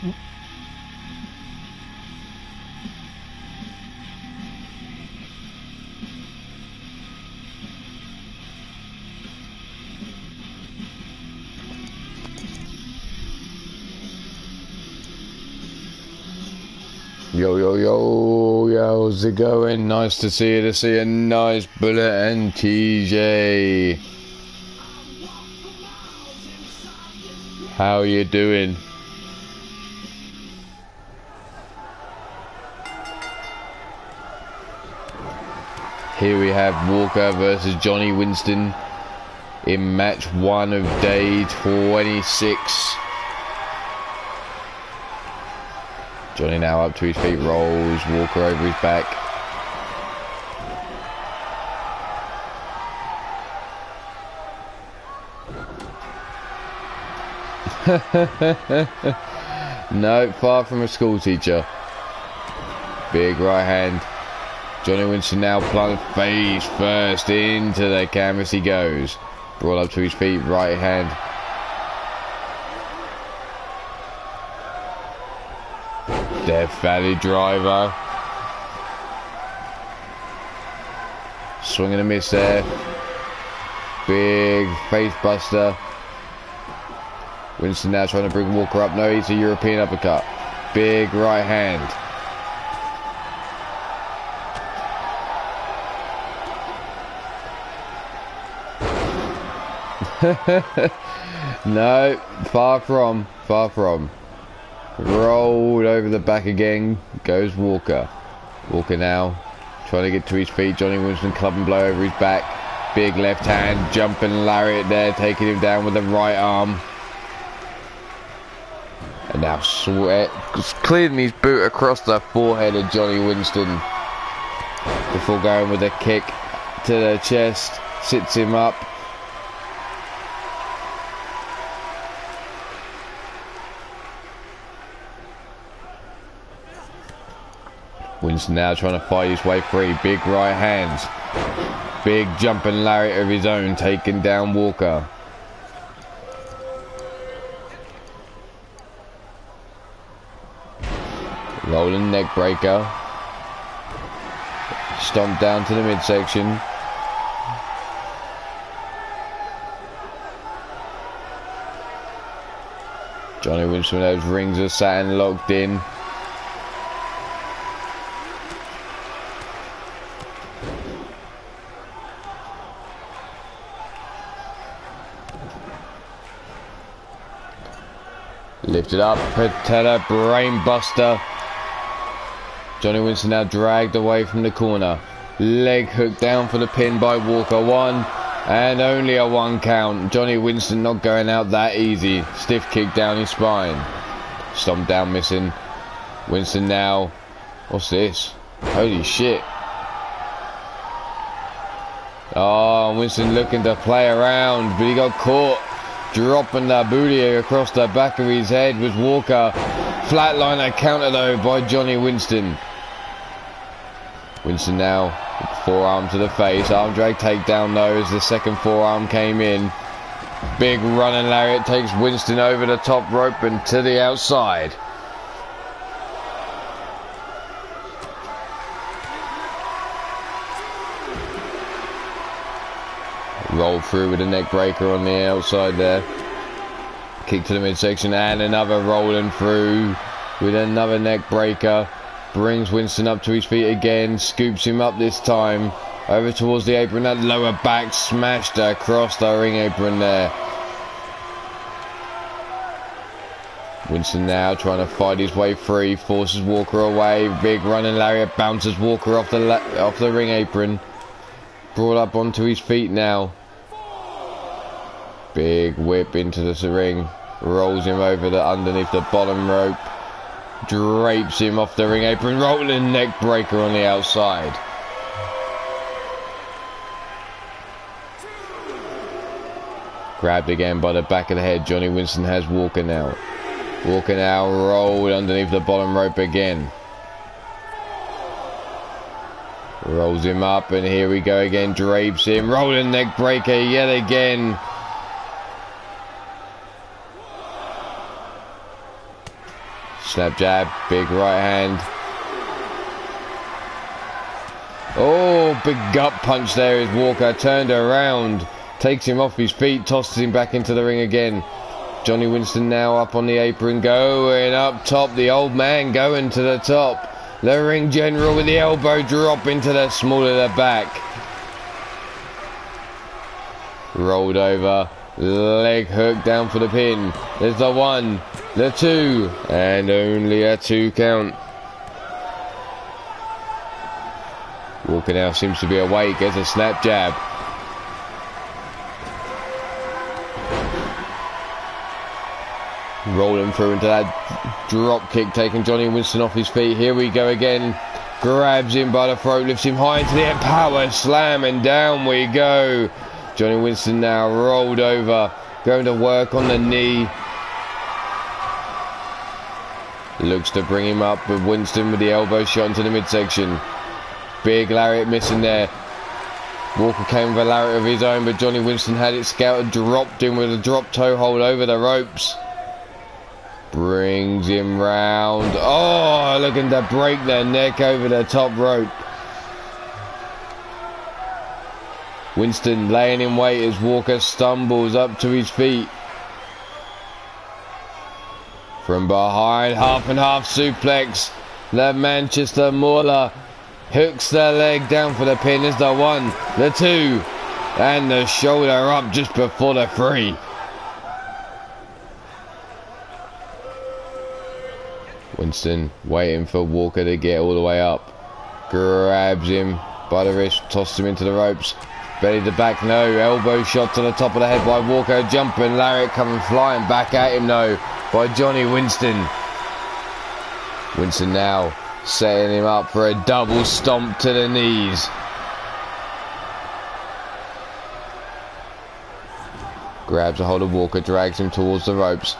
Yo, yo, yo, yo, how's it going? Nice to see you, to see a nice Bullet and TJ. How you doing? Here we have Walker versus Johnny Winston in match 1 of day 26. Johnny now up to his feet, rolls Walker over his back. No, far from a school teacher. Big right hand. Johnny Winston now plunged face first into the canvas he goes. Brought up to his feet, right hand. Death Valley driver. Swing and a miss there. Big face buster. Winston now trying to bring Walker up. No, it's a European uppercut. Big right hand. No, far from. Rolled over the back again goes Walker. Walker now trying to get to his feet. Johnny Winston club and blow over his back. Big left hand, jumping lariat there, taking him down with the right arm. And now Sweat clearing his boot across the forehead of Johnny Winston before going with a kick to the chest. Sits him up. Winston now trying to fight his way free. Big right hands. Big jumping lariat of his own, taking down Walker. Rolling neck breaker. Stomp down to the midsection. Johnny Winston, those rings are sat and locked in. Lifted up, patella brain buster. Johnny Winston now dragged away from the corner. Leg hook down for the pin by Walker. 1 and only a 1 count. Johnny Winston not going out that easy. Stiff kick down his spine. Stomp down missing. Winston now. What's this? Holy shit. Oh, Winston looking to play around, but he got caught. Dropping the booty across the back of his head was Walker. Flatliner counter though by Johnny Winston. Winston now with forearm to the face. Arm drag takedown though as the second forearm came in. Big running lariat takes Winston over the top rope and to the outside. Roll through with a neck breaker on the outside there. Kick to the midsection and another rolling through with another neck breaker. Brings Winston up to his feet again. Scoops him up this time. Over towards the apron. That lower back smashed across the ring apron there. Winston now trying to fight his way free. Forces Walker away. Big running lariat bounces Walker off the ring apron. Brought up onto his feet now. Big whip into the ring. Rolls him over underneath the bottom rope. Drapes him off the ring apron. Rolling neck breaker on the outside. Grabbed again by the back of the head. Johnny Winston has Walker now. Walker now rolled underneath the bottom rope again. Rolls him up and here we go again. Drapes him. Rolling neck breaker yet again. Snap jab, big right hand. Oh, big gut punch there as Walker turned around, takes him off his feet, tosses him back into the ring again. Johnny Winston now up on the apron, going up top, the old man going to the top. The ring general with the elbow drop into the small of the back. Rolled over, leg hook down for the pin. There's the 1, the 2, and only a 2 count. Walker now seems to be awake as a snap jab. Rolling through into that drop kick, taking Johnny Winston off his feet. Here we go again. Grabs him by the throat, lifts him high into the air, power slam, and down we go. Johnny Winston now rolled over, going to work on the knee. Looks to bring him up with Winston with the elbow shot into the midsection. Big lariat missing there. Walker came with a lariat of his own, but Johnny Winston had it scouted, dropped him with a drop toe hold over the ropes. Brings him round. Oh, looking to break the neck over the top rope. Winston laying in wait as Walker stumbles up to his feet. From behind, half and half suplex. The Manchester Mauler hooks the leg down for the pin. There's the 1, the 2, and the shoulder up just before the 3. Winston waiting for Walker to get all the way up. Grabs him by the wrist, tosses him into the ropes. Belly to back, no. Elbow shot to the top of the head by Walker. Jumping lariat coming flying back at him, no, by Johnny Winston. Winston now setting him up for a double stomp to the knees. Grabs a hold of Walker, drags him towards the ropes.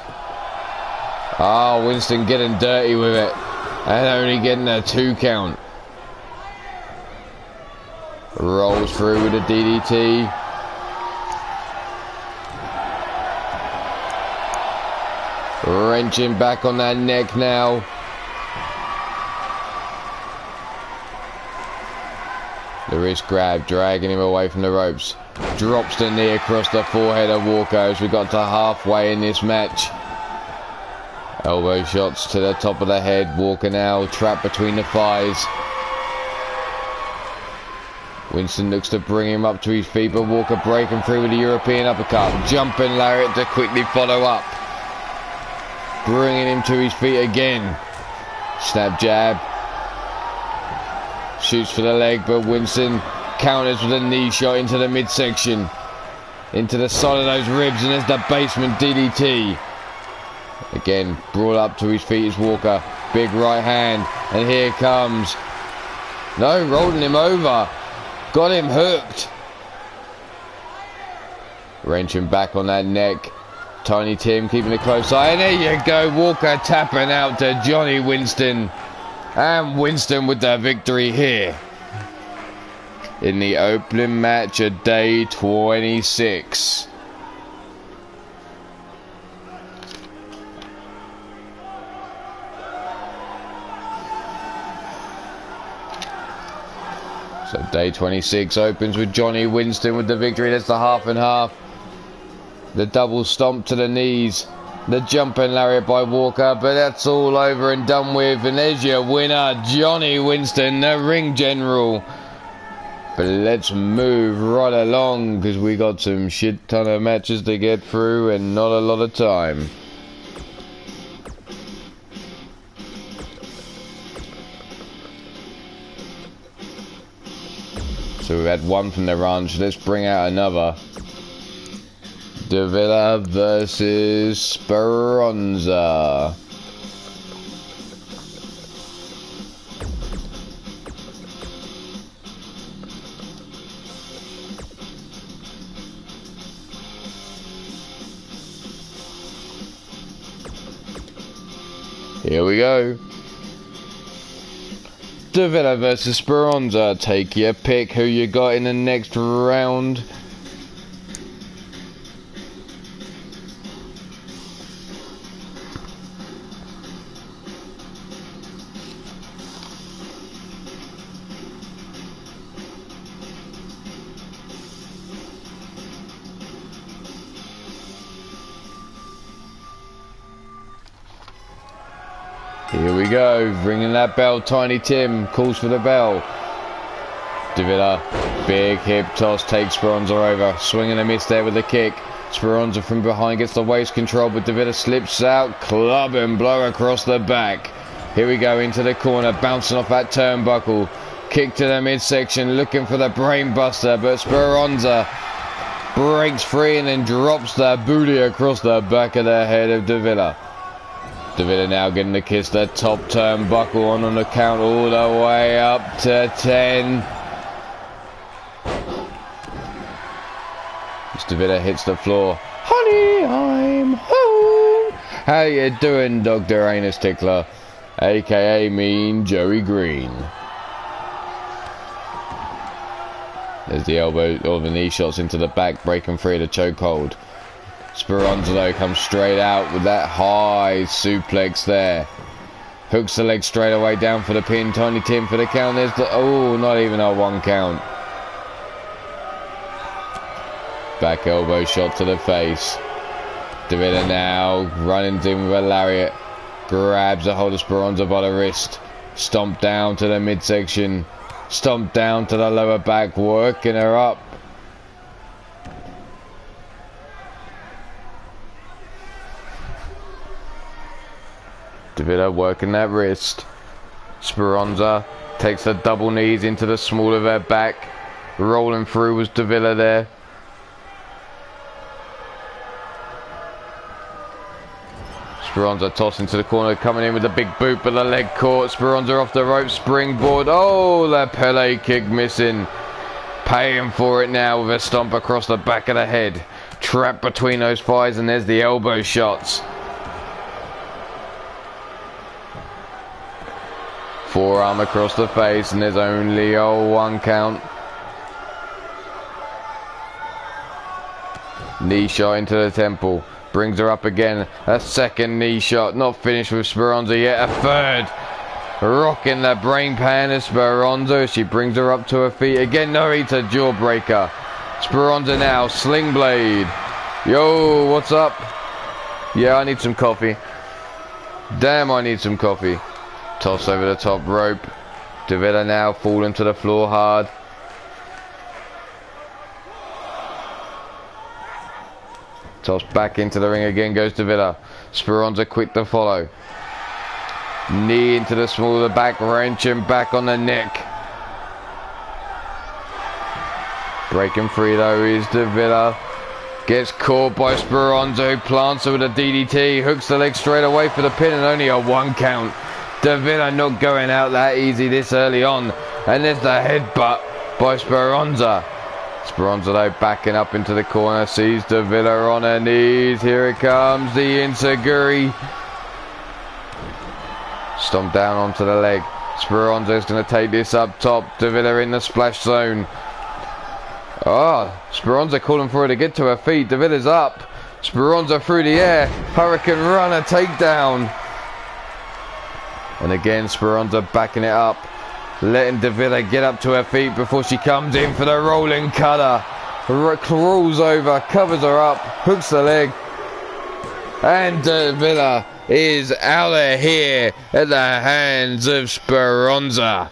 Oh, Winston getting dirty with it, and only getting a 2 count. Rolls through with a DDT. Wrenching back on that neck now. The wrist grab, dragging him away from the ropes. Drops the knee across the forehead of Walker as we got to halfway in this match. Elbow shots to the top of the head. Walker now trapped between the thighs. Winston looks to bring him up to his feet, but Walker breaking through with a European uppercut. Jumping lariat to quickly follow up. Bringing him to his feet again. Snap jab. Shoots for the leg, but Winston counters with a knee shot into the midsection. Into the side of those ribs, and there's the basement DDT. Again, brought up to his feet is Walker. Big right hand, and here comes. No, rolling him over. Got him hooked. Wrenching back on that neck. Tiny Tim keeping a close eye. And there you go. Walker tapping out to Johnny Winston. And Winston with the victory here. In the opening match of day 26. So day 26 opens with Johnny Winston with the victory. That's the half and half. The double stomp to the knees. The jumping lariat by Walker. But that's all over and done with. And there's your winner, Johnny Winston, the ring general. But let's move right along because we got some shit ton of matches to get through and not a lot of time. So we've had one from the ranch. Let's bring out another. Davila versus Speranza. Here we go. Davila versus Speranza. Take your pick. Who you got in the next round? Here we go, ringing that bell. Tiny Tim calls for the bell. Davila, big hip toss, takes Speranza over. Swing and a miss there with the kick. Speranza from behind gets the waist control, but Davila slips out. Club and blow across the back. Here we go into the corner, bouncing off that turnbuckle. Kick to the midsection, looking for the brain buster, but Speranza breaks free and then drops the booty across the back of the head of Davila. Davila now getting the kiss, the top turnbuckle on the count all the way up to 10. As Davila hits the floor. Honey, I'm home. How you doing, Dr. Anus Tickler? AKA Mean Joey Green. There's the elbow or the knee shots into the back, breaking free of the chokehold. Speranza though comes straight out with that high suplex there. Hooks the leg straight away down for the pin. Tiny Tim for the count. There's the, oh, not even a 1 count. Back elbow shot to the face. Davila now running in with a lariat. Grabs a hold of Speranza by the wrist. Stomp down to the midsection. Stomp down to the lower back, working her up. Davila working that wrist. Speranza takes the double knees into the small of her back. Rolling through was Davila there. Speranza tossing to the corner, coming in with a big boot, but the leg caught. Speranza off the rope, springboard. Oh, the Pele kick missing. Paying for it now with a stomp across the back of the head. Trapped between those thighs, and there's the elbow shots. Forearm across the face, and there's only a 1 count. Knee shot into the temple. Brings her up again. A second knee shot. Not finished with Speranza yet. A third. Rocking the brain pan of Speranza. She brings her up to her feet again. No, it's a jawbreaker. Speranza now. Sling blade. Yo, what's up? Yeah, I need some coffee. Damn, I need some coffee. Toss over the top rope. Davila now falling to the floor hard. Toss back into the ring again goes Davila. Speranza quick to follow. Knee into the small of the back, wrenching back on the neck. Breaking free though is Davila. Gets caught by Speranza, who plants her with a DDT. Hooks the leg straight away for the pin and only a 1 count. Davila not going out that easy this early on. And there's the headbutt by Speranza. Speranza though backing up into the corner, sees Davila on her knees. Here it comes, the Insaguri. Stomp down onto the leg. Speranza is going to take this up top. Davila in the splash zone. Oh, Speranza calling for her to get to her feet. Davila's up. Speranza through the air. Hurricane Runner takedown. And again, Speranza backing it up. Letting Davila get up to her feet before she comes in for the rolling cutter. Crawls over, covers her up, hooks the leg. And Davila is out of here at the hands of Speranza.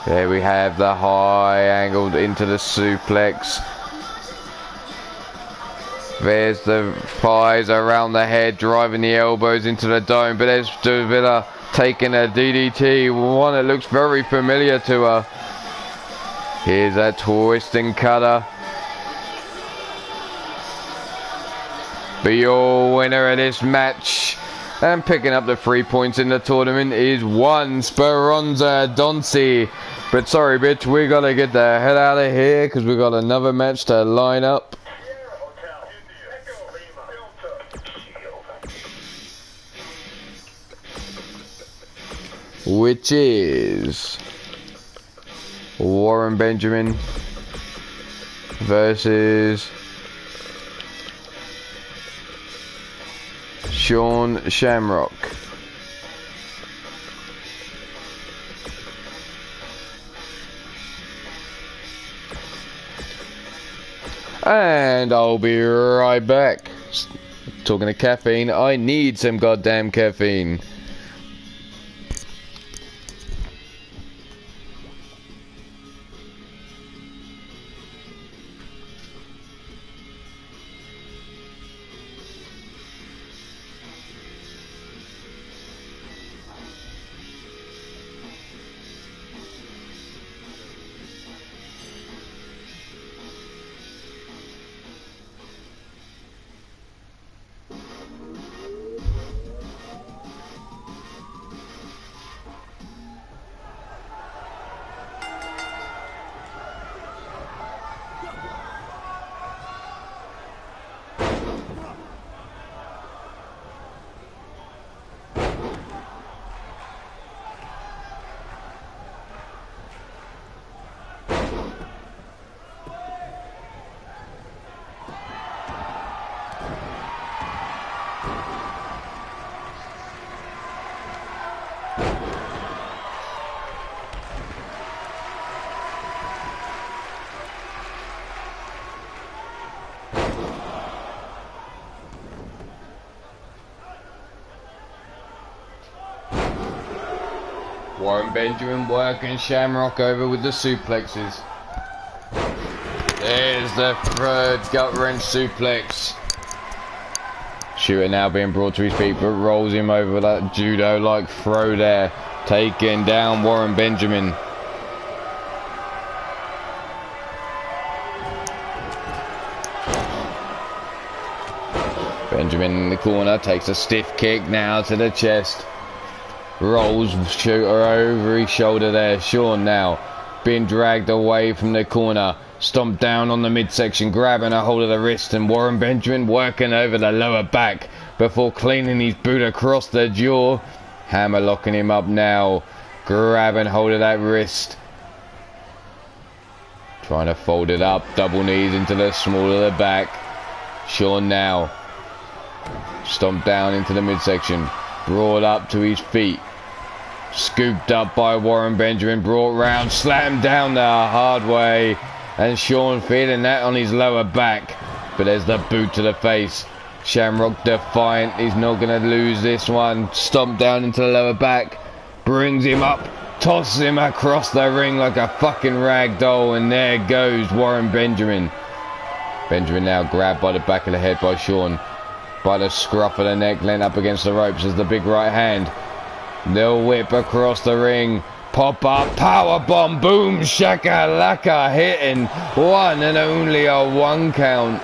There we have the high angled into the suplex. There's the thighs around the head, driving the elbows into the dome. But there's Davila taking a DDT, one that looks very familiar to her. Here's a twisting cutter. But your winner of this match, and picking up the 3 points in the tournament, is one Speranza Donsi. But sorry, bitch, we gotta get the hell out of here because we got another match to line up. Which is Warren Benjamin versus Sean Shamrock. And I'll be right back. Talking of caffeine, I need some goddamn caffeine. Warren Benjamin working Shamrock over with the suplexes. There's the third gut wrench suplex. Shooter now being brought to his feet, but rolls him over with that judo-like throw there, taking down Warren Benjamin. Benjamin in the corner takes a stiff kick now to the chest. Rolls Shooter over his shoulder there. Sean now being dragged away from the corner. Stomped down on the midsection, grabbing a hold of the wrist, and Warren Benjamin working over the lower back before cleaning his boot across the jaw. Hammer locking him up now, grabbing hold of that wrist. Trying to fold it up, double knees into the small of the back. Sean now stomped down into the midsection, brought up to his feet. Scooped up by Warren Benjamin, brought round, slammed down the hard way, and Sean feeling that on his lower back. But there's the boot to the face. Shamrock defiant, he's not going to lose this one. Stomped down into the lower back, brings him up, tosses him across the ring like a fucking rag doll, and there goes Warren Benjamin. Benjamin now grabbed by the back of the head by Sean, by the scruff of the neck, leant up against the ropes as the big right hand. They'll whip across the ring. Pop up, power bomb, boom, shakalaka, hitting one and only a 1 count.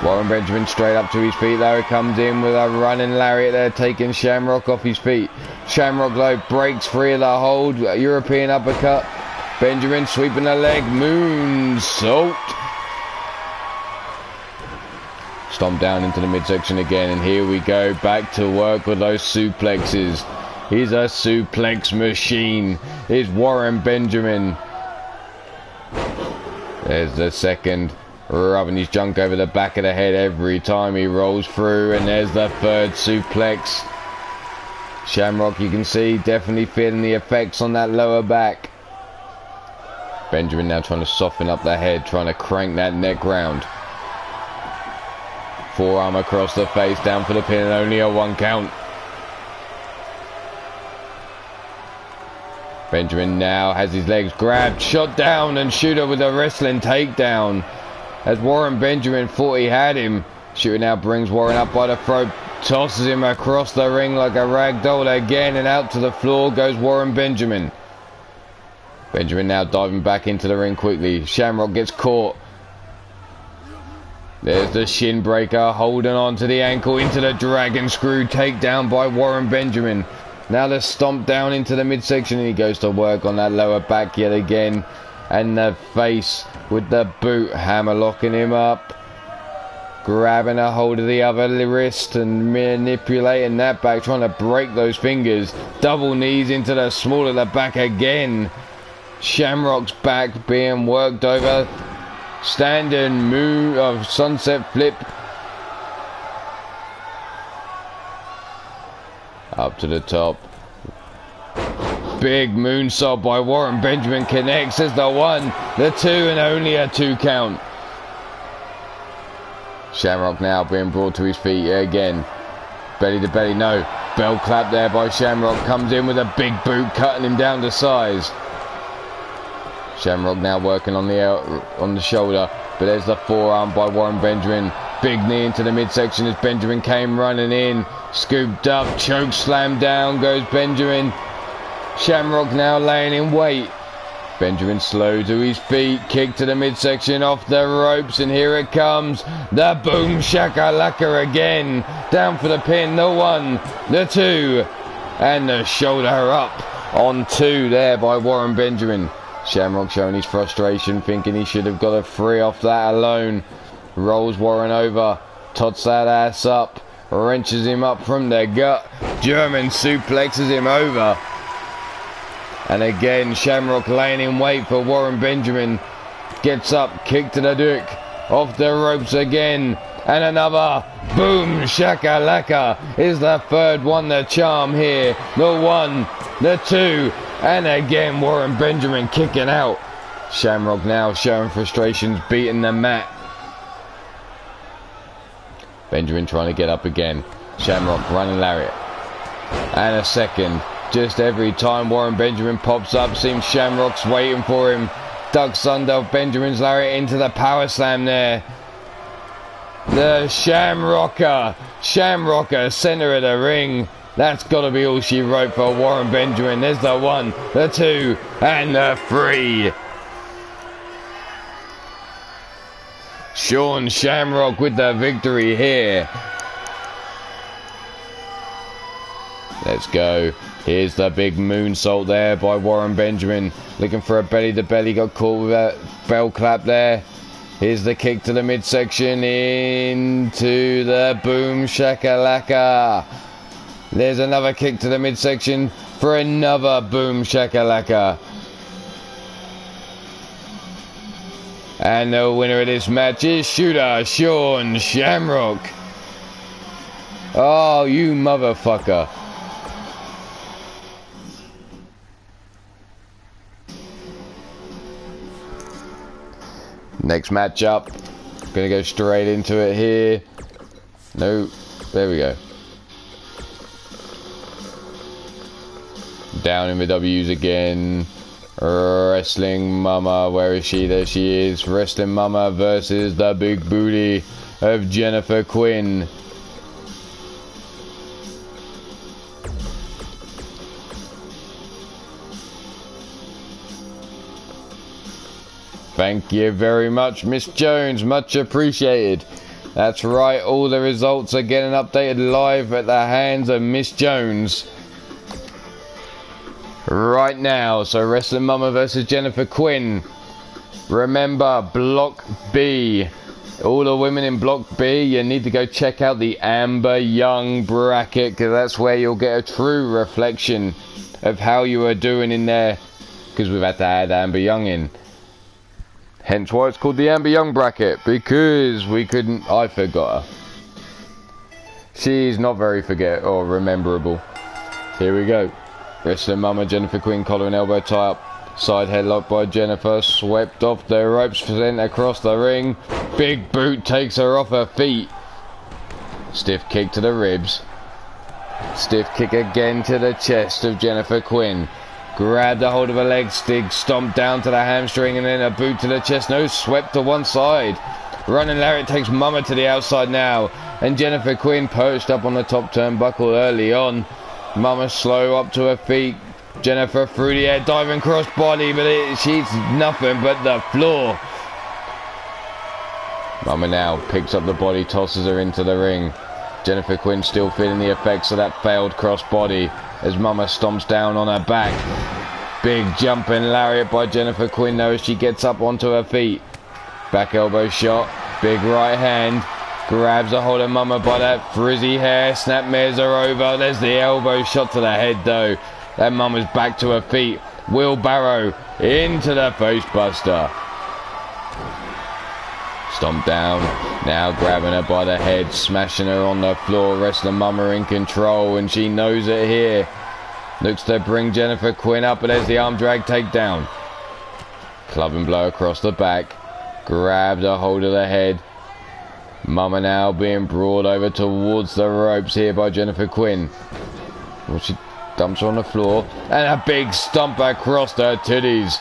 Warren Benjamin straight up to his feet though. He comes in with a running lariat there, taking Shamrock off his feet. Shamrock though breaks free of the hold. European uppercut. Benjamin sweeping the leg, moonsault. Stomp down into the midsection again, and here we go, back to work with those suplexes. He's a suplex machine, is Warren Benjamin. There's the second, rubbing his junk over the back of the head every time he rolls through, and there's the third suplex. Shamrock, you can see, definitely feeling the effects on that lower back. Benjamin now trying to soften up the head, trying to crank that neck round. Forearm across the face, down for the pin, and only a 1 count. Benjamin now has his legs grabbed, shot down, and Shooter with a wrestling takedown. As Warren Benjamin thought he had him, Shooter now brings Warren up by the throat, tosses him across the ring like a rag doll again, and out to the floor goes Warren Benjamin. Benjamin now diving back into the ring quickly. Shamrock gets caught. There's the shin breaker, holding on to the ankle, into the dragon screw, takedown by Warren Benjamin. Now the stomp down into the midsection, and he goes to work on that lower back yet again. And the face with the boot, hammer locking him up. Grabbing a hold of the other wrist and manipulating that back, trying to break those fingers. Double knees into the small of the back again. Shamrock's back being worked over. Standing moon of sunset flip. Up to the top. Big moonsault by Warren Benjamin connects as the 1, the 2, and only a 2 count. Shamrock now being brought to his feet again. Belly to belly, no. Bell clap there by Shamrock. Comes in with a big boot, cutting him down to size. Shamrock now working on the shoulder. But there's the forearm by Warren Benjamin. Big knee into the midsection as Benjamin came running in. Scooped up, choke slam down goes Benjamin. Shamrock now laying in wait. Benjamin slow to his feet, kick to the midsection, off the ropes, and here it comes. The boom shakalaka again. Down for the pin, the 1, the 2, and the shoulder up on 2 there by Warren Benjamin. Shamrock showing his frustration, thinking he should have got a 3 off that alone. Rolls Warren over, tots that ass up, wrenches him up from the gut, German suplexes him over. And again, Shamrock laying in wait for Warren Benjamin. Gets up, kick to the dick, off the ropes again, and another boom shakalaka is the 3rd one, the charm here. The 1, the 2, and again Warren Benjamin kicking out. Shamrock now showing frustrations, beating the mat. Benjamin trying to get up again. Shamrock running lariat. And a second. Just every time Warren Benjamin pops up, seems Shamrock's waiting for him. Ducks under Benjamin's lariat into the power slam there. The Shamrocker, center of the ring. That's got to be all she wrote for Warren Benjamin. There's the 1, the 2, and the 3. Sean Shamrock with the victory here. Let's go. Here's the big moonsault there by Warren Benjamin. Looking for a belly to belly. Got caught with a bell clap there. Here's the kick to the midsection. Into the boom shakalaka. There's another kick to the midsection for another boom shakalaka. And the winner of this match is Shooter Sean Shamrock. Oh, you motherfucker. Next matchup. Gonna go straight into it here. No, there we go. Down in the W's again. Wrestling Mama, where is she? There she is. Wrestling Mama versus the big booty of Jennifer Quinn. Thank you very much, Miss Jones. Much appreciated. That's right, all the results are getting updated live at the hands of Miss Jones right now. So Wrestling Mama versus Jennifer Quinn. Remember, Block B. All the women in Block B, you need to go check out the Amber Young bracket, because that's where you'll get a true reflection of how you are doing in there, because we've had to add Amber Young in. Hence why it's called the Amber Young bracket, because we couldn't. I forgot her. She's not very rememberable. Here we go. Wrestling Mama, Jennifer Quinn, collar and elbow tie up. Side headlock by Jennifer, swept off the ropes, sent across the ring. Big boot takes her off her feet. Stiff kick to the ribs. Stiff kick again to the chest of Jennifer Quinn. Grabbed a hold of a leg stick, stomped down to the hamstring, and then a boot to the chest. No, swept to one side. Running lariat takes Mama to the outside now, and Jennifer Quinn perched up on the top turnbuckle early on. Mama slow up to her feet. Jennifer through the air, diving cross body, but she's nothing but the floor. Mama now picks up the body, tosses her into the ring. Jennifer Quinn still feeling the effects of that failed cross body as Mama stomps down on her back. Big jumping lariat by Jennifer Quinn though as she gets up onto her feet. Back elbow shot, big right hand, grabs a hold of Mama by that frizzy hair, snapmares her over. There's the elbow shot to the head though. That Mama's back to her feet. Wheelbarrow into the face buster. Stomp down, now grabbing her by the head, smashing her on the floor. Wrestling Mama in control, and she knows it here. Looks to bring Jennifer Quinn up, but there's the arm drag takedown. Club and blow across the back. Grabbed a hold of the head. Mama now being brought over towards the ropes here by Jennifer Quinn. Well, she dumps her on the floor. And a big stomp across her titties.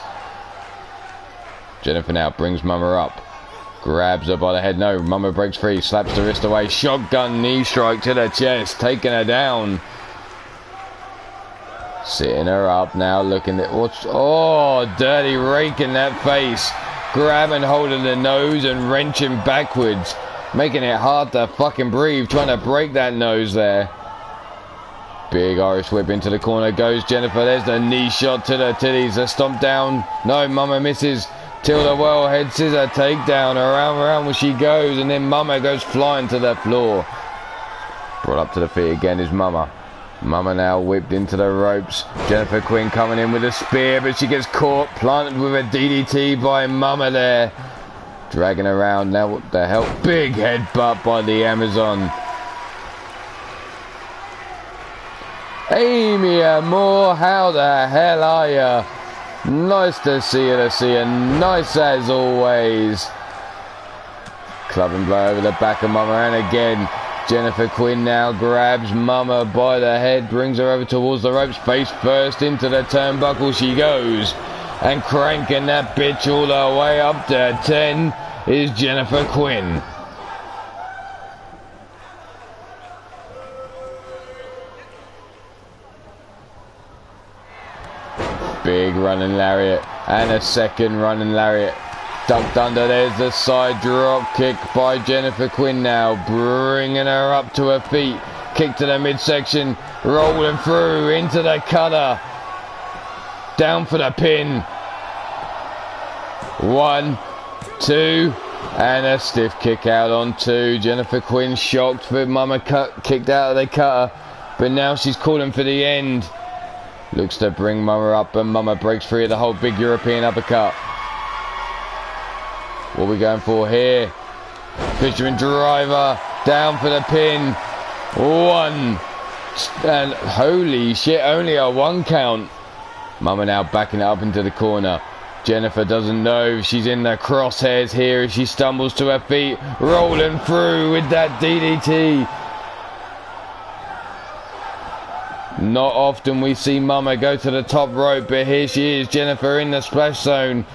Jennifer now brings Mama up. Grabs her by the head. No, Mama breaks free. Slaps the wrist away. Shotgun knee strike to the chest. Taking her down. Sitting her up now. Looking at what's... Oh, dirty rake in that face. Grabbing hold of the nose and wrenching backwards. Making it hard to fucking breathe. Trying to break that nose there. Big Irish whip into the corner. Goes Jennifer. There's the knee shot to the titties. A stomp down. No, Mama misses. Tilda well head scissor takedown. Around she goes. And then Mama goes flying to the floor. Brought up to the feet again is Mama. Mama now whipped into the ropes. Jennifer Quinn coming in with a spear. But she gets caught. Planted with a DDT by Mama there. Dragging around. Now what the hell? Big headbutt by the Amazon. Amy Moore, how the hell are ya? Nice to see you, nice as always. Club and blow over the back of Mama, and again Jennifer Quinn now grabs Mama by the head, brings her over towards the ropes, face first into the turnbuckle she goes, and cranking that bitch all the way up to 10 is Jennifer Quinn. Big running lariat and a second running lariat. Ducked under. There's the side drop kick by Jennifer Quinn now, bringing her up to her feet. Kick to the midsection, rolling through into the cutter. Down for the pin. 1, 2, and a stiff kick out on 2. Jennifer Quinn shocked with Mama kicked out of the cutter, but now she's calling for the end. Looks to bring Mama up, and Mama breaks free of the whole big European uppercut. What are we going for here? Fisherman driver, down for the pin. 1, and holy shit, only a 1 count. Mama now backing it up into the corner. Jennifer doesn't know if she's in the crosshairs here as she stumbles to her feet, rolling through with that DDT. Not often we see Mama go to the top rope, but here she is, Jennifer in the splash zone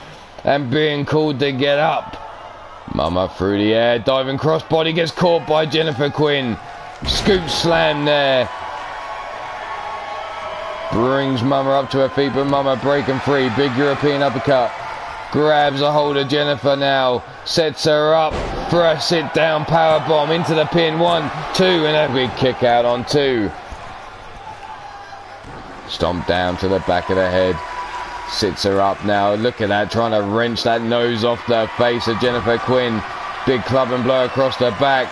and being called to get up. Mama through the air, diving crossbody, gets caught by Jennifer Quinn. Scoop slam there. Brings Mama up to her feet, but Mama breaking free. Big European uppercut. Grabs a hold of Jennifer now. Sets her up for a sit down power bomb into the pin. 1, 2, and a big kick out on 2. Stomp down to the back of the head. Sits her up now. Look at that, trying to wrench that nose off the face of Jennifer Quinn. Big club and blow across the back.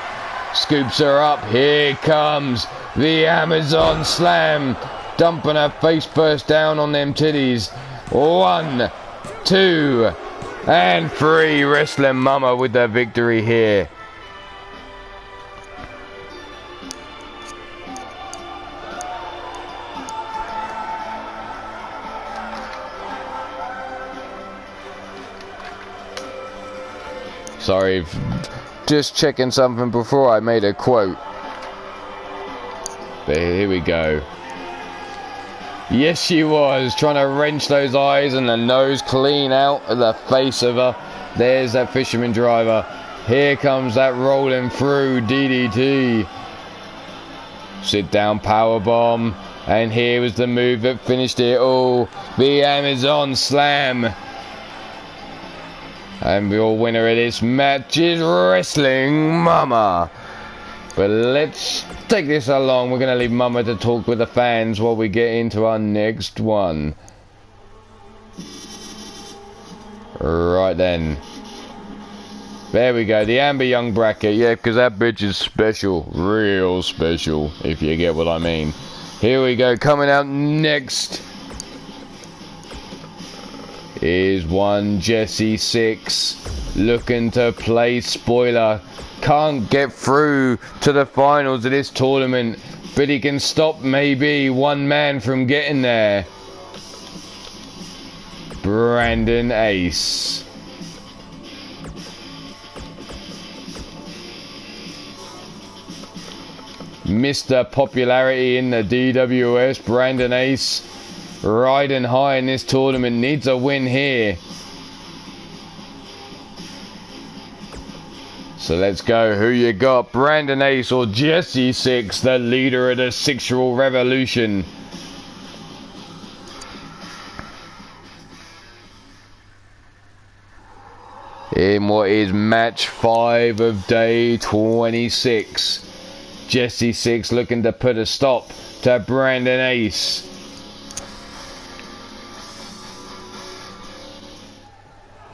Scoops her up. Here comes the Amazon slam. Dumping her face first down on them titties. 1, 2, and 3. Wrestling Mama with the victory here. Sorry, just checking something before I made a quote. But here we go. Yes, she was trying to wrench those eyes and the nose clean out of the face of her. There's that fisherman driver. Here comes that rolling through DDT. Sit down powerbomb. And here was the move that finished it all. The Amazon slam. And your winner of this match is Wrestling Mama. But let's take this along. We're going to leave Mama to talk with the fans while we get into our next one. Right then. There we go. The Amber Young bracket. Yeah, because that bitch is special. Real special, if you get what I mean. Here we go. Coming out next is one Jesse 6 looking to play spoiler. Can't get through to the finals of this tournament, but he can stop maybe one man from getting there. Brandon Ace. Mr. Popularity in the DWS, Brandon Ace, riding high in this tournament, needs a win here. So let's go. Who you got? Brandon Ace or Jesse 6, the leader of the 6-year-old revolution? In what is match 5 of day 26. Jesse 6 looking to put a stop to Brandon Ace.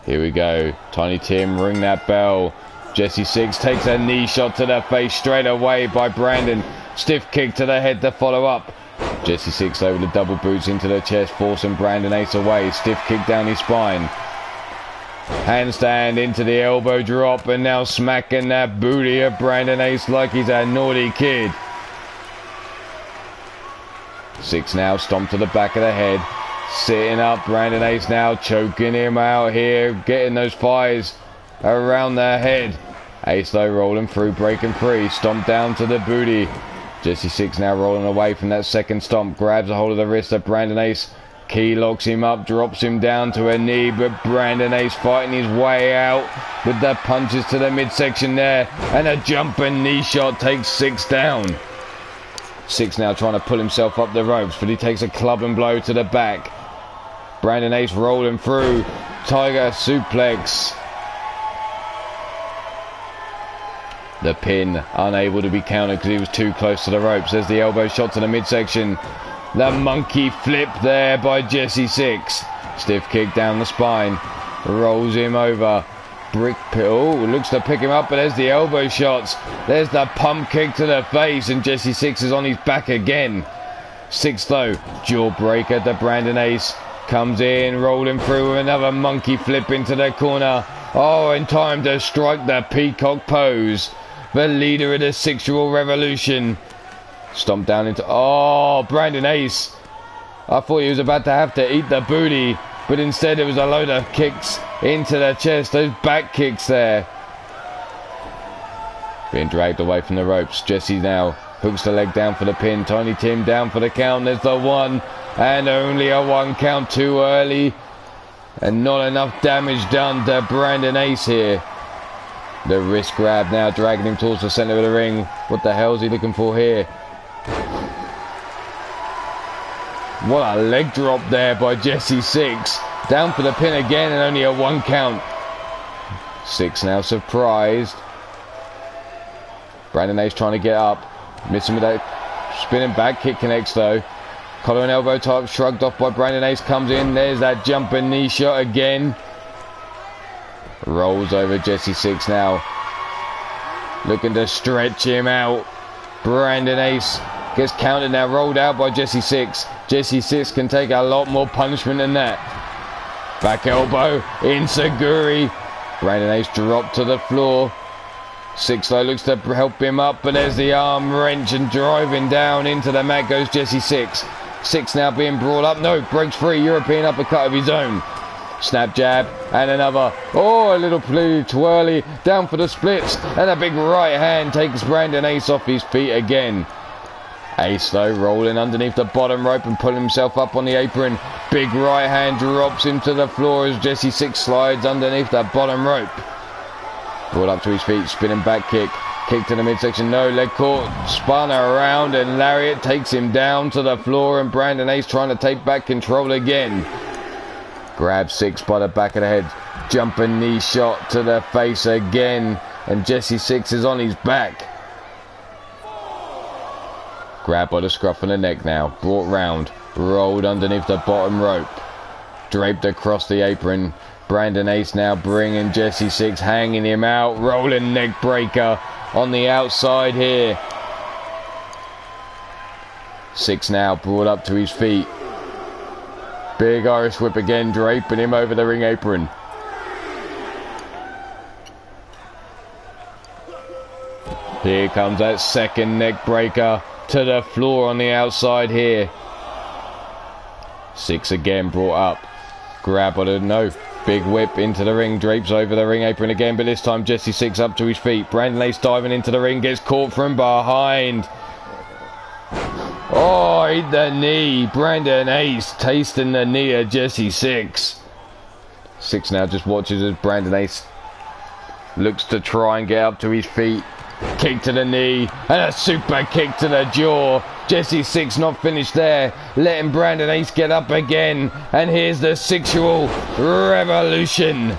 Here we go. Tiny Tim, ring that bell. Jesse 6 takes a knee shot to the face straight away by Brandon. Stiff kick to the head to follow up. Jesse 6 over the double boots into the chest, forcing Brandon Ace away. Stiff kick down his spine. Handstand into the elbow drop, and now smacking that booty of Brandon Ace like he's a naughty kid. 6 now, stomp to the back of the head. Sitting up, Brandon Ace now choking him out here, getting those thighs around the head. Ace though rolling through, breaking free, stomp down to the booty. Jesse 6 now rolling away from that second stomp, grabs a hold of the wrist of Brandon Ace. Key locks him up, drops him down to a knee, but Brandon Ace fighting his way out with the punches to the midsection there, and a jumping knee shot takes 6 down. 6 now trying to pull himself up the ropes, but he takes a clubbing blow to the back. Brandon Ace rolling through, tiger suplex. The pin unable to be countered because he was too close to the ropes. There's the elbow shot to the midsection. The monkey flip there by Jesse 6. Stiff kick down the spine. Rolls him over. Brick pill. Looks to pick him up, but there's the elbow shots. There's the pump kick to the face, and Jesse 6 is on his back again. 6 though. Jawbreaker to Brandon Ace. Comes in, rolling through with another monkey flip into the corner. Oh, in time to strike the peacock pose. The leader of the 6-year-old revolution. Stomp down into... Oh, Brandon Ace. I thought he was about to have to eat the booty, but instead it was a load of kicks into the chest. Those back kicks there. Being dragged away from the ropes. Jesse now hooks the leg down for the pin. Tiny Tim down for the count. There's the 1, and only a 1 count too early. And not enough damage done to Brandon Ace here. The wrist grab now dragging him towards the center of the ring. What the hell is he looking for here? What a leg drop there by Jesse 6. Down for the pin again, and only a 1 count. 6 now surprised. Brandon Ace trying to get up. Missing with that spinning back kick connects though. Collar and elbow type shrugged off by Brandon Ace. Comes in. There's that jumping knee shot again. Rolls over Jesse 6 now. Looking to stretch him out. Brandon Ace gets counted now. Rolled out by Jesse 6. Jesse 6 can take a lot more punishment than that. Back elbow. Insaguri. Brandon Ace dropped to the floor. 6 though looks to help him up, but there's the arm wrench, and driving down into the mat goes Jesse 6. 6 now being brought up. No, breaks free. European uppercut of his own. Snap jab and another. Oh, a little twirly down for the splits, and a big right hand takes Brandon Ace off his feet again. Ace though rolling underneath the bottom rope and pulling himself up on the apron. Big right hand drops him to the floor as Jesse 6 slides underneath that bottom rope. Brought up to his feet, spinning back kick. Kick to the midsection, no, leg caught, spun around, and lariat takes him down to the floor, and Brandon Ace trying to take back control again. Grab 6 by the back of the head. Jumping knee shot to the face again, and Jesse 6 is on his back. Grab by the scruff of the neck now. Brought round. Rolled underneath the bottom rope. Draped across the apron. Brandon Ace now bringing Jesse 6, hanging him out. Rolling neck breaker on the outside here. 6 now brought up to his feet. Big Irish whip again, draping him over the ring apron. Here comes that second neck breaker to the floor on the outside here. 6 again brought up. Grab on it, no. Big whip into the ring, drapes over the ring apron again, but this time Jesse 6 up to his feet. Brandon Ace diving into the ring, gets caught from behind. Oh, hit the knee. Brandon Ace tasting the knee of Jesse Six. Six now just watches as Brandon Ace looks to try and get up to his feet. Kick to the knee and a super kick to the jaw. Jesse Six not finished there, letting Brandon Ace get up again. And here's the sexual revolution.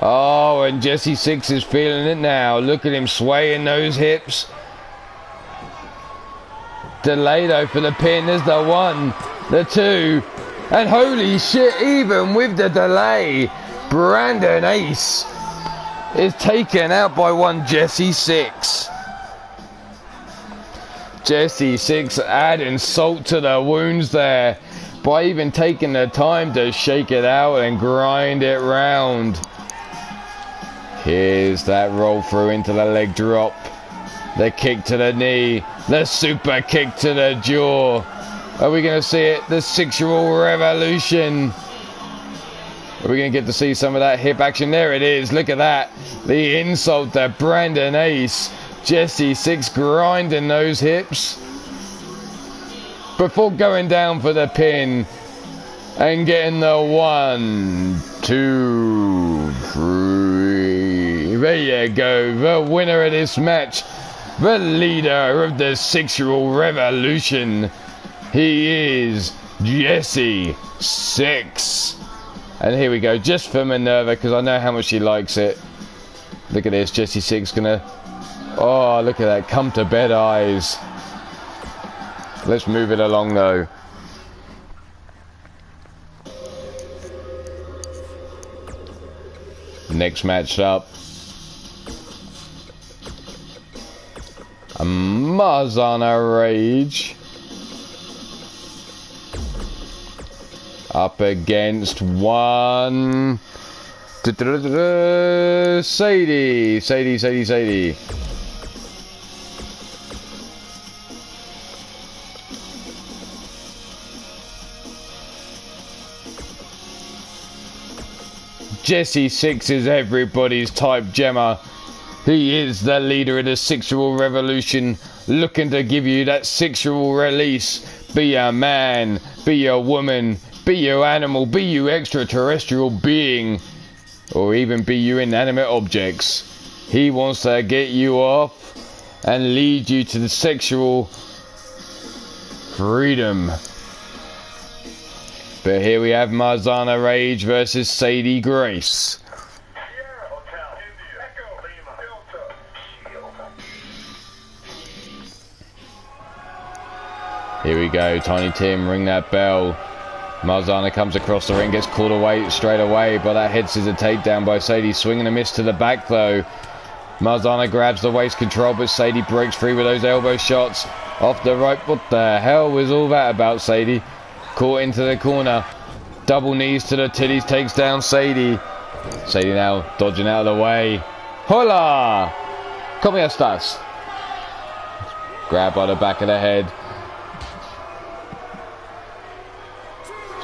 Oh, and Jesse Six is feeling it now. Look at him swaying those hips. Delay though for the pin. There's the one, the two, and holy shit, even with the delay, Brandon Ace is taken out by one Jesse Six. Jesse Six adding salt to the wounds there by even taking the time to shake it out and grind it round. Here's that roll through into the leg drop. The kick to the knee. The super kick to the jaw. Are we going to see it? The sexual revolution. Are we going to get to see some of that hip action? There it is. Look at that. The insult to Brandon Ace. Jesse Six grinding those hips before going down for the pin and getting the 1, 2, 3. There you go. The winner of this match. The leader of the sexual revolution. He is Jesse Six. And here we go, just for Minerva, because I know how much she likes it. Look at this, Jesse Six gonna... Oh, look at that, come to bed eyes. Let's move it along though. Next match up. A Marzana Rage up against one Sadie. Jesse Six is everybody's type Gemma. He is the leader of the sexual revolution, looking to give you that sexual release. Be a man, be a woman, be you animal, be you extraterrestrial being, or even be you inanimate objects. He wants to get you off and lead you to the sexual freedom. But here we have Marzana Rage versus Sadie Grace. Here we go, Tiny Tim, ring that bell. Marzana comes across the ring, gets called away straight away, but that head scissor takedown by Sadie. Swing and a miss to the back though. Marzana grabs the waist control, but Sadie breaks free with those elbow shots off the rope. What the hell was all that about, Sadie? Caught into the corner. Double knees to the titties, takes down Sadie. Sadie now dodging out of the way. Hola! Como estas? Grab by the back of the head.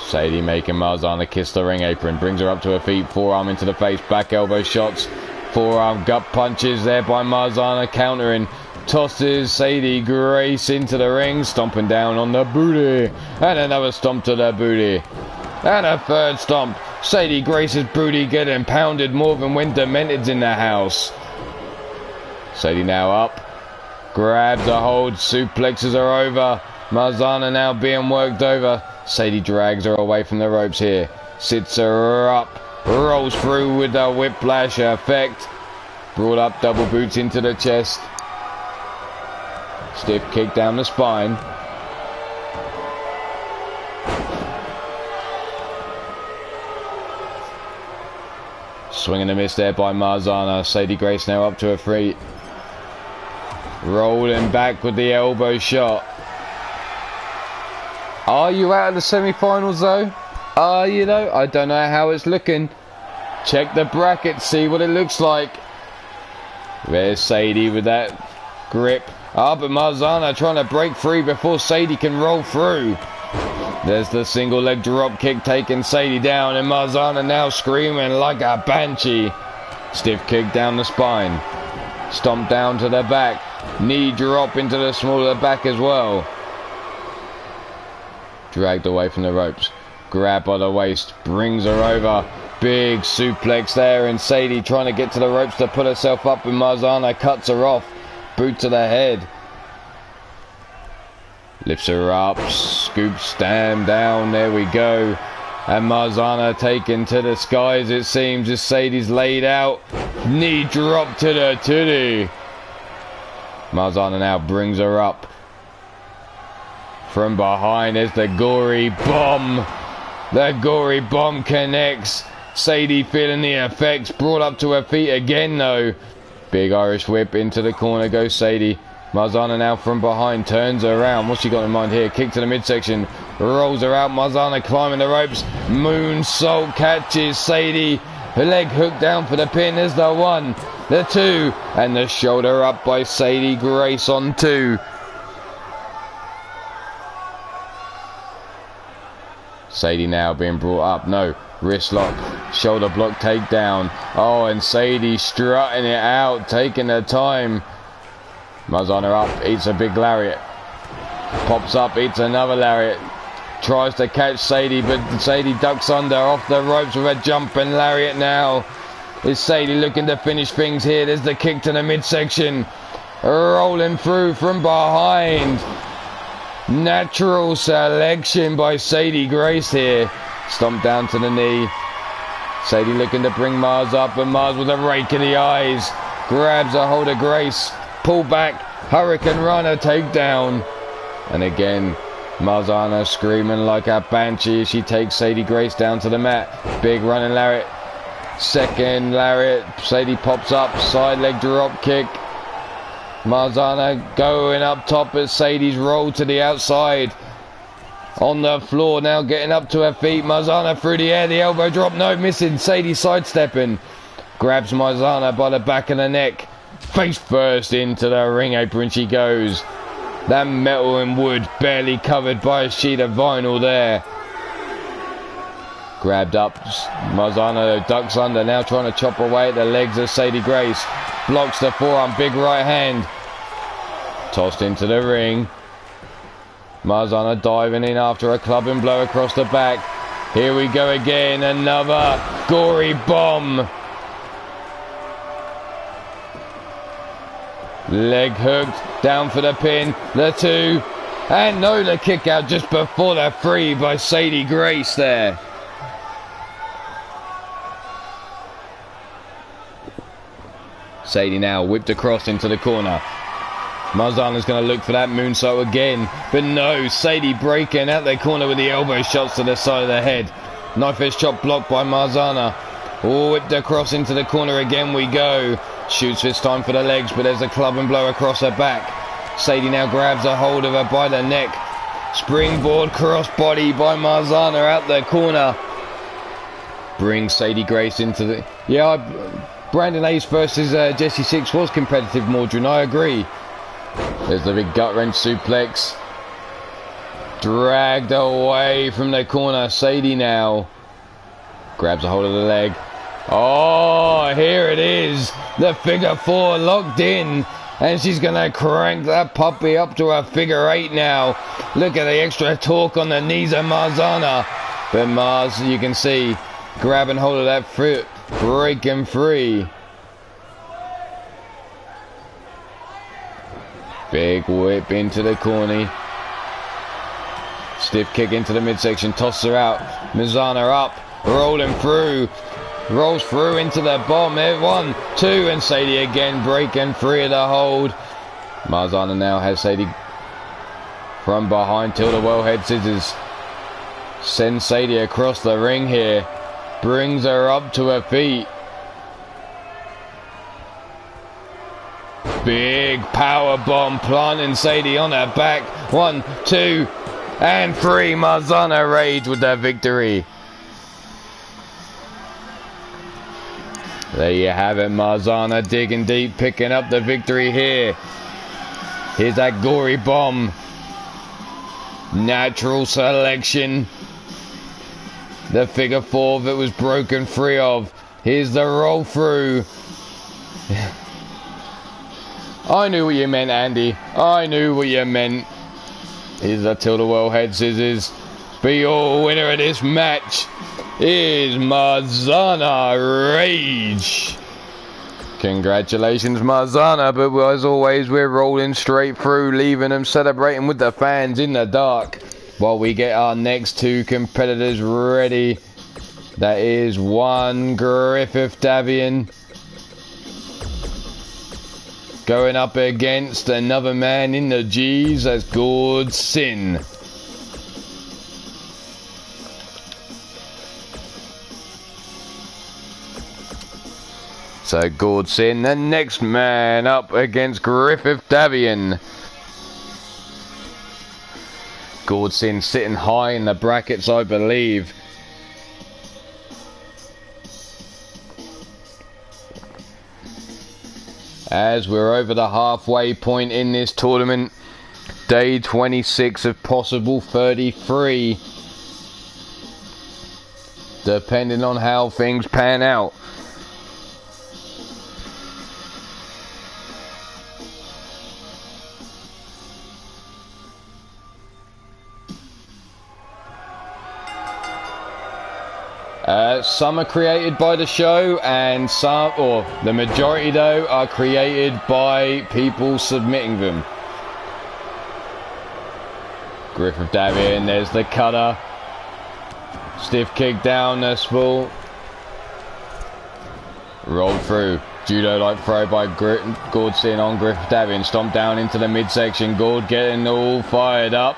Sadie making Marzana kiss the ring apron. Brings her up to her feet. Forearm into the face. Back elbow shots. Forearm gut punches there by Marzana. Countering. Tosses Sadie Grace into the ring. Stomping down on the booty. And another stomp to the booty. And a third stomp. Sadie Grace's booty getting pounded more than when Demented's in the house. Sadie now up. Grabs a hold. Suplexes her over. Marzana now being worked over. Sadie drags her away from the ropes here. Sits her up. Rolls through with the whiplash effect. Brought up double boots into the chest. Stiff kick down the spine. Swing and a miss there by Marzana. Sadie Grace now up to her feet. Rolling back with the elbow shot. Are you out of the semi-finals though? Are you though? I don't know how it's looking. Check the bracket, see what it looks like. There's Sadie with that grip. But Marzana trying to break free before Sadie can roll through. There's the single leg drop kick taking Sadie down, and Marzana now screaming like a banshee. Stiff kick down the spine. Stomp down to the back. Knee drop into the small of the back as well. Dragged away from the ropes. Grab by the waist. Brings her over. Big suplex there. And Sadie trying to get to the ropes to put herself up. And Marzana cuts her off. Boot to the head. Lifts her up. Scoops Stam down. There we go. And Marzana taken to the skies, it seems, as Sadie's laid out. Knee drop to the titty. Marzana now brings her up. From behind, there's the gory bomb. The gory bomb connects. Sadie feeling the effects. Brought up to her feet again, though. Big Irish whip into the corner goes Sadie. Marzana now from behind, turns her around. What's she got in mind here? Kick to the midsection. Rolls her out. Marzana climbing the ropes. Moonsault catches Sadie. Her leg hook down for the pin. There's the 1, the 2, and the shoulder up by Sadie Grace on 2. Sadie now being brought up. No. Wrist lock. Shoulder block takedown. Oh, and Sadie strutting it out. Taking her time. Marzana up. Eats a big lariat. Pops up. Eats another lariat. Tries to catch Sadie, but Sadie ducks under off the ropes with a jumping lariat now. Is Sadie looking to finish things here? There's the kick to the midsection. Rolling through from behind. Natural selection by Sadie Grace here. Stomp down to the knee. Sadie looking to bring Mars up, and Mars with a rake in the eyes. Grabs a hold of Grace. Pull back. Hurricane Runner takedown. And again, Marzana screaming like a banshee as she takes Sadie Grace down to the mat. Big running lariat. Second lariat. Sadie pops up. Side leg drop kick. Marzana going up top as Sadie's rolled to the outside. On the floor now, getting up to her feet. Marzana through the air. The elbow drop. No, missing. Sadie sidestepping. Grabs Marzana by the back of the neck. Face first into the ring apron she goes. That metal and wood barely covered by a sheet of vinyl there. Grabbed up. Marzana ducks under. Now trying to chop away at the legs of Sadie Grace. Blocks the forearm. Big right hand. Tossed into the ring. Marzana diving in after a clubbing blow across the back. Here we go again. Another gory bomb. Leg hooked. Down for the pin. The 2. And no, the kick out just before the 3 by Sadie Grace there. Sadie now whipped across into the corner. Marzana's going to look for that moonsault again. But no, Sadie breaking out the corner with the elbow shots to the side of the head. Knife edge chop blocked by Marzana. Oh, whipped across into the corner again we go. Shoots this time for the legs, but there's a club and blow across her back. Sadie now grabs a hold of her by the neck. Springboard crossbody by Marzana out the corner. Brings Sadie Grace into the... Brandon Ace versus Jesse Six was competitive, Mordrin. I agree. There's the big gut wrench suplex. Dragged away from the corner. Sadie now grabs a hold of the leg. Oh, here it is. The figure 4 locked in. And she's going to crank that puppy up to a figure 8 now. Look at the extra torque on the knees of Marzana. But Mars, you can see, grabbing hold of that foot, breaking free. Big whip into the corny. Stiff kick into the midsection. Tosses her out. Marzana up. Rolling through. Rolls through into the bomb. 1, 2. And Sadie again breaking free of the hold. Marzana now has Sadie from behind. Till the wellhead scissors. Sends Sadie across the ring here. Brings her up to her feet. Big power bomb planting Sadie on her back. 1, 2, and 3. Marzana Rage with the victory. There you have it. Marzana digging deep, picking up the victory here. Here's that gory bomb. Natural selection. The figure 4 that was broken free of. Here's the roll through. I knew what you meant, Andy. I knew what you meant. Here's the Ulmarwolf head scissors. But your winner of this match is Marzana Rage. Congratulations, Marzana, but as always, we're rolling straight through, leaving them celebrating with the fans in the dark while we get our next two competitors ready. That is one Griffith Davian going up against another man in the G's, that's Gord Sin. So Gord Sin, the next man up against Griffith Davian. Gord Sin sitting high in the brackets, I believe. As we're over the halfway point in this tournament, day 26 of possible 33, depending on how things pan out. Some are created by the show, and some, or the majority though, are created by people submitting them. Griffith Davian, there's the cutter. Stiff kick down the spool. Rolled through. Judo-like throw by Gord Sin on Griffith Davian. Stomped down into the midsection. Gord getting all fired up.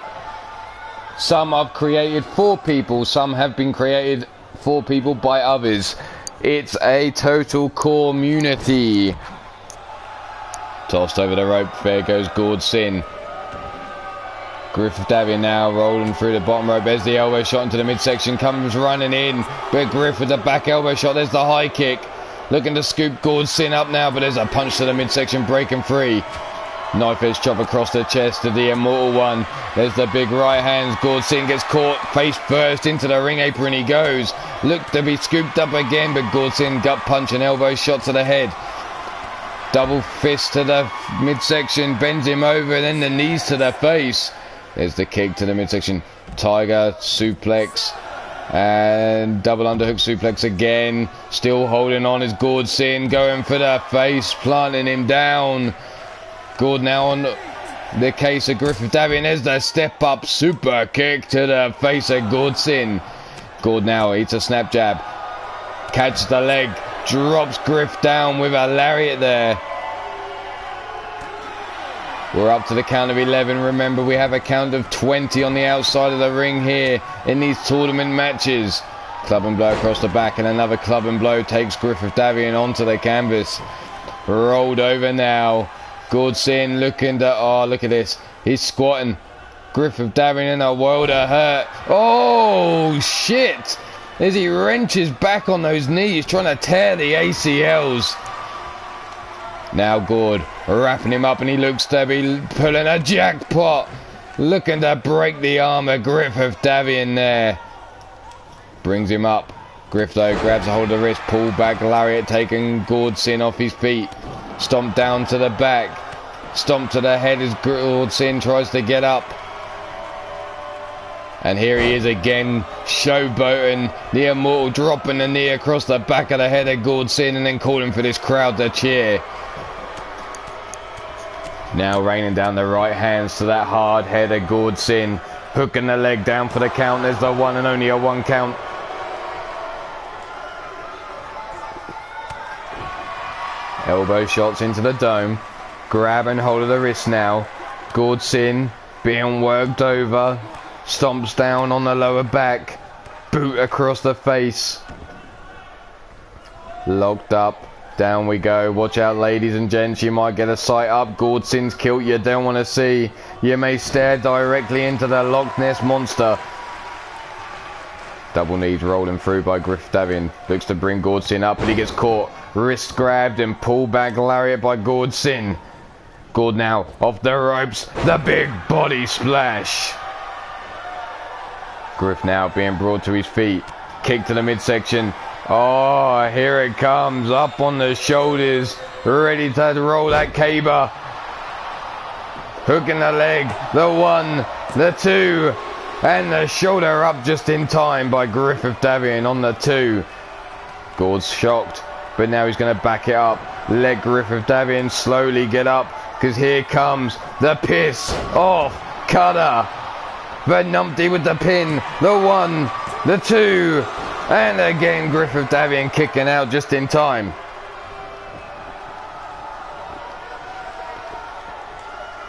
Some I've created for people, some have been created for people by others. It's a total community. Tossed over the rope. There goes Gord Sin. Griffith Davian now rolling through the bottom rope. There's the elbow shot into the midsection. Comes running in. But Griff with the back elbow shot. There's the high kick. Looking to scoop Gord Sin up now. But there's a punch to the midsection. Breaking free. Knife edge chop across the chest of the Immortal One. There's the big right hands. Gord Sin gets caught face first into the ring apron. He goes. Look to be scooped up again, but Gord Sin gut punch and elbow shot to the head. Double fist to the midsection. Bends him over, and then the knees to the face. There's the kick to the midsection. Tiger suplex. And double underhook suplex again. Still holding on is Gord Sin. Going for the face. Planting him down. Gord now on the case of Griffith Davian. There's the step up super kick to the face of Gord Sin. Gord now eats a snap jab. Catches the leg. Drops Griff down with a lariat there. We're up to the count of 11. Remember, we have a count of 20 on the outside of the ring here in these tournament matches. Club and blow across the back, and another club and blow takes Griffith Davian onto the canvas. Rolled over now. Gord Sin looking to, oh, look at this. He's squatting. Griffith Davian in a world of hurt. Oh, shit. As he wrenches back on those knees, trying to tear the ACLs. Now Gord wrapping him up, and he looks to be pulling a jackpot. Looking to break the arm of Griffith Davian there. Brings him up. Griff though grabs a hold of the wrist. Pull back lariat, taking Gord Sin off his feet. Stomp down to the back. Stomp to the head as Gord Sin tries to get up. And here he is again, showboating. The Immortal dropping the knee across the back of the head of Gord Sin, and then calling for this crowd to cheer. Now raining down the right hands to that hard head of Gord Sin. Hooking the leg down for the count. There's the one and only a one count. Elbow shots into the dome. Grab and hold of the wrist now. Gord Sin being worked over. Stomps down on the lower back. Boot across the face. Locked up. Down we go. Watch out, ladies and gents. You might get a sight up. Gord Sin's kilt you don't want to see. You may stare directly into the Loch Ness Monster. Double knees rolling through by Griff Davian. Looks to bring Gord Sin up, but he gets caught. Wrist grabbed and pulled back lariat by Gord Sin. Gord now off the ropes. The big body splash. Griff now being brought to his feet. Kick to the midsection. Oh, here it comes. Up on the shoulders. Ready to roll that caber. Hook in the leg, the 1, the 2, and the shoulder up just in time by Griffith Davian on the 2. Gord's shocked, but now he's going to back it up. Let Griffith Davian slowly get up, because here comes the piss off cutter. But Numpty with the pin, the 1, the 2, and again Griffith Davian kicking out just in time.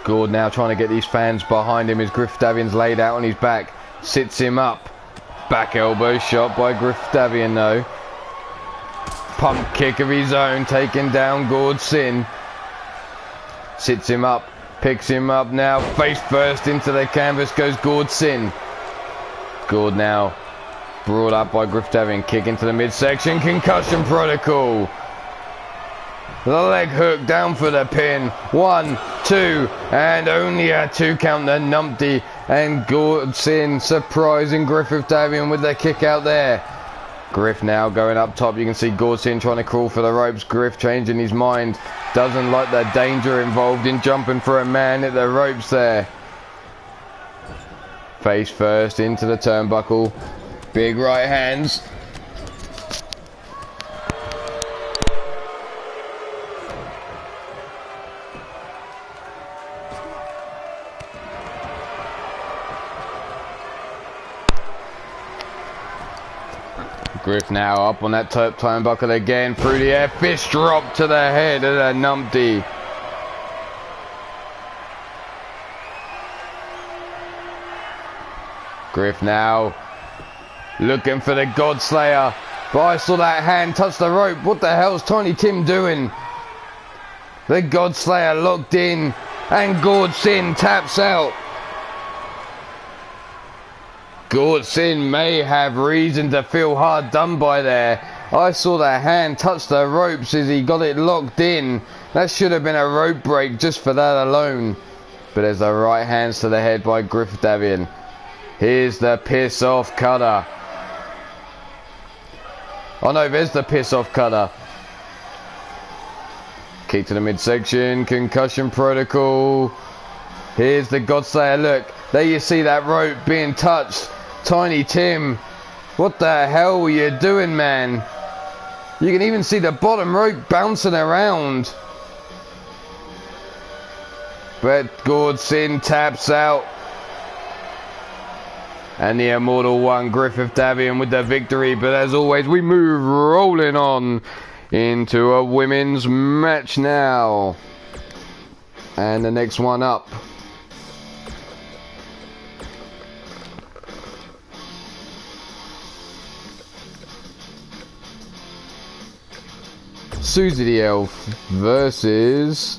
Gord now trying to get these fans behind him as Griffith Davian's laid out on his back. Sits him up. Back elbow shot by Griffith Davian though. Pump kick of his own, taking down Gord Sin. Sits him up. Picks him up now. Face first into the canvas goes Gord Sin. Gord now brought up by Griffith Davian. Kick into the midsection. Concussion protocol. The leg hook down for the pin. 1, 2, and only a 2 count to Numpty. And Gord Sin surprising Griffith Davian with the kick out there. Griff now going up top. You can see Gord Sin trying to crawl for the ropes. Griff changing his mind. Doesn't like the danger involved in jumping for a man at the ropes there. Face first into the turnbuckle. Big right hands. Griff now up on that turnbuckle again through the air. Fist drop to the head of the Numpty. Griff now looking for the Godslayer. But I saw that hand touch the rope. What the hell's Tiny Tim doing? The Godslayer locked in and Gord Sin taps out. Gord Sin may have reason to feel hard done by there. I saw that hand touch the ropes as he got it locked in. That should have been a rope break just for that alone. But there's the right hands to the head by Griffith Davian. Here's the piss off cutter. Oh no, there's the piss off cutter. Kick to the midsection, concussion protocol. Here's the Godslayer. Look, there you see that rope being touched. Tiny Tim, what the hell were you doing, man? You can even see the bottom rope bouncing around. But Gord Sin taps out. And the Immortal One, Griffith Davian, with the victory. But as always, we move rolling on into a women's match now. And the next one up. Susie the Elf versus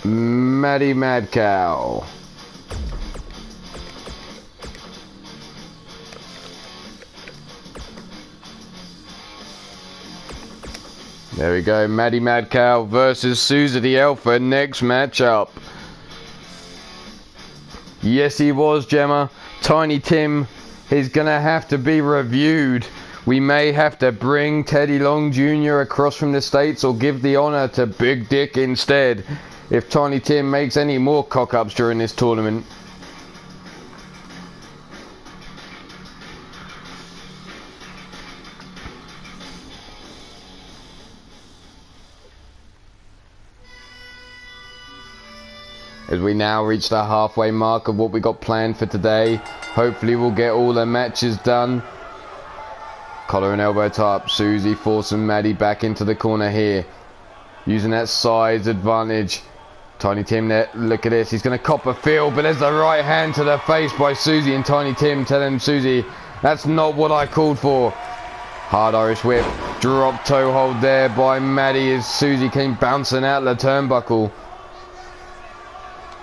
Maddie Mad Cow. There we go, Maddie Mad Cow versus Susie the Elf for next matchup. Yes, he was, Gemma. Tiny Tim is gonna have to be reviewed. We may have to bring Teddy Long Jr. across from the States or give the honour to Big Dick instead if Tiny Tim makes any more cock-ups during this tournament. As we now reach the halfway mark of what we got planned for today, hopefully we'll get all the matches done. Collar and elbow tie up. Susie forcing Maddie back into the corner here. Using that size advantage. Tiny Tim there. Look at this. He's going to cop a feel, but there's the right hand to the face by Susie, and Tiny Tim telling Susie, that's not what I called for. Hard Irish whip. Drop toe hold there by Maddie as Susie came bouncing out of the turnbuckle.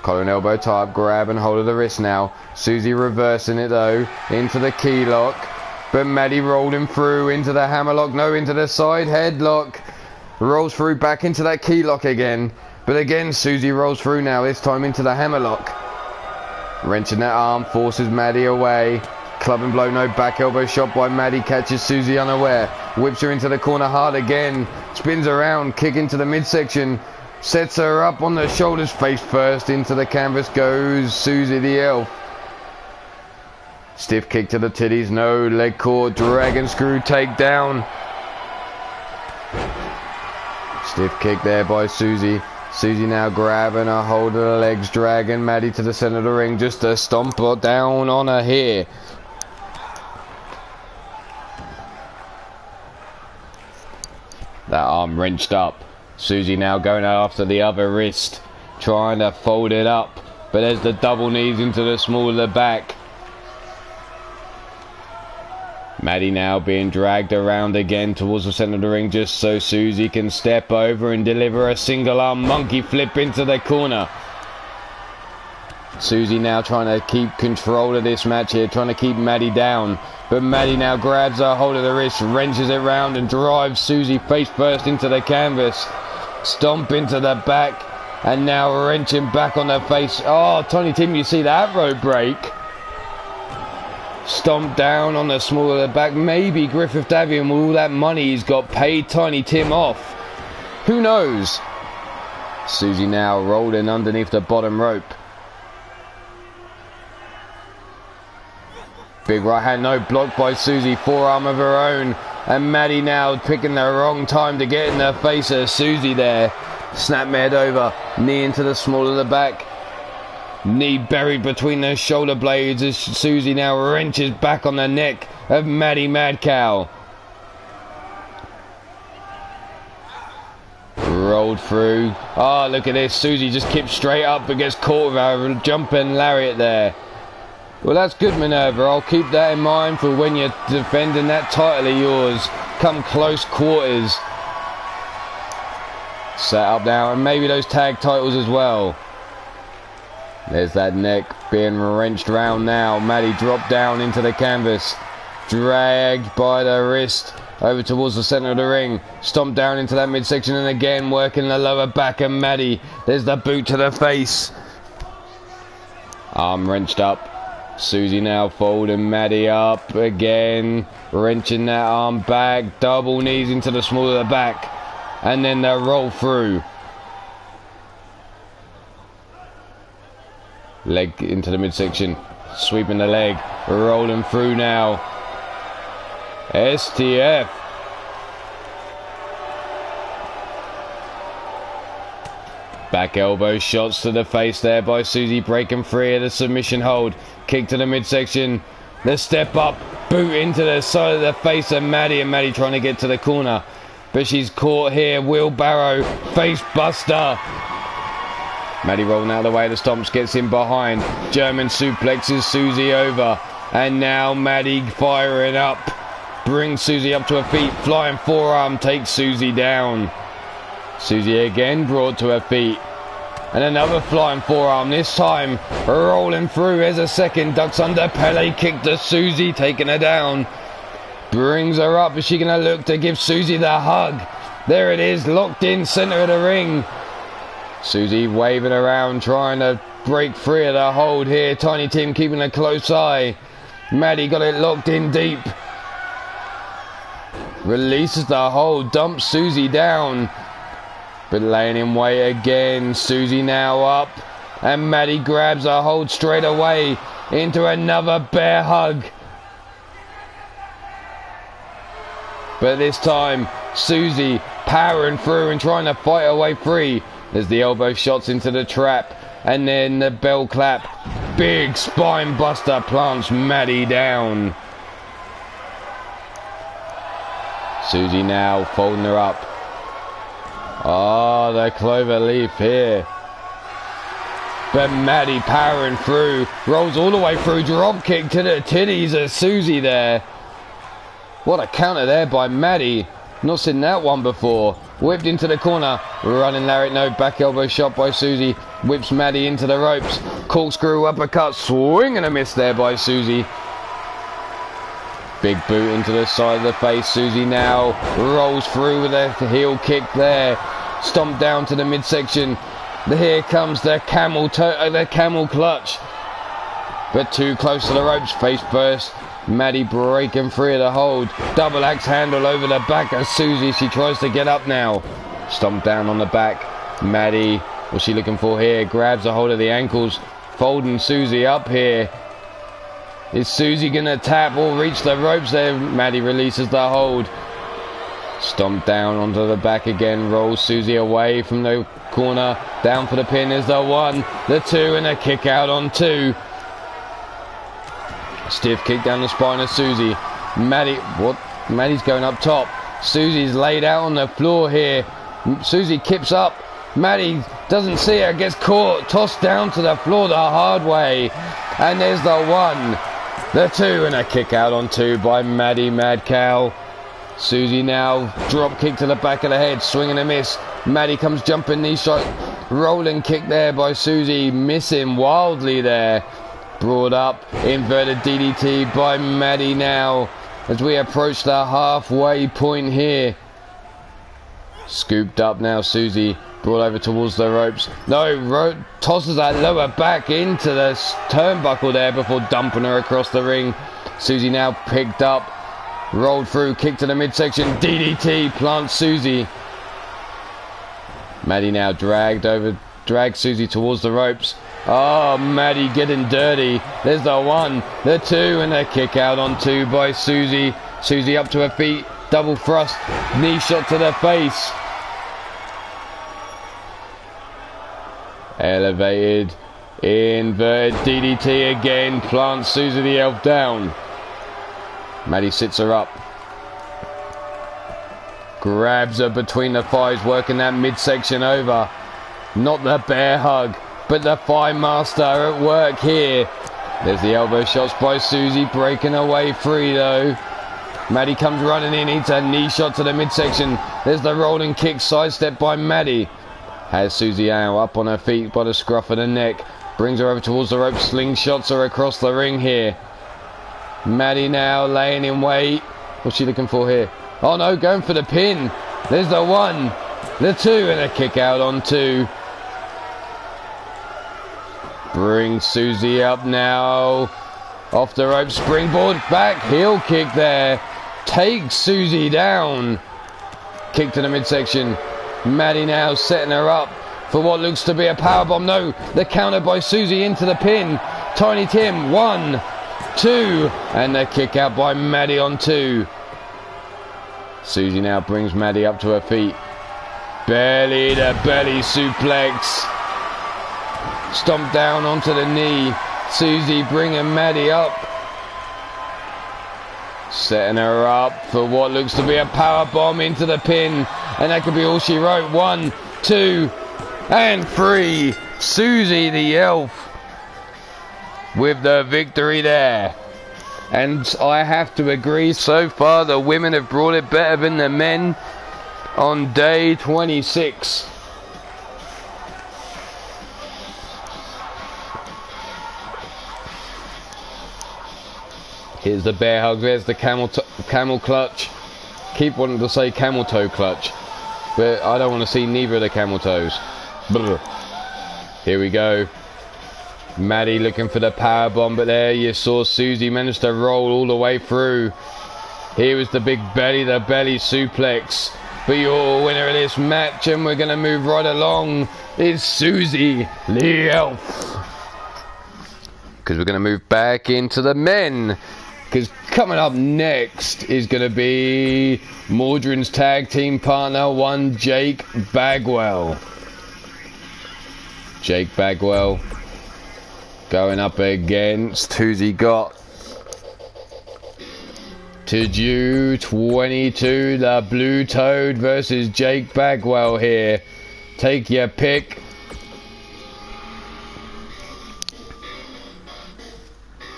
Collar and elbow tie up. Grab and hold of the wrist now. Susie reversing it though. Into the key lock. But Maddie rolled him through into the hammerlock. No, into the side headlock. Rolls through back into that key lock again. But again, Susie rolls through now. This time into the hammerlock. Wrenching that arm. Forces Maddie away. Club and blow. No, back elbow shot by Maddie. Catches Susie unaware. Whips her into the corner hard again. Spins around. Kick into the midsection. Sets her up on the shoulders, face first into the canvas goes Susie the Elf. Stiff kick to the titties, no, leg caught, dragon screw takedown. Stiff kick there by Susie. Susie now grabbing a hold of the legs, dragging Maddie to the center of the ring just to stomp her down on her here. That arm wrenched up. Susie now going after the other wrist, trying to fold it up, but there's the double knees into the small of the back. Maddie now being dragged around again towards the center of the ring just so Susie can step over and deliver a single arm monkey flip into the corner. Susie now trying to keep control of this match here, trying to keep Maddie down. But Maddie now grabs her hold of the wrist, wrenches it round and drives Susie face first into the canvas. Stomp into the back and now wrenching back on her face. Oh, Tiny Tim, you see that rope break? Stomp down on the small of the back. Maybe Griffith Davian, with all that money he's got, paid Tiny Tim off. Who knows? Susie now rolling underneath the bottom rope. Big right hand, no, blocked by Susie, forearm of her own. And Maddie now picking the wrong time to get in the face of Susie there. Snap head over, knee into the small of the back. Knee buried between the shoulder blades as Susie now wrenches back on the neck of Maddie Mad Cow. Rolled through. Oh, look at this. Susie just keeps straight up but gets caught with a jumping lariat there. Well, that's good, Minerva. I'll keep that in mind for when you're defending that title of yours. Come close quarters. Set up now, and maybe those tag titles as well. There's that neck being wrenched round now. Maddie dropped down into the canvas. Dragged by the wrist over towards the center of the ring. Stomped down into that midsection and again working the lower back of Maddie. There's the boot to the face. Arm wrenched up. Susie now folding Maddie up again. Wrenching that arm back. Double knees into the small of the back. And then the roll through. Leg into the midsection, sweeping the leg, rolling through now. STF. Back elbow shots to the face there by Susie, breaking free of the submission hold. Kick to the midsection, the step up, boot into the side of the face of Maddie, and Maddie trying to get to the corner. But she's caught here, wheelbarrow, face buster. Maddie rolling out of the way, the stomps, gets in behind. German suplexes Susie over. And now Maddie firing up. Brings Susie up to her feet. Flying forearm takes Susie down. Susie again brought to her feet. And another flying forearm, this time rolling through. There's a second, ducks under, Pele kick to Susie, taking her down. Brings her up, is she going to look to give Susie the hug? There it is, locked in, center of the ring. Susie waving around, trying to break free of the hold here. Tiny Tim keeping a close eye. Maddie got it locked in deep. Releases the hold, dumps Susie down. But laying in wait again. Susie now up. And Maddie grabs her hold straight away into another bear hug. But this time, Susie powering through and trying to fight her way free. There's the elbow shots into the trap. And then the bell clap. Big spine buster plants Maddie down. Susie now folding her up. Oh, the clover leaf here. But Maddie powering through. Rolls all the way through. Drop kick to the titties of Susie there. What a counter there by Maddie. Not seen that one before. Whipped into the corner. Running lariat, no, back elbow shot by Susie. Whips Maddie into the ropes. Corkscrew uppercut. Swing and a miss there by Susie. Big boot into the side of the face. Susie now rolls through with a heel kick there. Stomp down to the midsection. Here comes the camel clutch. But too close to the ropes. Face first. Maddie breaking free of the hold. Double axe handle over the back of Susie. She tries to get up now. Stomp down on the back. Maddie, what's she looking for here? Grabs a hold of the ankles, folding Susie up here. Is Susie gonna tap or reach the ropes there? Maddie releases the hold. Stomped down onto the back again, rolls Susie away from the corner, down for the pin. Is the 1, the 2, and a kick out on 2. Stiff kick down the spine of Susie. Maddie's going up top. Susie's laid out on the floor here. Susie kips up. Maddie doesn't see her, gets caught, tossed down to the floor the hard way. And there's the 1, the 2, and a kick out on 2 by Maddie Mad Cow. Susie now, drop kick to the back of the head, swing and a miss. Maddie comes jumping, knee shot, rolling kick there by Susie, missing wildly there. Brought up, inverted DDT by Maddie now, as we approach the halfway point here. Scooped up now, Susie, brought over towards the ropes. No, tosses that lower back into the turnbuckle there before dumping her across the ring. Susie now picked up, rolled through, kick to the midsection, DDT, plants Susie. Maddie now dragged Susie towards the ropes. Oh, Maddie getting dirty. There's the 1, the 2, and a kick out on 2 by Susie. Susie up to her feet, double thrust, knee shot to the face. Elevated, inverted DDT again, plants Susie the Elf down. Maddie sits her up. Grabs her between the thighs, working that midsection over. Not the bear hug, but the thigh master at work here. There's the elbow shots by Susie, breaking away free though. Maddie comes running in, hits a knee shot to the midsection. There's the rolling kick, sidestep by Maddie. Has Susie now up on her feet by the scruff of the neck. Brings her over towards the rope, slingshots her across the ring here. Maddie now laying in wait. What's she looking for here? Oh no, going for the pin. There's the 1, the 2, and a kick out on 2. Brings Susie up now. Off the rope, springboard, back, heel kick there. Takes Susie down. Kick to the midsection. Maddie now setting her up for what looks to be a powerbomb. No, the counter by Susie into the pin. Tiny Tim, 1, 2, and the kick out by Maddie on 2. Susie now brings Maddie up to her feet. Belly to belly suplex. Stomp down onto the knee. Susie bringing Maddie up. Setting her up for what looks to be a power bomb into the pin. And that could be all she wrote. 1, 2, and 3. Susie the Elf with the victory there. And I have to agree, so far the women have brought it better than the men on day 26. Here's the bear hug, there's the camel clutch. Keep wanting to say camel toe clutch, but I don't want to see neither of the camel toes. Brr. Here we go. Maddie looking for the power bomb, but there you saw Susie managed to roll all the way through. Here was the big belly, the belly suplex. But your winner of this match, and we're going to move right along, is Susie the Elf. Because we're going to move back into the men. Because coming up next is going to be Mordrin's tag team partner, one Jake Bagwell. Jake Bagwell going up against, who's he got? Tiju 22, the Blue Toad versus Jake Bagwell here. Take your pick.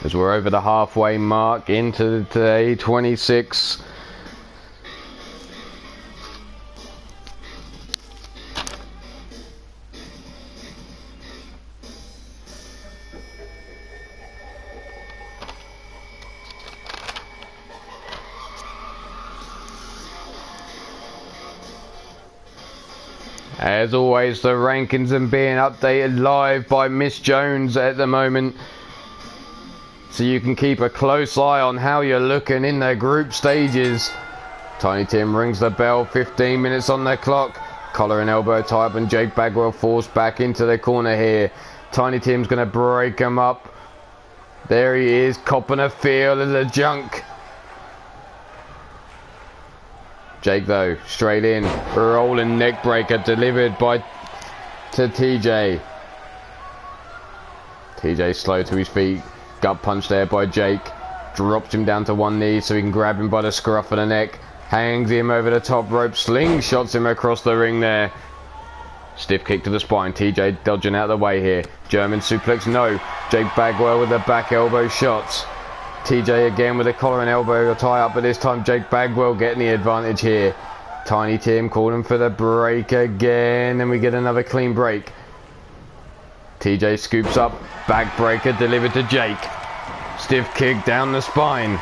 As we're over the halfway mark into day 26. As always, the rankings are being updated live by Miss Jones at the moment, so you can keep a close eye on how you're looking in the group stages. Tiny Tim rings the bell, 15 minutes on the clock. Collar and elbow tie up, and Jake Bagwell forced back into the corner here. Tiny Tim's going to break him up. There he is, copping a feel of the junk. Jake though, straight in, rolling neck breaker delivered to TJ. TJ slow to his feet, gut punch there by Jake. Drops him down to one knee so he can grab him by the scruff of the neck. Hangs him over the top rope, slingshots him across the ring there. Stiff kick to the spine, TJ dodging out of the way here. German suplex, no. Jake Bagwell with the back elbow shots. TJ again with a collar and elbow tie up, but this time Jake Bagwell getting the advantage here. Tiny Tim calling for the break again, and we get another clean break. TJ scoops up, back breaker delivered to Jake. Stiff kick down the spine.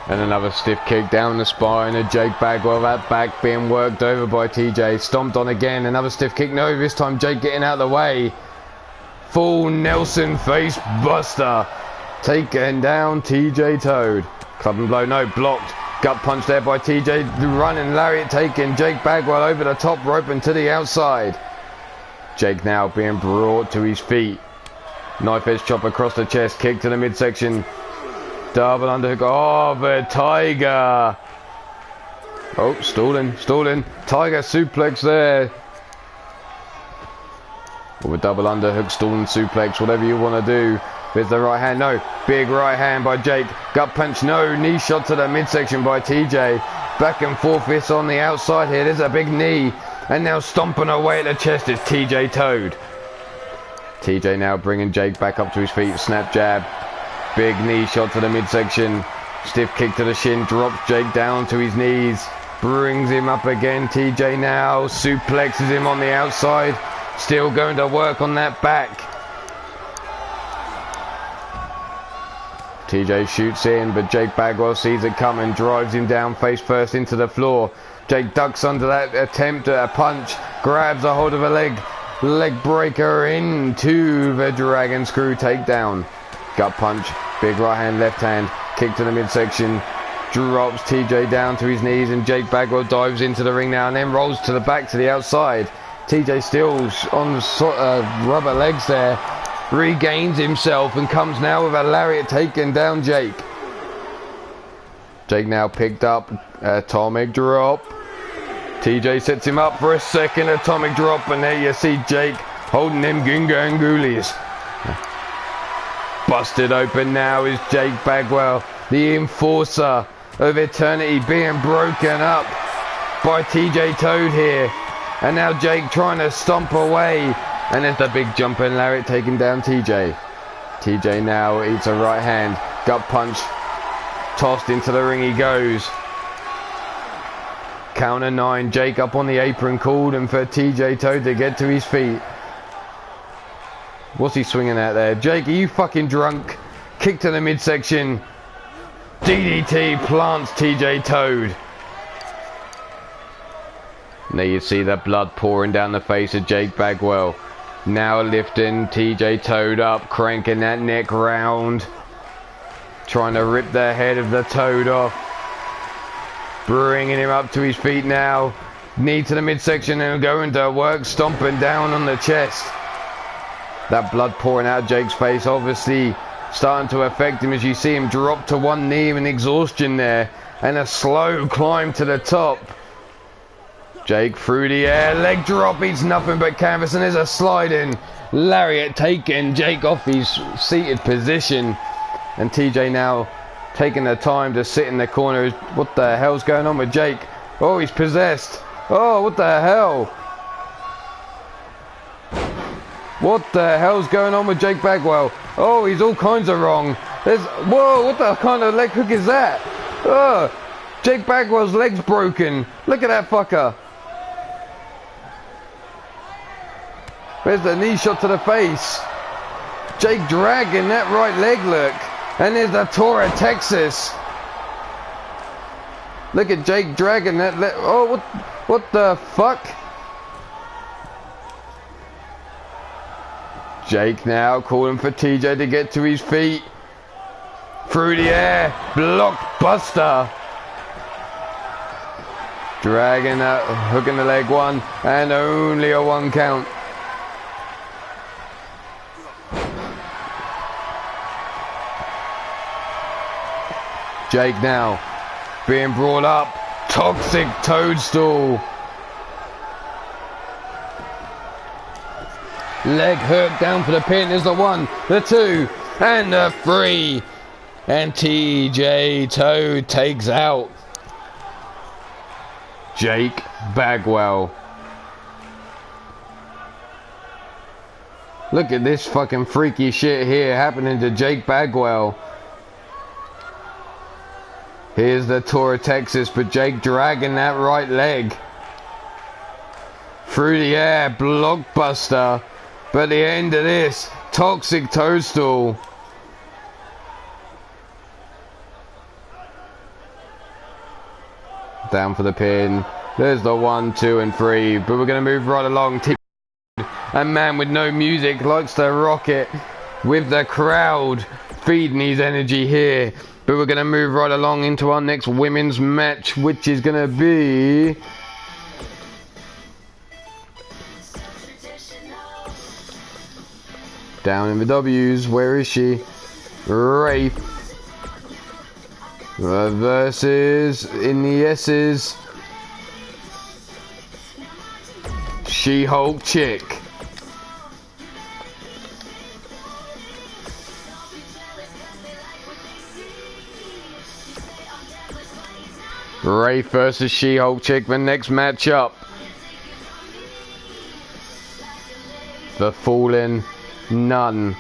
And another stiff kick down the spine of Jake Bagwell. That back being worked over by TJ. Stomped on again. Another stiff kick. No, this time Jake getting out of the way. Full Nelson face buster. Taken down TJ Toad. Club and blow. No, blocked. Gut punch there by TJ. Running lariat taken. Jake Bagwell over the top rope and to the outside. Jake now being brought to his feet. Knife edge chop across the chest. Kick to the midsection. Double underhook. Oh, the Tiger. Oh, stalling. Tiger suplex there. With a double underhook, stalling suplex, whatever you want to do. There's the right hand. No. Big right hand by Jake. Gut punch. No. Knee shot to the midsection by TJ. Back and forth this on the outside here. There's a big knee. And now stomping away at the chest is TJ Toad. TJ now bringing Jake back up to his feet. Snap jab. Big knee shot to the midsection. Stiff kick to the shin. Drops Jake down to his knees. Brings him up again. TJ now suplexes him on the outside. Still going to work on that back. TJ shoots in, but Jake Bagwell sees it coming. Drives him down face first into the floor. Jake ducks under that attempt at a punch. Grabs a hold of a leg. Leg breaker into the dragon screw takedown. Gut punch. Big right hand, left hand. Kick to the midsection. Drops TJ down to his knees, and Jake Bagwell dives into the ring now and then rolls to the back to the outside. TJ still on rubber legs there. Regains himself and comes now with a lariat taking down Jake. Jake now picked up. Atomic drop. TJ sets him up for a second atomic drop, and there you see Jake holding them Gingangulis. Busted open now is Jake Bagwell, the enforcer of eternity, being broken up by TJ Toad here. And now Jake trying to stomp away, and there's the big jumping lariat taking down TJ. TJ now eats a right hand, gut punch, tossed into the ring he goes. Counter 9, Jake up on the apron, called him for TJ Toad to get to his feet. What's he swinging at there? Jake, are you fucking drunk? Kick to the midsection. DDT plants TJ Toad. Now you see the blood pouring down the face of Jake Bagwell. Now lifting TJ Toad up, cranking that neck round. Trying to rip the head of the Toad off. Bringing him up to his feet now. Knee to the midsection and going to work, stomping down on the chest. That blood pouring out Jake's face obviously starting to affect him as you see him drop to one knee in exhaustion there. And a slow climb to the top. Jake through the air, leg drop, eats nothing but canvas, and there's a sliding lariat taking Jake off his seated position. And TJ now taking the time to sit in the corner. What the hell's going on with Jake? Oh, he's possessed. Oh, what the hell? What the hell's going on with Jake Bagwell? Oh, he's all kinds of wrong. Whoa, what the kind of leg hook is that? Oh, Jake Bagwell's leg's broken. Look at that fucker. There's the knee shot to the face. Jake dragging that right leg, look. And there's the Tour of Texas. Look at Jake dragging that leg. Oh, what the fuck? Jake now calling for TJ to get to his feet. Through the air. Blockbuster. Dragging that hook in the leg, one, and only a 1 count. Jake now being brought up. Toxic toadstool. Leg hook down for the pin. There's the 1, the 2, and the 3. And TJ Toad takes out Jake Bagwell. Look at this fucking freaky shit here happening to Jake Bagwell. Here's the Tour of Texas, but Jake dragging that right leg through the air. Blockbuster. But the end of this, toxic toadstool. Down for the pin. There's the 1, 2, and 3. But we're going to move right along. A man with no music likes to rock it with the crowd feeding his energy here. But we're going to move right along into our next women's match, which is going to be down in the W's. Where is she? Rafe versus in the S's She-Hulk Chick. Rafe versus She-Hulk Chick, the next matchup. The Fallen Nun,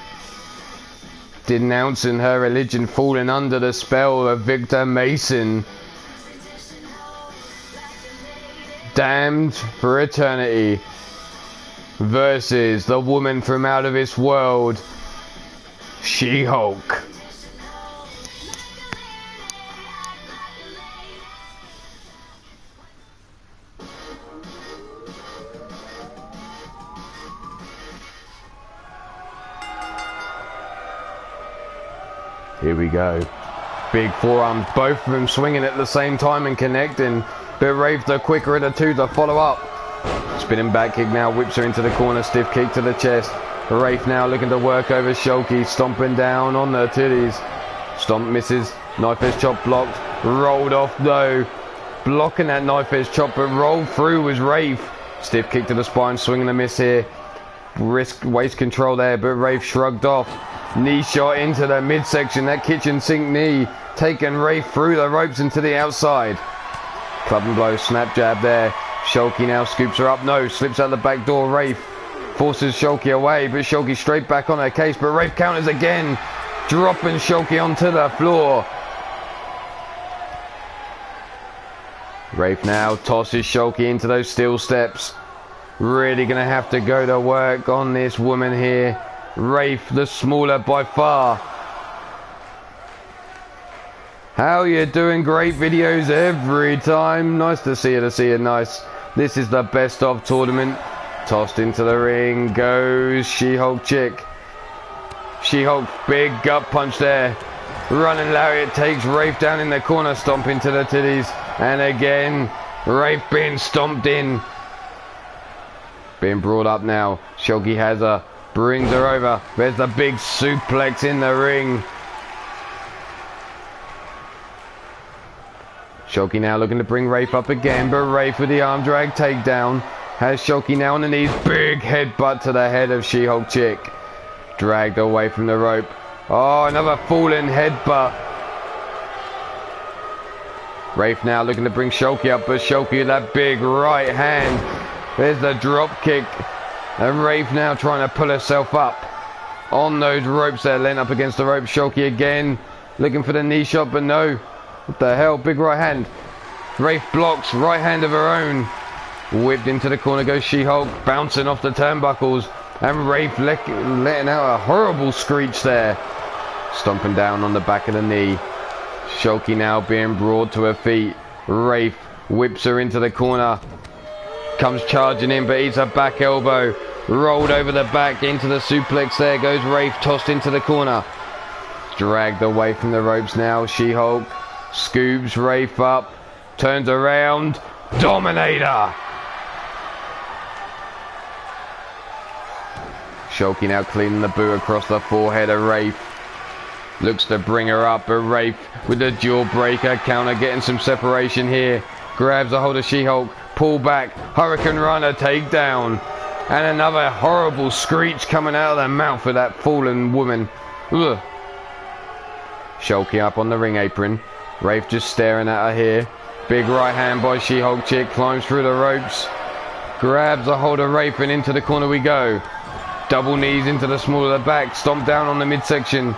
denouncing her religion, falling under the spell of Victor Mason. Damned for Eternity versus the woman from out of this world, She-Hulk. Here we go. Big forearms, both of them swinging at the same time and connecting. But Rafe the quicker of the 2 to follow up. Spinning back kick now, whips her into the corner, stiff kick to the chest. Rafe now looking to work over Shulky, stomping down on the titties. Stomp misses, knife edge chop blocked, rolled off though. Blocking that knife edge chop, but rolled through was Rafe. Stiff kick to the spine, swinging a miss here. Risk waist control there, but Rafe shrugged off. Knee shot into the midsection, that kitchen sink knee, taking Rafe through the ropes and to the outside. Club and blow, snap jab there. Shulky now scoops her up, no, slips out the back door. Rafe forces Shulky away, but Shulky straight back on her case, but Rafe counters again, dropping Shulky onto the floor. Rafe now tosses Shulky into those steel steps. Really gonna have to go to work on this woman here. Rafe, the smaller by far. How you doing? Great videos every time. Nice to see you, nice. This is the best of tournament. Tossed into the ring goes She-Hulk Chick. She-Hulk, big gut punch there. Running lariat takes Rafe down in the corner, stomping to the titties. And again, Rafe being stomped in. Being brought up now. Shulky has her. Brings her over. There's the big suplex in the ring. Shulky now looking to bring Rafe up again, but Rafe with the arm drag takedown. Has Shulky now on the knees. Big headbutt to the head of She-Hulk Chick. Dragged away from the rope. Oh, another falling headbutt. Rafe now looking to bring Shulky up, but Shulky with that big right hand. There's the drop kick. And Rafe now trying to pull herself up on those ropes there, laying up against the rope. Shulky again, looking for the knee shot, but no. What the hell? Big right hand. Rafe blocks, right hand of her own. Whipped into the corner goes She-Hulk, bouncing off the turnbuckles. And Rafe letting out a horrible screech there. Stomping down on the back of the knee. Shulky now being brought to her feet. Rafe whips her into the corner. Comes charging in, but eats a back elbow. Rolled over the back into the suplex. There goes Rafe, tossed into the corner. Dragged away from the ropes now. She-Hulk scoops Rafe up. Turns around. Dominator. Sholky now cleaning the boot across the forehead of Wraith. Looks to bring her up, but Wraith with the dual breaker counter, getting some separation here. Grabs a hold of She-Hulk, pull back, Hurricane Runner takedown. And another horrible screech coming out of the mouth of that fallen woman. Ugh. Sholky up on the ring apron. Wraith just staring at her here. Big right hand by She-Hulk chick, climbs through the ropes. Grabs a hold of Wraith and into the corner we go. Double knees into the small of the back, stomp down on the midsection.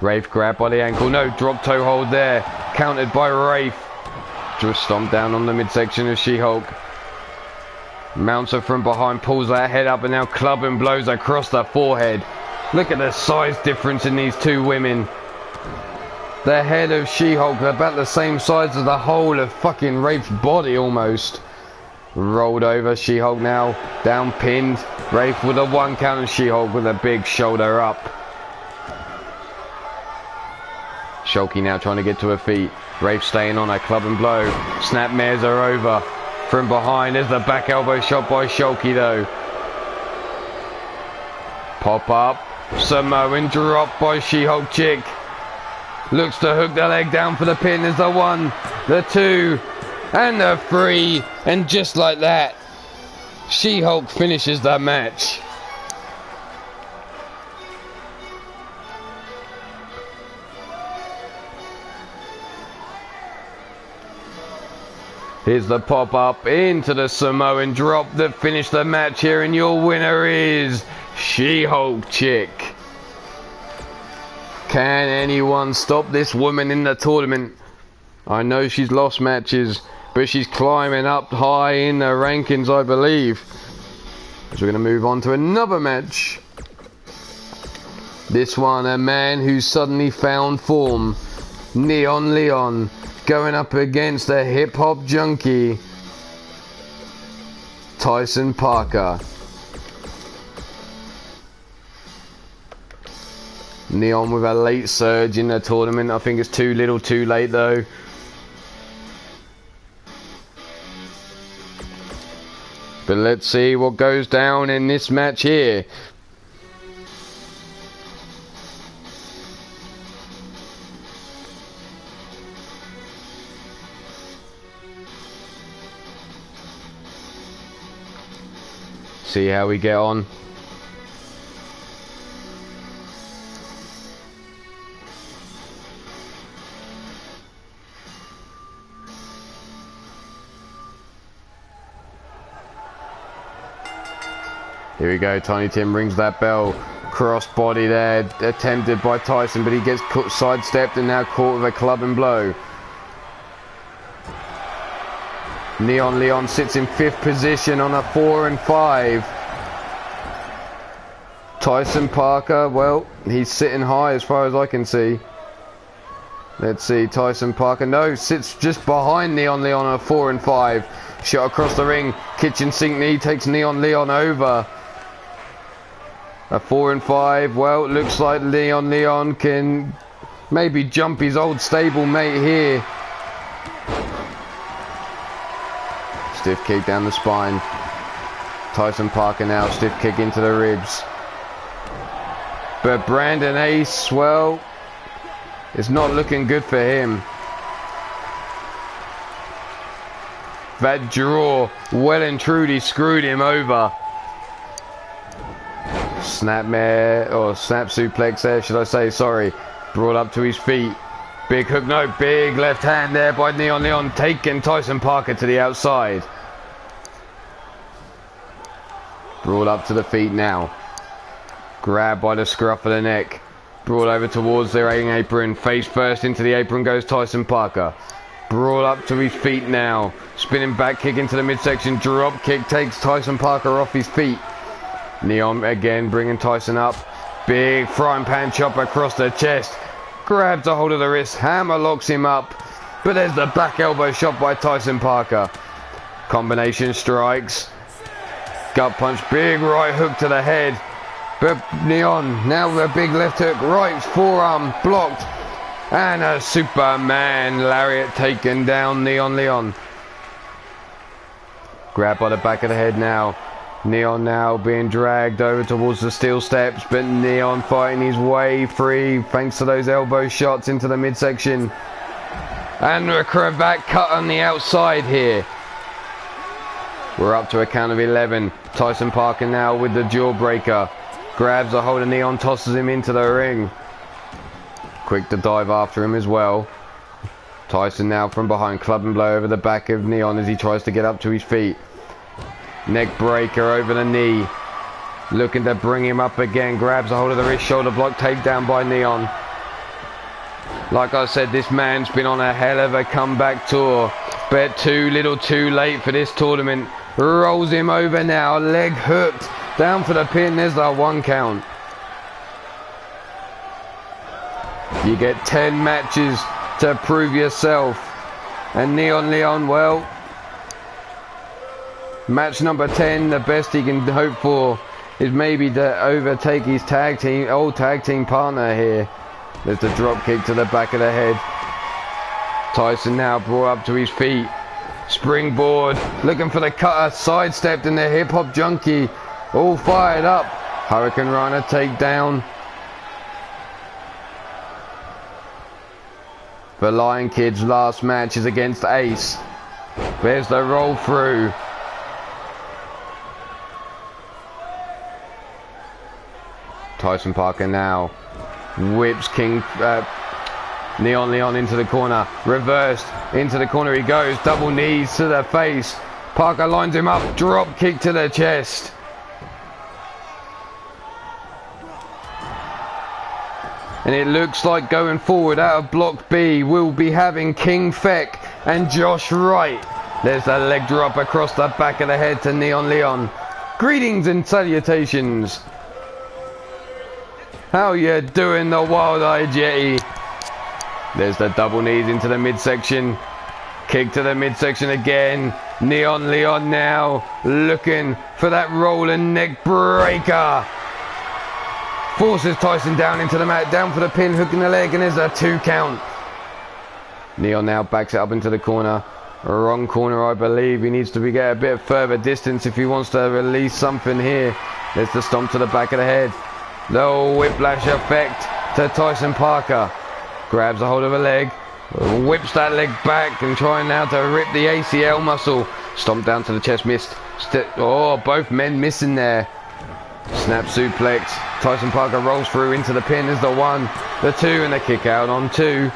Wraith grabbed by the ankle, no, drop toe hold there, countered by Wraith. Just stomp down on the midsection of She-Hulk. Mounts her from behind, pulls her head up and now clubbing blows across the forehead. Look at the size difference in these two women. The head of She-Hulk about the same size as the whole of fucking Wraith's body almost. Rolled over, She-Hulk now down pinned. Wraith with a 1 count and She-Hulk with a big shoulder up. Sholky now trying to get to her feet. Wraith staying on her, club and blow. Snapmares her over. From behind, there's the back elbow shot by Sholky though. Pop up. Samoan drop by She-Hulk chick. Looks to hook the leg down for the pin. There's the 1, the 2, and the 3. And just like that, She-Hulk finishes the match. Here's the pop-up into the Samoan drop that finished the match here, and your winner is She-Hulk chick. Can anyone stop this woman in the tournament? I know she's lost matches, but she's climbing up high in the rankings, I believe. So we're going to move on to another match. This one, a man who suddenly found form. Neon Leon going up against a hip-hop junkie, Tyson Parker. Neon with a late surge in the tournament. I think it's too little too late though. But let's see what goes down in this match here. See how we get on. Here we go, Tiny Tim rings that bell. Cross body there, attempted by Tyson, but he gets sidestepped and now caught with a club and blow. Neon Leon sits in 5th position on a 4 and 5. Tyson Parker, well, he's sitting high as far as I can see. Let's see, Tyson Parker, no, sits just behind Neon Leon on a 4 and 5. Shot across the ring, kitchen sink knee takes Neon Leon over. A 4 and 5, well, looks like Neon Leon can maybe jump his old stable mate here. Stiff kick down the spine. Tyson Parker now, stiff kick into the ribs. But Brandon Ace, well, it's not looking good for him. That draw well and truly screwed him over. Snapmare, or snap suplex there, should I say, sorry. Brought up to his feet. Big hook, no, big left hand there by Neon Leon, taking Tyson Parker to the outside. Brought up to the feet now. Grabbed by the scruff of the neck. Brought over towards their apron. Face first into the apron goes Tyson Parker. Brought up to his feet now. Spinning back kick into the midsection. Drop kick takes Tyson Parker off his feet. Neon again bringing Tyson up. Big frying pan chop across the chest. Grabs a hold of the wrist. Hammer locks him up. But there's the back elbow shot by Tyson Parker. Combination strikes. Gut punch. Big right hook to the head. But Neon now with a big left hook. Right forearm blocked. And a Superman lariat taken down Leon. Grab by the back of the head now. Neon now being dragged over towards the steel steps, but Neon fighting his way free thanks to those elbow shots into the midsection. And a cravat cut on the outside here. We're up to a count of 11. Tyson Parker now with the jawbreaker. Grabs a hold of Neon, tosses him into the ring. Quick to dive after him as well. Tyson now from behind, club and blow over the back of Neon as he tries to get up to his feet. Neck breaker over the knee. Looking to bring him up again. Grabs a hold of the wrist, shoulder block, takedown by Neon. Like I said, this man's been on a hell of a comeback tour. But too little too late for this tournament. Rolls him over now. Leg hooked. Down for the pin. There's the 1 count. You get 10 matches to prove yourself. And Leon, well, match number 10, the best he can hope for is maybe to overtake his old tag team partner here. There's the drop kick to the back of the head. Tyson now brought up to his feet. Springboard, looking for the cutter, sidestepped in the hip-hop junkie. All fired up. Hurricane Rana takedown. The Lion Kid's last match is against Ace. There's the roll through. Tyson Parker now whips Leon into the corner. Reversed into the corner he goes. Double knees to the face. Parker lines him up. Drop kick to the chest. And it looks like going forward out of Block B, we'll be having King Feck and Josh Wright. There's the leg drop across the back of the head to Leon. Greetings and salutations. How you doing, the Wild-Eyed Yeti? There's the double knees into the midsection. Kick to the midsection again. Leon now looking for that rolling neck breaker. Forces Tyson down into the mat, down for the pin, hooking the leg, and there's a 2 count. Leon now backs it up into the corner. Wrong corner, I believe. He needs to get a bit further distance if he wants to release something here. There's the stomp to the back of the head. The whiplash effect to Tyson Parker. Grabs a hold of a leg, whips that leg back and trying now to rip the ACL muscle. Stomp down to the chest, missed. Both men missing there. Snap suplex. Tyson Parker rolls through into the pin. There's the 1, the 2, and the kick out on 2.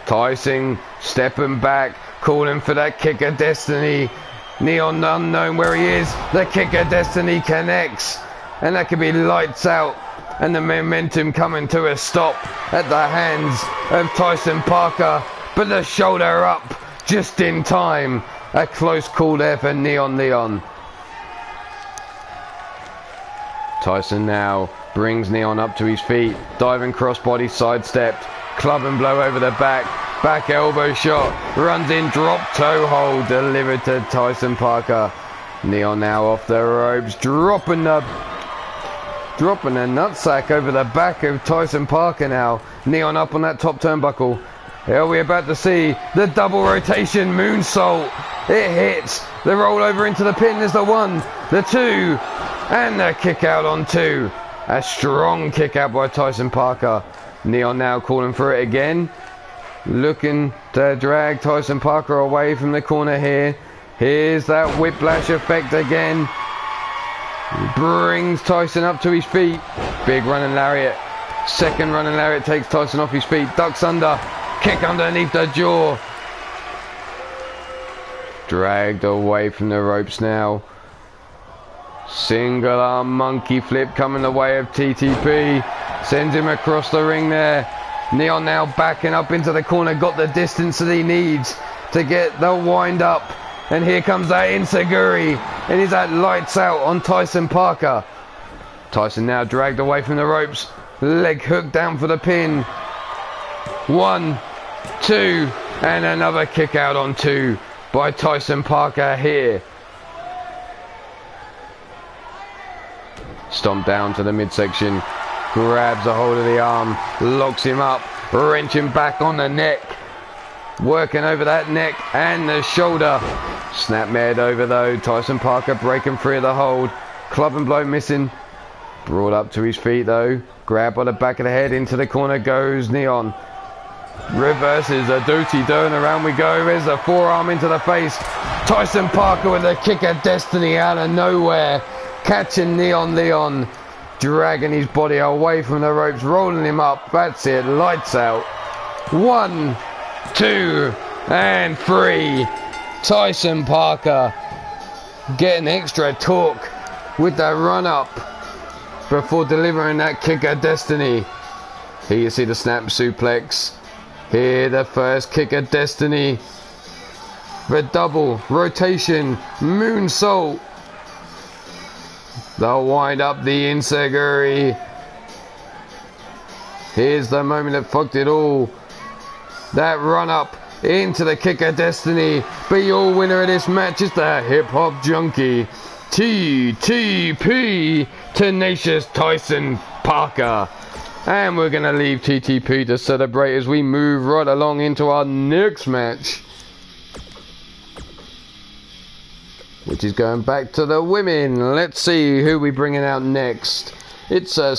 Tyson stepping back, calling for that kick of destiny. Neon unknown where he is. The kick of destiny connects. And that could be lights out. And the momentum coming to a stop at the hands of Tyson Parker. But the shoulder up just in time. A close call there for Leon. Tyson now brings Neon up to his feet. Diving crossbody sidestepped. Club and blow over the back. Back elbow shot. Runs in, drop toe hold. Delivered to Tyson Parker. Neon now off the ropes. Dropping a nutsack over the back of Tyson Parker now. Neon up on that top turnbuckle. Here we're about to see the double rotation moonsault. It hits. The roll over into the pin. There's the 1, the 2. And the kick out on 2. A strong kick out by Tyson Parker. Neon now calling for it again. Looking to drag Tyson Parker away from the corner here. Here's that whiplash effect again. Brings Tyson up to his feet. Big running lariat. Second running lariat takes Tyson off his feet. Ducks under. Kick underneath the jaw. Dragged away from the ropes now. Single arm monkey flip coming the way of TTP. Sends him across the ring there. Neon now backing up into the corner. Got the distance that he needs to get the wind up. And here comes that Insaguri. And he's at lights out on Tyson Parker. Tyson now dragged away from the ropes. Leg hook down for the pin. 1, 2. And another kick out on 2 by Tyson Parker here. Stomp down to the midsection. Grabs a hold of the arm. Locks him up. wrenching back on the neck. Working over that neck and the shoulder. Snapmared over though. Tyson Parker breaking free of the hold. Club and blow missing. Brought up to his feet though. Grab by the back of the head. Into the corner goes Neon. Reverses a do-ti-do and around we go. There's a forearm into the face. Tyson Parker with a kick of destiny out of nowhere. Catching Leon. Dragging his body away from the ropes. Rolling him up. That's it. Lights out. 1, 2 and 3. Tyson Parker getting extra torque with that run up before delivering that kick of destiny. Here you see the snap suplex. Here the first kick of destiny. The double rotation moonsault. They'll wind up the enziguri. Here's the moment that fucked it all. That run up into the kick of destiny. But your winner of this match is the hip hop junkie, TTP, Tenacious Tyson Parker. And we're going to leave TTP to celebrate as we move right along into our next match, which is going back to the women. Let's see who we're bringing out next. It's a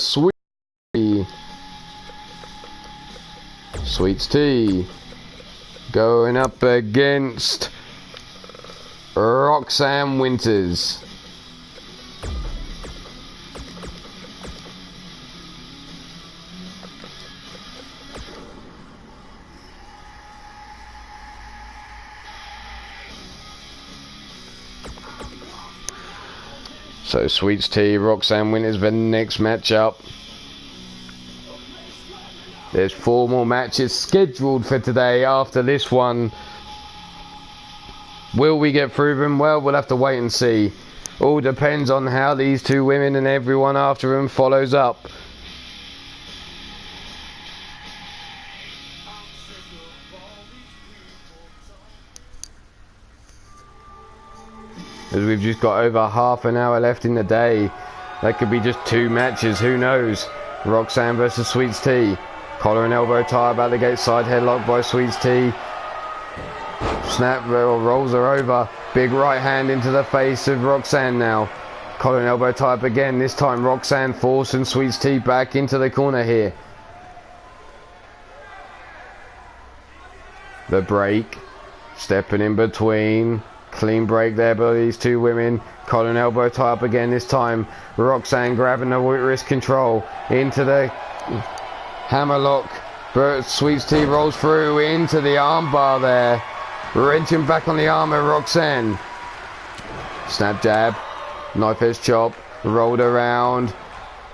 Sweets T going up against Roxanne Winters. So Sweets T, Roxanne Winters, the next matchup. There's 4 more matches scheduled for today after this one. Will we get through them? Well, we'll have to wait and see. All depends on how these 2 women and everyone after them follows up. As we've just got over half an hour left in the day. That could be just 2 matches, who knows? Roxanne versus Sweets T. Collar and elbow tie about the gate, side headlock by Sweets T. Snap rolls her over. Big right hand into the face of Roxanne now. Collar and elbow tie up again. This time Roxanne forcing Sweets T back into the corner here. The break. Stepping in between. Clean break there by these 2 women. Collar and elbow tie up again this time. Roxanne grabbing the wrist control into the hammerlock. But Sweets T rolls through into the armbar there. Wrenching back on the arm of Roxanne. Snap jab. Knife edge chop. Rolled around.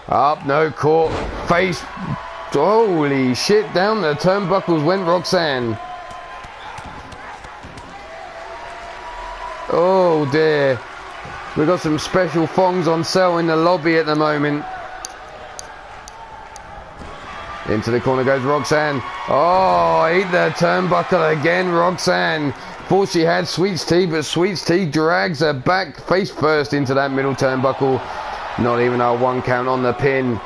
Up, no, caught. Face. Holy shit, down the turnbuckles went Roxanne. Oh dear. We've got some special thongs on sale in the lobby at the moment. Into the corner goes Roxanne. Oh, eat the turnbuckle again, Roxanne. Thought she had Sweets T, but Sweets T drags her back face first into that middle turnbuckle. Not even a 1 count on the pin.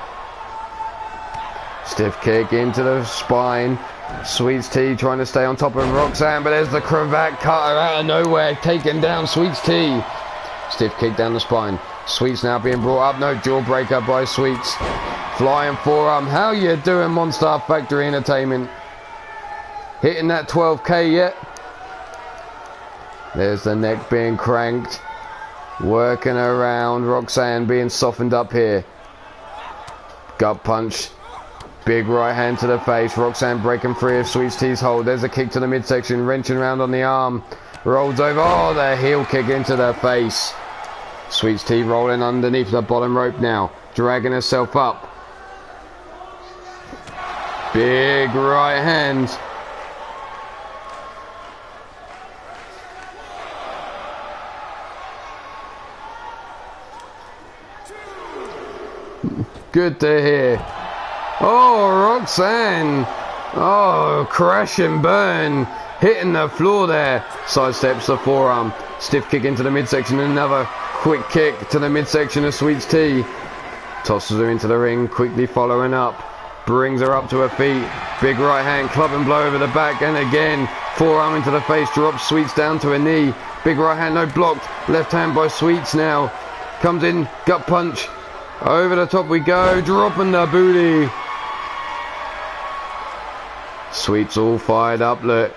Stiff kick into the spine. Sweets T trying to stay on top of Roxanne, but there's the cravat cutter out of nowhere, taking down Sweets T. Stiff kick down the spine. Sweets now being brought up. No, jawbreaker by Sweets. Flying forearm. How you doing, Monster Factory Entertainment? Hitting that 12k yet? There's the neck being cranked. Working around. Roxanne being softened up here. Gut punch. Big right hand to the face. Roxanne breaking free of Sweets T's hold. There's a kick to the midsection. Wrenching around on the arm. Rolls over. Oh, the heel kick into the face. Sweets T rolling underneath the bottom rope now. Dragging herself up. Big right hand. Good to hear. Oh, Roxanne. Oh, crash and burn. Hitting the floor there. Sidesteps the forearm. Stiff kick into the midsection. Another quick kick to the midsection of Sweets T. Tosses her into the ring, quickly following up. Brings her up to her feet. Big right hand club and blow over the back. And again, forearm into the face. Drops Sweets down to her knee. Big right hand, no blocked. Left hand by Sweets now. Comes in, gut punch. Over the top we go. Dropping the booty. Sweets all fired up. Look.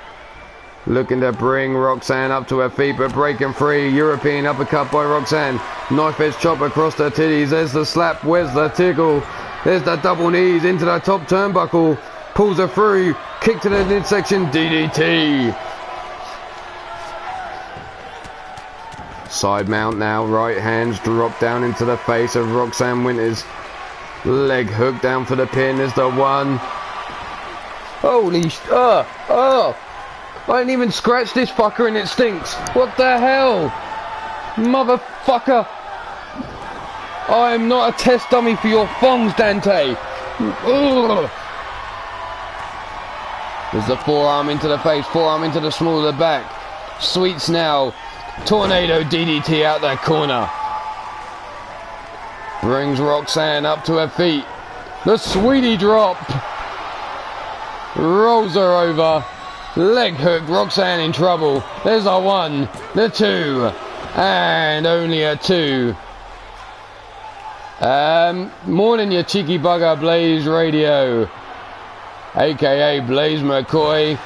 Looking to bring Roxanne up to her feet, but breaking free. European uppercut by Roxanne. Knife edge chop across the titties. There's the slap. Where's the tickle? There's the double knees into the top turnbuckle. Pulls her through. Kick to the midsection. DDT. Side mount now. Right hands drop down into the face of Roxanne Winters. Leg hook down for the pin. There's the one. Holy I didn't even scratch this fucker and it stinks. What the hell? Motherfucker. I am not a test dummy for your thongs, Dante. Ugh. There's the forearm into the face, forearm into the small of the back. Sweets now. Tornado DDT out that corner. Brings Roxanne up to her feet. The sweetie drop. Rolls her over. Leg hook, Roxanne in trouble. There's a one, the two, and only a two. Morning, you cheeky bugger, Blaze Radio, aka Blaze McCoy.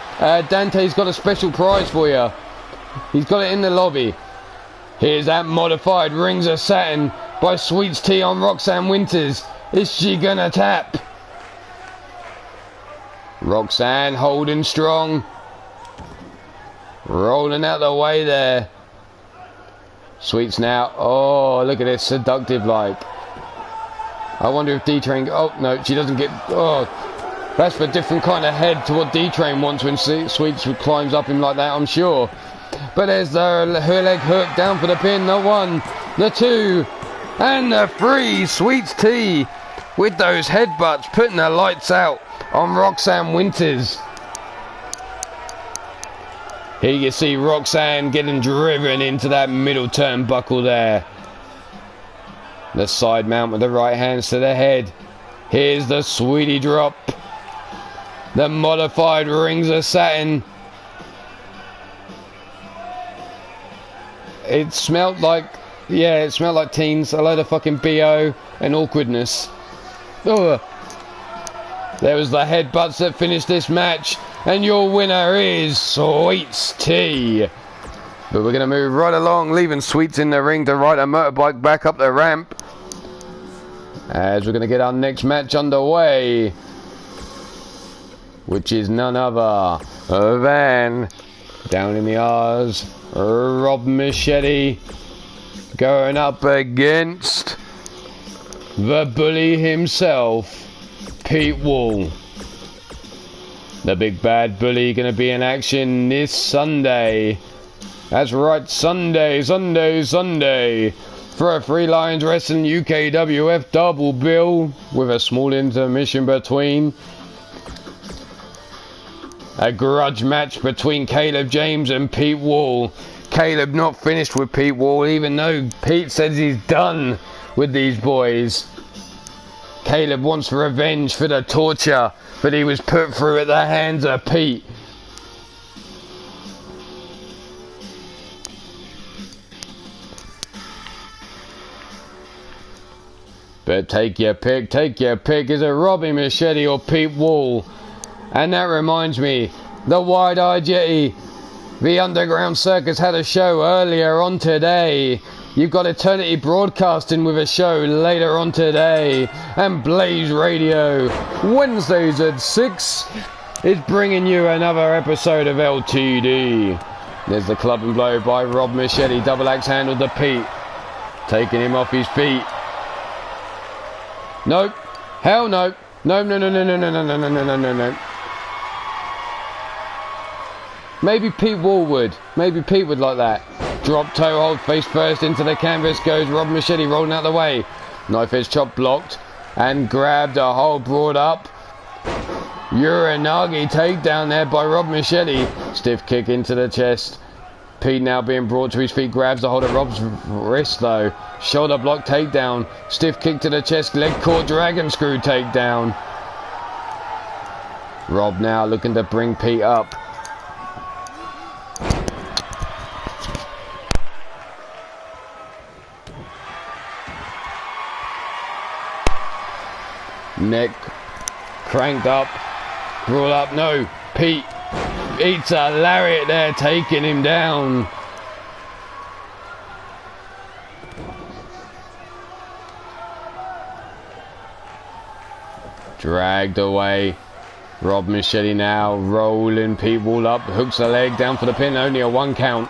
Dante's got a special prize for you. He's got it in the lobby. Here's that modified Rings of Saturn by Sweets T on Roxanne Winters. Is she gonna tap? Roxanne holding strong. Rolling out the way there. Sweets now. Oh, look at this. Seductive like. I wonder if D-Train... Oh, no, she doesn't get... Oh, that's a different kind of head to what D-Train wants when Sweets climbs up him like that, I'm sure. But there's her leg hook down for the pin. The one, the two, and the three. Sweets T with those headbutts putting the lights out on Roxanne Winters. Here you see Roxanne getting driven into that middle turnbuckle there. The side mount with the right hands to the head. Here's the sweetie drop. The modified Rings of Saturn. It smelled like, yeah, it smelled like teens. A load of fucking BO and awkwardness. Ugh. There was the headbutts that finished this match. And your winner is Sweets T. But we're going to move right along, leaving Sweets in the ring to ride a motorbike back up the ramp. As we're going to get our next match underway. Which is none other than, down in the R's, Rob Machete. Going up against the bully himself, Pete Wall. The big bad bully going to be in action this Sunday. That's right, Sunday. For a Free Lions Wrestling UKWF double bill with a small intermission between. A grudge match between Caleb James and Pete Wall. Caleb not finished with Pete Wall, even though Pete says he's done with these boys. Caleb wants revenge for the torture that he was put through at the hands of Pete. But take your pick. Is it Robbie Machete or Pete Wall? And that reminds me, the Wide-Eyed Yeti, the Underground Circus had a show earlier on today. You've got Eternity Broadcasting with a show later on today. And Blaze Radio, Wednesdays at 6, is bringing you another episode of LTD. There's the club and blow by Rob Machete. Double axe handle to Pete. Taking him off his feet. Nope. Hell no. No. Maybe Pete Wall would. Maybe Pete would like that. Drop toe hold face first into the canvas goes Rob Machete rolling out the way. Knife edge chop blocked and grabbed a hold brought up. Uranagi takedown there by Rob Machete. Stiff kick into the chest. Pete now being brought to his feet, grabs a hold of Rob's wrist though. Shoulder block takedown. Stiff kick to the chest, leg caught, dragon screw takedown. Rob now looking to bring Pete up. Neck cranked up, brought up, no, Pete eats a lariat there, taking him down. Dragged away. Rob Machete now rolling Pete Wall up, hooks the leg down for the pin, only a 1 count.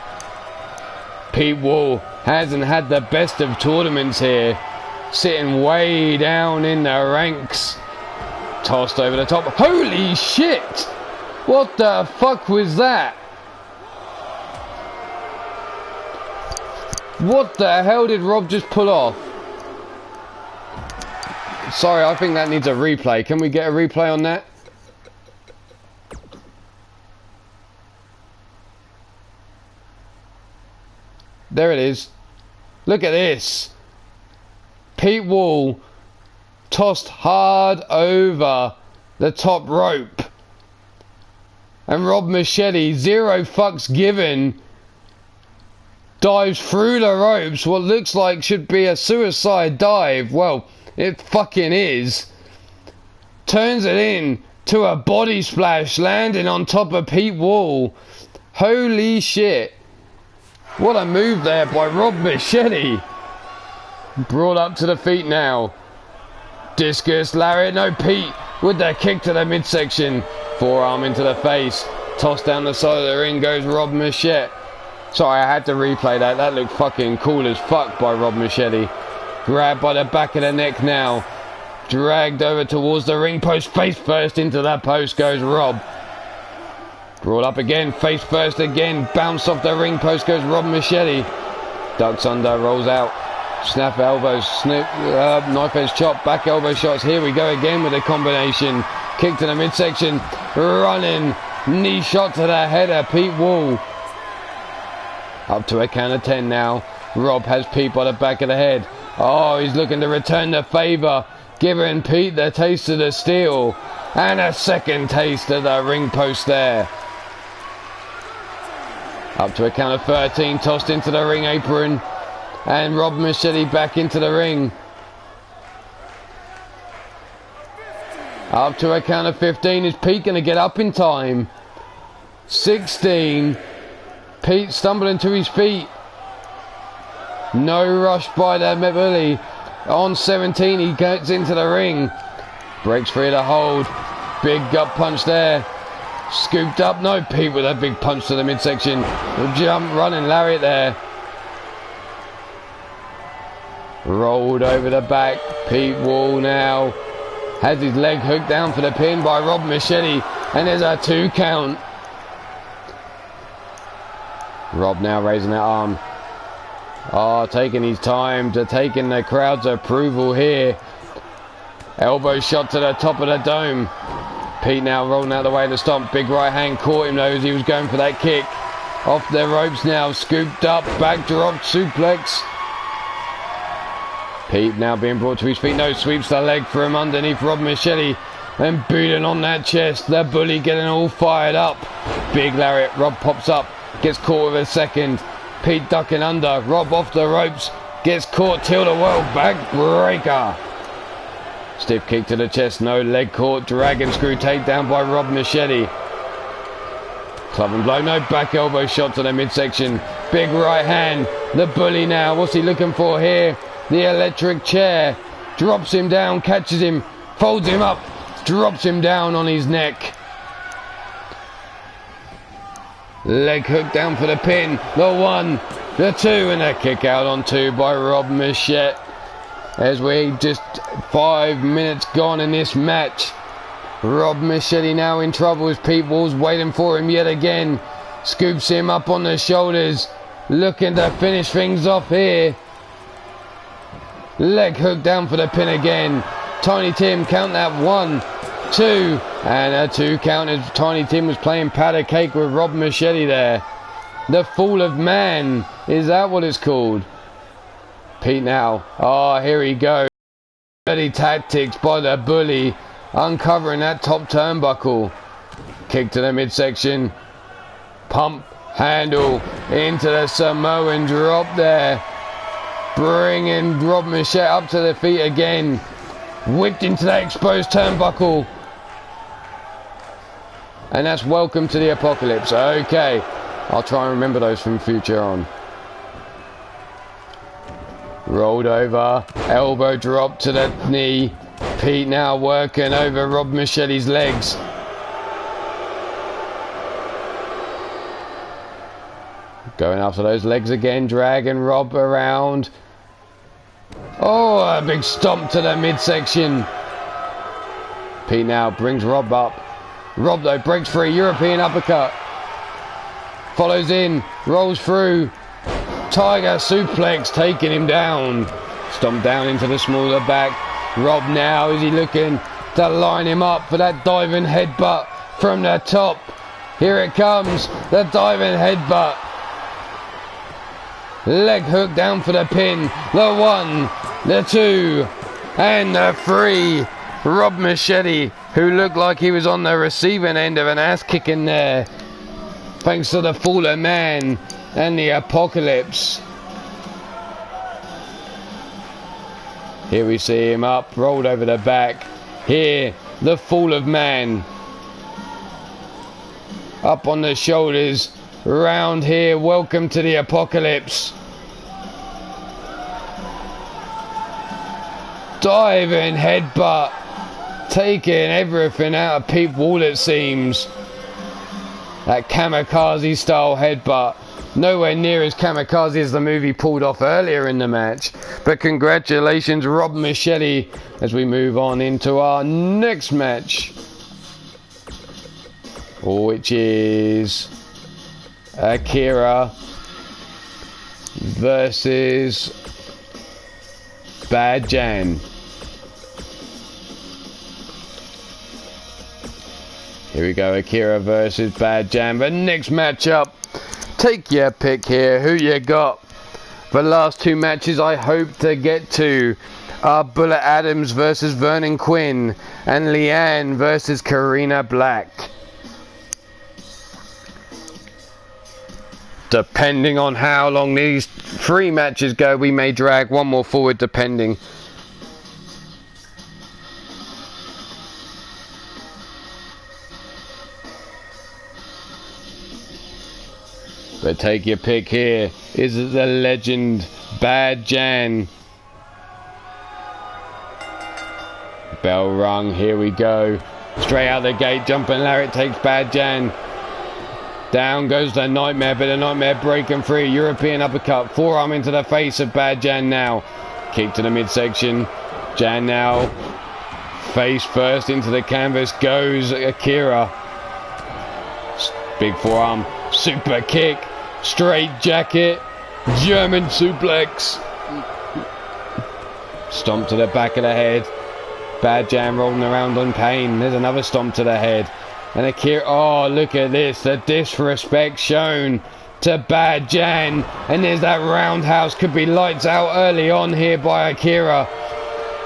Pete Wall hasn't had the best of tournaments here, sitting way down in the ranks. Tossed over the top. Holy shit! What the fuck was that? What the hell did Rob just pull off? Sorry, I think that needs a replay. Can we get a replay on that? There it is. Look at this. Pete Wall tossed hard over the top rope. And Rob Machete, 0 fucks given, dives through the ropes. What looks like should be a suicide dive. Well, it fucking is. Turns it in to a body splash, landing on top of Pete Wall. Holy shit. What a move there by Rob Machete. Brought up to the feet now. Discus lariat. No, Pete with the kick to the midsection. Forearm into the face. Tossed down the side of the ring goes Rob Machete. Sorry, I had to replay that. That looked fucking cool as fuck by Rob Machete. Grabbed by the back of the neck now. Dragged over towards the ring post. Face first into that post goes Rob. Brought up again. Face first again. Bounce off the ring post goes Rob Machete. Ducks under. Rolls out. Snap elbows. Knife edge chop. Back elbow shots. Here we go again with a combination. Kick to the midsection. Running. Knee shot to the head of Pete Wall. Up to a count of 10 now. Rob has Pete by the back of the head. Oh, he's looking to return the favour. Giving Pete the taste of the steel. And a second taste of the ring post there. Up to a count of 13. Tossed into the ring apron. And Rob Machete back into the ring. Up to a count of 15. Is Pete going to get up in time? 16. Pete stumbling to his feet. No rush by the bully. On 17, he gets into the ring. Breaks free of the hold. Big gut punch there. Scooped up. No, Pete with a big punch to the midsection. Jump, running lariat there. Rolled over the back. Pete Wall now has his leg hooked down for the pin by Rob Machete. And there's a 2 count. Rob now raising that arm. Oh, taking his time to taking the crowd's approval here. Elbow shot to the top of the dome. Pete now rolling out of the way to stomp. Big right hand caught him though as he was going for that kick. Off the ropes now. Scooped up. Backdrop suplex. Pete now being brought to his feet. No, sweeps the leg from underneath Rob Machete. And beating on that chest. The bully getting all fired up. Big lariat. Rob pops up. Gets caught with a second. Pete ducking under. Rob off the ropes. Gets caught. Till the world back breaker. Stiff kick to the chest. No, leg caught. Dragon screw takedown by Rob Machete. Club and blow. No, back elbow shot to the midsection. Big right hand. The bully now. What's he looking for here? The electric chair. Drops him down. Catches him. Folds him up. Drops him down on his neck. Leg hook down for the pin. The 1, the 2, and a kick out on 2 by Rob Machete. As we just 5 minutes gone in this match. Rob Machete now in trouble as Pete Wall's waiting for him yet again. Scoops him up on the shoulders. Looking to finish things off here. Leg hook down for the pin again. Tiny Tim count that 1, 2, and a 2 count as Tiny Tim was playing powder cake with Rob Machete there. The Fall of Man, is that what it's called? Pete now, oh here he goes. Dirty tactics by the bully, uncovering that top turnbuckle. Kick to the midsection. Pump handle into the Samoan drop there. Bringing Rob Machete up to the feet again. Whipped into that exposed turnbuckle. And that's welcome to the apocalypse. Okay. I'll try and remember those from future on. Rolled over. Elbow drop to the knee. Pete now working over Rob Machete's legs. Going after those legs again. Dragging Rob around. Oh, a big stomp to the midsection. Pete now brings Rob up. Rob though breaks free. European uppercut. Follows in. Rolls through. Tiger suplex taking him down. Stomp down into the smaller back. Rob now, is he looking to line him up for that diving headbutt from the top? Here it comes. The diving headbutt. Leg hook down for the pin. The 1, the 2, and the 3. Rob Machete, who looked like he was on the receiving end of an ass kicking there. Thanks to the fallen man and the apocalypse. Here we see him up, rolled over the back. Here, the fall of man. Up on the shoulders. Round here, welcome to the apocalypse. Diving headbutt. Taking everything out of Pete Wall, it seems. That kamikaze style headbutt. Nowhere near as kamikaze as the movie pulled off earlier in the match. But congratulations, Rob Machete, as we move on into our next match, which is Akira versus Bad Jan. Here we go, Akira versus Bad Jan. The next matchup, take your pick here, who you got? The last two matches I hope to get to are Bullet Adams versus Vernon Quinn and Leanne versus Karina Black. Depending on how long these three matches go, we may drag one more forward depending. But take your pick here. Is it the legend Bad Jan? Bell rung. Here we go. Straight out the gate. Jumping Larry takes Bad Jan. Down goes the Nightmare, but the Nightmare breaking free. European uppercut. Forearm into the face of Bad Jan now. Kick to the midsection. Jan now. Face first into the canvas goes Akira. Big forearm. Super kick. Straight jacket. German suplex. Stomp to the back of the head. Bad Jan rolling around on pain. There's another stomp to the head. And Akira, oh, look at this. The disrespect shown to Bad Jan. And there's that roundhouse. Could be lights out early on here by Akira.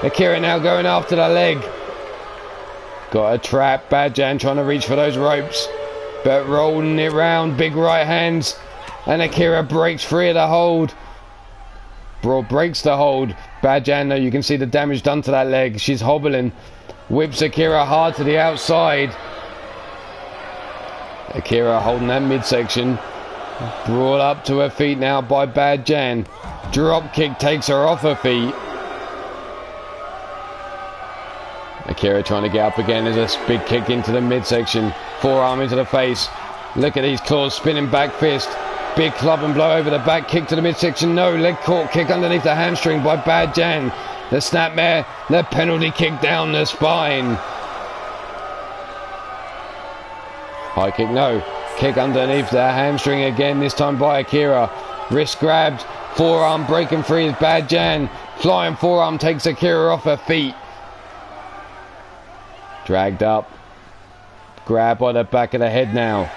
Akira now going after the leg. Got a trap. Bad Jan trying to reach for those ropes. But rolling it round. Big right hands. And Akira breaks free of the hold. Brawl breaks the hold. Bad Jan, though, you can see the damage done to that leg. She's hobbling. Whips Akira hard to the outside. Akira holding that midsection. Brought up to her feet now by Bad Jan. Drop kick takes her off her feet. Akira trying to get up again. There's a big kick into the midsection. Forearm into the face. Look at these claws. Spinning back fist. Big club and blow over the back. Kick to the midsection. No. Leg caught. Kick underneath the hamstring by Bad Jan. The snapmare. The penalty kick down the spine. High kick. No. Kick underneath the hamstring again. This time by Akira. Wrist grabbed. Forearm breaking free is Bad Jan. Flying forearm takes Akira off her feet. Dragged up. Grab by the back of the head now.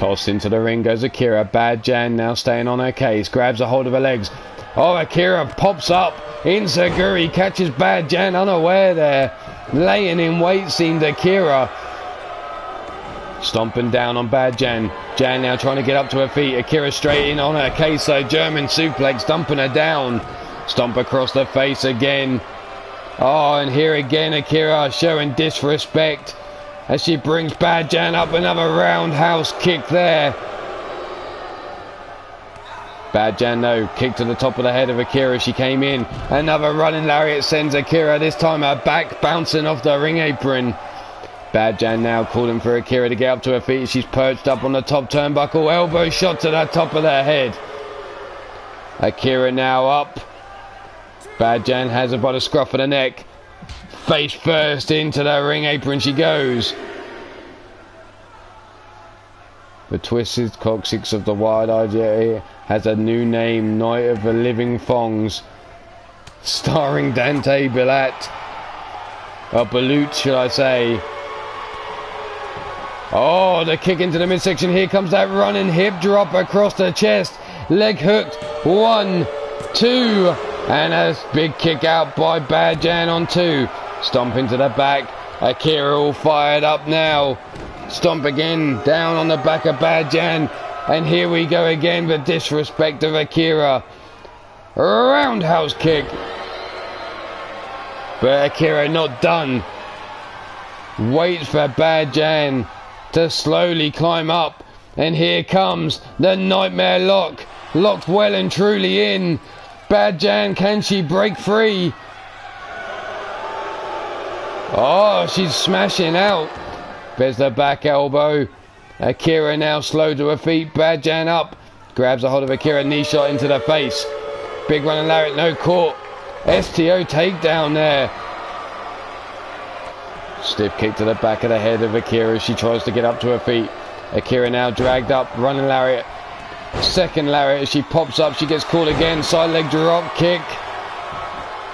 Toss into the ring goes Akira. Bad Jan now staying on her case. Grabs a hold of her legs. Oh, Akira pops up. Insaguri catches Bad Jan unaware there. Laying in wait seemed Akira. Stomping down on Bad Jan. Jan now trying to get up to her feet. Akira straight in on her case. So German suplex dumping her down. Stomp across the face again. Oh, and here again Akira showing disrespect as she brings Bad Jan up. Another roundhouse kick there. Bad Jan though, kick to the top of the head of Akira as she came in. Another running lariat sends Akira, this time her back bouncing off the ring apron. Bad Jan now calling for Akira to get up to her feet. She's perched up on the top turnbuckle. Elbow shot to the top of the head. Akira now up. Bad Jan has her by the scruff of the neck. Face first into the ring apron she goes. The Twisted Coccyx of the Wild Idea has a new name, Night of the Living Thongs. Starring Dante Bilat. Or Balut, should I say. Oh, the kick into the midsection. Here comes that running hip drop across the chest. Leg hooked. 1, 2. And a big kick out by Bad Jan on 2. Stomp into the back. Akira all fired up now. Stomp again down on the back of Bad Jan. And here we go again. The disrespect of Akira. Roundhouse kick. But Akira not done. Waits for Bad Jan to slowly climb up, and here comes the Nightmare Lock, locked well and truly in. Bad Jan, can she break free? Oh, she's smashing out. There's the back elbow. Akira now slow to her feet. Bad Jan up, grabs a hold of Akira, knee shot into the face. Big running lariat, no caught. STO takedown there. Stiff kick to the back of the head of Akira as she tries to get up to her feet. Akira now dragged up, running lariat. Second lariat as she pops up, she gets caught again. Side leg drop kick.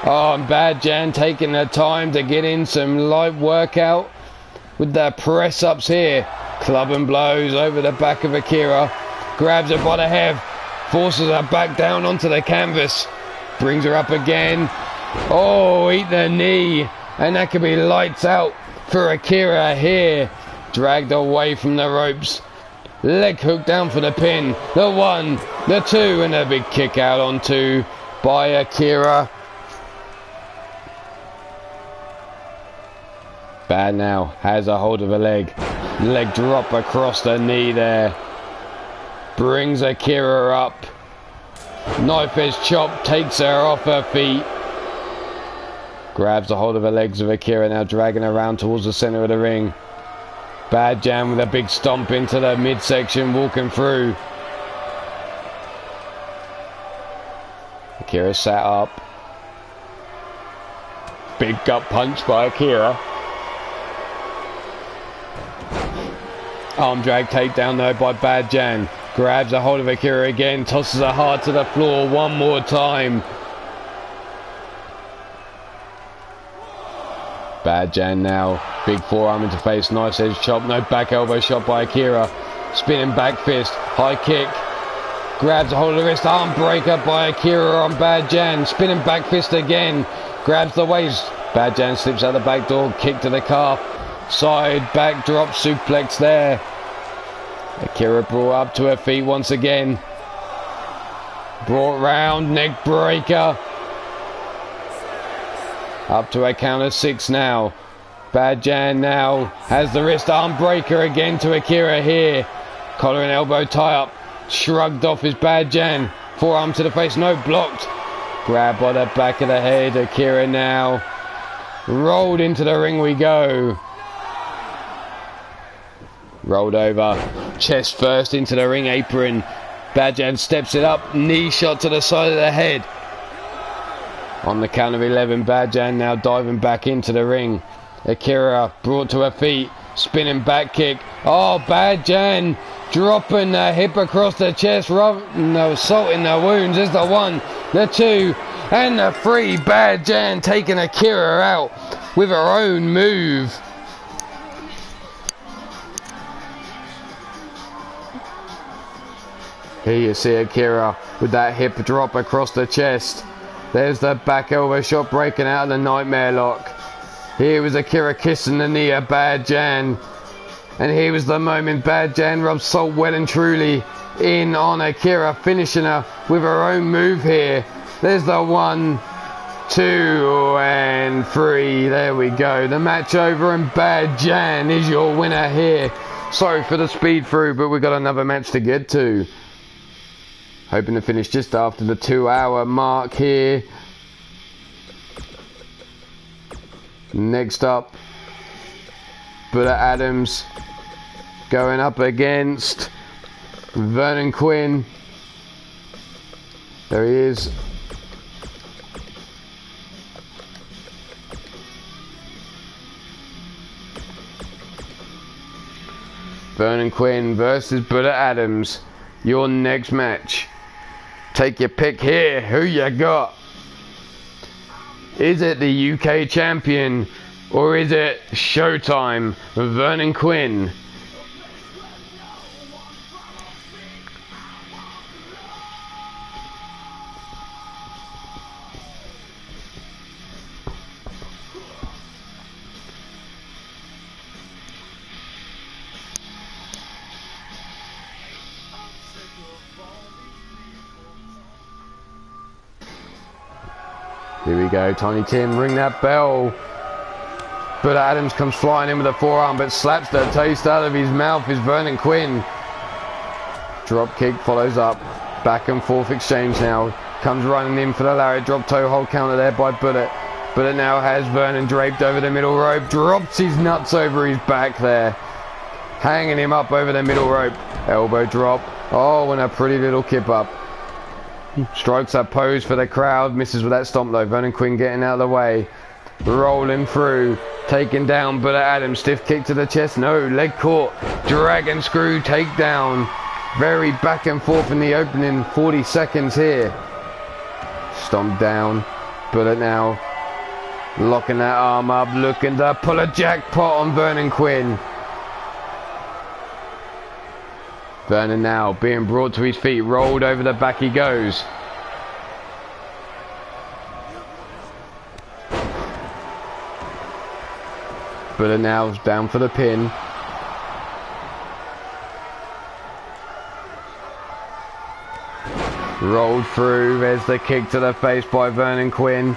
Oh, and Bad Jan taking her time to get in some light workout with the press ups here. Club and blows over the back of Akira. Grabs her by the head, forces her back down onto the canvas. Brings her up again. Oh, eat the knee. And that could be lights out for Akira here. Dragged away from the ropes. Leg hook down for the pin. The 1, the 2, and a big kick out on 2 by Akira. Bad now has a hold of a leg. Leg drop across the knee there. Brings Akira up. Knife edge chop takes her off her feet. Grabs a hold of the legs of Akira, now dragging her around towards the center of the ring. Bad Jan with a big stomp into the midsection, walking through. Akira sat up. Big gut punch by Akira. Arm drag takedown though by Bad Jan. Grabs a hold of Akira again, tosses her hard to the floor one more time. Bad Jan now, big forearm into face, nice edge chop, no back elbow shot by Akira. Spinning back fist, high kick. Grabs a hold of the wrist, arm breaker by Akira on Bad Jan. Spinning back fist again, grabs the waist. Bad Jan slips out the back door, kick to the calf. Side back drop suplex there. Akira brought up to her feet once again. Brought round, neck breaker. Up to a count of 6 now. Bad Jan now has the wrist arm breaker again to Akira here. Collar and elbow tie up. Shrugged off his Bad Jan. Forearm to the face, no, blocked. Grab by the back of the head. Akira now. Rolled into the ring we go. Rolled over. Chest first into the ring apron. Bad Jan steps it up. Knee shot to the side of the head. On the count of 11, Bad Jan now diving back into the ring. Akira brought to her feet. Spinning back kick. Oh, Bad Jan dropping the hip across the chest. No, salt in the wounds. There's the 1, the 2, and the 3. Bad Jan taking Akira out with her own move. Here you see Akira with that hip drop across the chest. There's the back elbow shot breaking out of the nightmare lock. Here was Akira kissing the knee of Bad Jan. And here was the moment Bad Jan rubs salt well and truly in on Akira, finishing her with her own move here. There's the 1, 2 and 3. There we go. The match over and Bad Jan is your winner here. Sorry for the speed through, but we've got another match to get to. Hoping to finish just after the 2-hour mark here. Next up, Buddha Adams going up against Vernon Quinn. There he is. Vernon Quinn versus Buddha Adams. Your next match. Take your pick here. Who you got? Is it the UK champion or is it Showtime Vernon Quinn? Here we go, Tiny Tim, ring that bell. But Adams comes flying in with a forearm, but slaps the taste out of his mouth is Vernon Quinn. Drop kick follows up. Back and forth exchange now. Comes running in for the lariat. Drop toe hold counter there by Bullet. Bullet now has Vernon draped over the middle rope. Drops his nuts over his back there. Hanging him up over the middle rope. Elbow drop. Oh, and a pretty little kip up. Strikes that pose for the crowd. Misses with that stomp though. Vernon Quinn getting out of the way. Rolling through. Taking down Buddha Adams. Stiff kick to the chest. No. Leg caught. Dragon screw takedown. Very back and forth in the opening 40 seconds here. Stomp down. Bullet now. Locking that arm up. Looking to pull a jackpot on Vernon Quinn. Vernon now being brought to his feet, rolled over the back he goes. Buddha now down for the pin. Rolled through, there's the kick to the face by Vernon Quinn.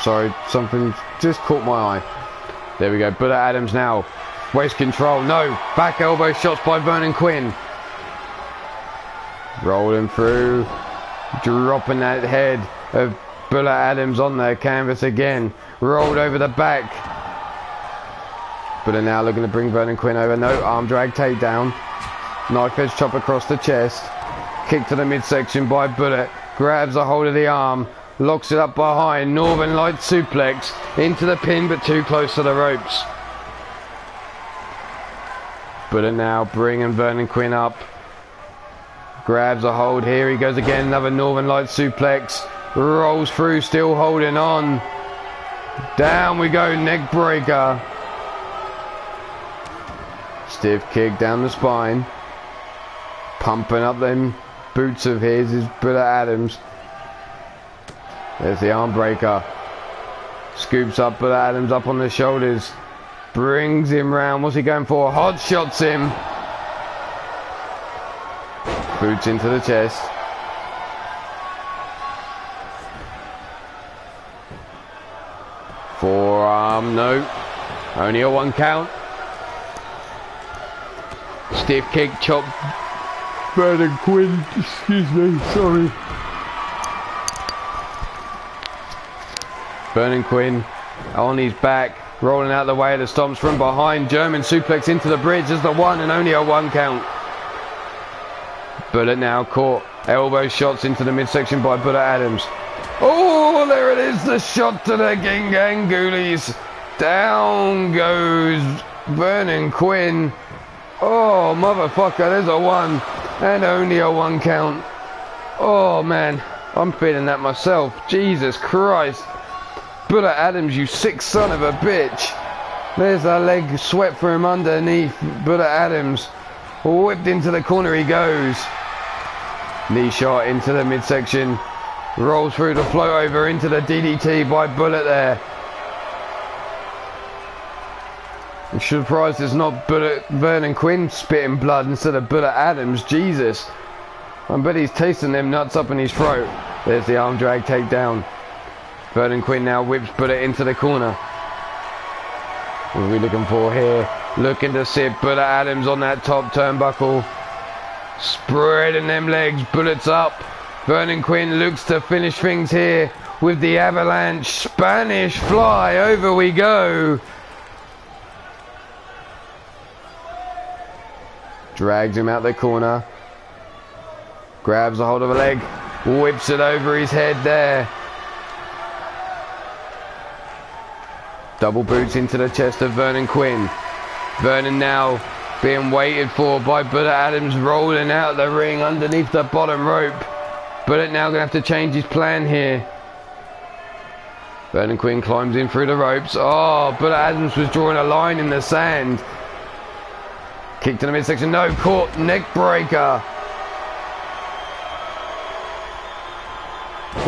Sorry, something just caught my eye. There we go, Buddha Adams now. Waist control, no. Back elbow shots by Vernon Quinn. Rolling through. Dropping that head of Buddha Adams on the canvas again. Rolled over the back. Buddha now looking to bring Vernon Quinn over. No, arm drag takedown. Knife edge chop across the chest. Kick to the midsection by Buddha. Grabs a hold of the arm. Locks it up behind. Northern Light suplex into the pin, but too close to the ropes. Buddha now bringing Vernon Quinn up. Grabs a hold. Here he goes again. Another Northern Light suplex. Rolls through, still holding on. Down we go. Neck breaker. Stiff kick down the spine. Pumping up them boots of his is Buddha Adams. There's the arm breaker. Scoops up Buddha Adams up on the shoulders. Brings him round. What's he going for? Hot shots him. Boots into the chest. Forearm, no. Only a 1 count. Stiff kick, chop. Vernon Quinn, excuse me, sorry. Vernon Quinn on his back, rolling out the way of the stomps from behind. German suplex into the bridge as the 1 and only a 1 count. Bullet now caught. Elbow shots into the midsection by Buddha Adams. Oh, there it is. The shot to the Gingangulis. Down goes Vernon Quinn. Oh, motherfucker. There's a 1 and only a 1 count. Oh man, I'm feeling that myself. Jesus Christ. Bullet Adams, you sick son of a bitch. There's that leg swept for him underneath. Bullet Adams. Whipped into the corner he goes. Knee shot into the midsection. Rolls through the float over into the DDT by Bullet there. I'm surprised it's not Vernon Quinn spitting blood instead of Bullet Adams. Jesus. I bet he's tasting them nuts up in his throat. There's the arm drag takedown. Vernon Quinn now whips Bullet into the corner. What are we looking for here? Looking to sit Bullet Adams on that top turnbuckle. Spreading them legs. Bullet's up. Vernon Quinn looks to finish things here with the avalanche. Spanish fly. Over we go. Drags him out the corner. Grabs a hold of a leg. Whips it over his head there. Double boots into the chest of Vernon Quinn. Vernon now being waited for by Bullet Adams, rolling out the ring underneath the bottom rope. Bullet now going to have to change his plan here. Vernon Quinn climbs in through the ropes. Oh, Bullet Adams was drawing a line in the sand. Kick to the midsection. No, caught. Neck breaker.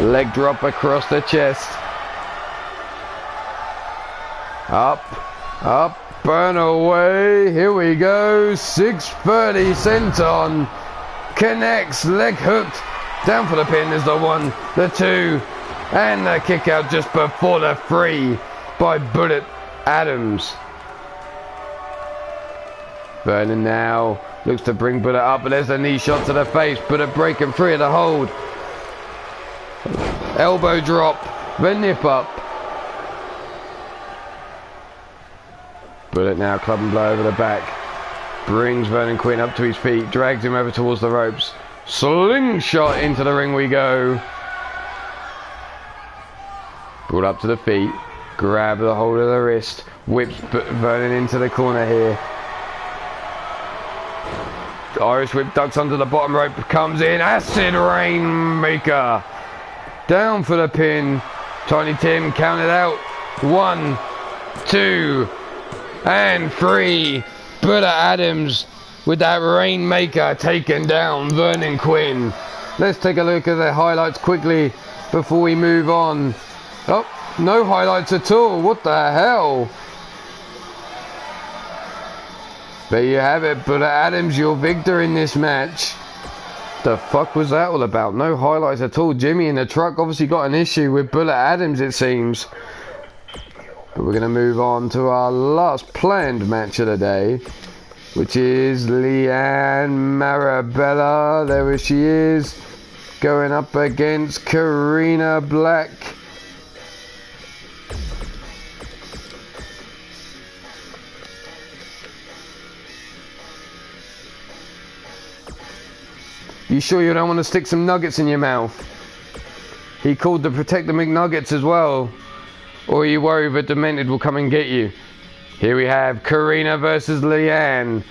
Leg drop across the chest. Up, up, burn away. Here we go. 630 senton. Connects, leg hooked. Down for the pin is the 1, the 2, and the kick out just before the 3 by Bullet Adams. Vernon now looks to bring Bullet up, but there's a knee shot to the face. Bullet breaking free of the hold. Elbow drop, the nip up. Bullet now club and blow over the back. Brings Vernon Quinn up to his feet, drags him over towards the ropes. Slingshot into the ring we go. Brought up to the feet. Grab the hold of the wrist. Whips Vernon into the corner here. Irish whip ducks under the bottom rope. Comes in. Acid Rainmaker. Down for the pin. Tiny Tim counted out. 1, 2, and 3. Bullet Adams with that Rainmaker taking down Vernon Quinn. Let's take a look at the highlights quickly before we move on. Oh, no highlights at all. What the hell? There you have it. Bullet Adams, your victor in this match. The fuck was that all about? No highlights at all. Jimmy in the truck obviously got an issue with Bullet Adams, it seems. But we're going to move on to our last planned match of the day, which is Leanne Marabella. There she is, going up against Karina Black. You sure you don't want to stick some nuggets in your mouth? He called to protect the McNuggets as well. Or are you worried that Demented will come and get you? Here we have Karina versus Leanne.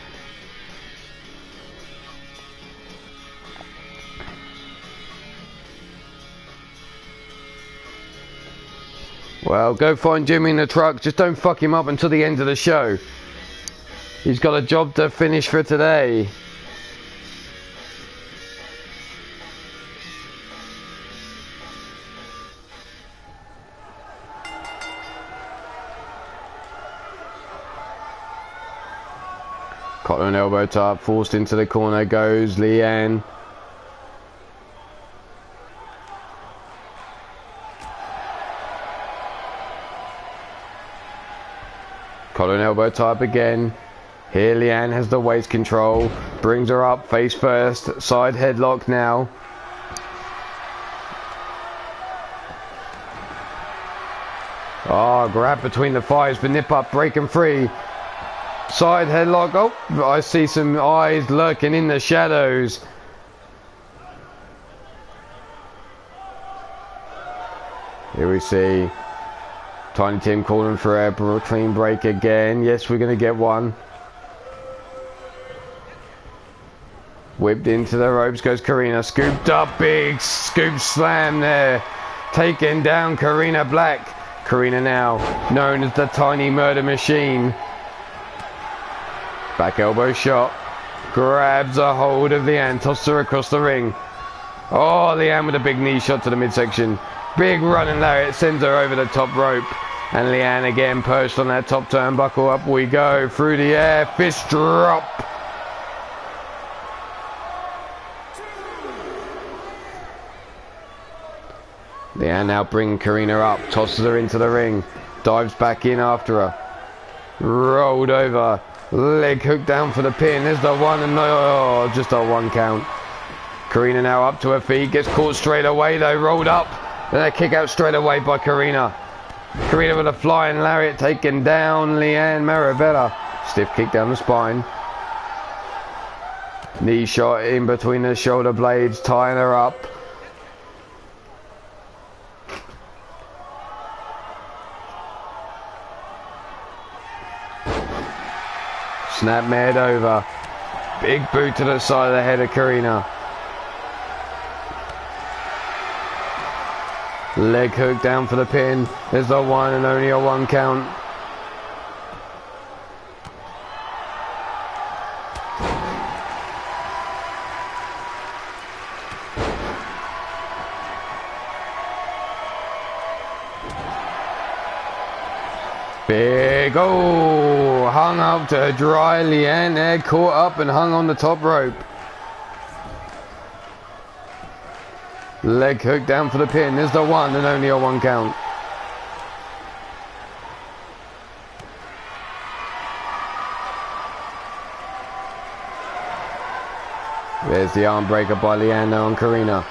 Well, go find Jimmy in the truck. Just don't fuck him up until the end of the show. He's got a job to finish for today. Collar and elbow top, forced into the corner goes Leanne. Collar and elbow type again. Here Leanne has the waist control. Brings her up face first. Side headlock now. Oh, grab between the thighs. The nip up breaking free. Side headlock. Oh, I see some eyes lurking in the shadows. Here we see Tiny Tim calling for a clean break again. Yes, we're going to get one. Whipped into the ropes goes Karina. Scooped up, big scoop slam there. Taking down Karina Black. Karina now known as the Tiny Murder Machine. Back elbow shot. Grabs a hold of Leanne. Tosses her across the ring. Oh, Leanne with a big knee shot to the midsection. Big running lariat sends her over the top rope. And Leanne again perched on that top turnbuckle. Up we go through the air. Fist drop. Leanne now bringing Karina up. Tosses her into the ring. Dives back in after her. Rolled over. Leg hook down for the pin. There's the one and no, just a 1 count. Karina now up to her feet. Gets caught straight away though. Rolled up. Then a kick out straight away by Karina. Karina with a flying lariat taken down Leanne Marabella. Stiff kick down the spine. Knee shot in between the shoulder blades, tying her up. Snapmare over. Big boot to the side of the head of Karina. Leg hook down for the pin. There's the one and only a 1 count. Big, oh, hung up to dry. Leanne there, caught up and hung on the top rope. Leg hook down for the pin. There's the one and only a 1 count. There's the arm breaker by Leanne now on Karina.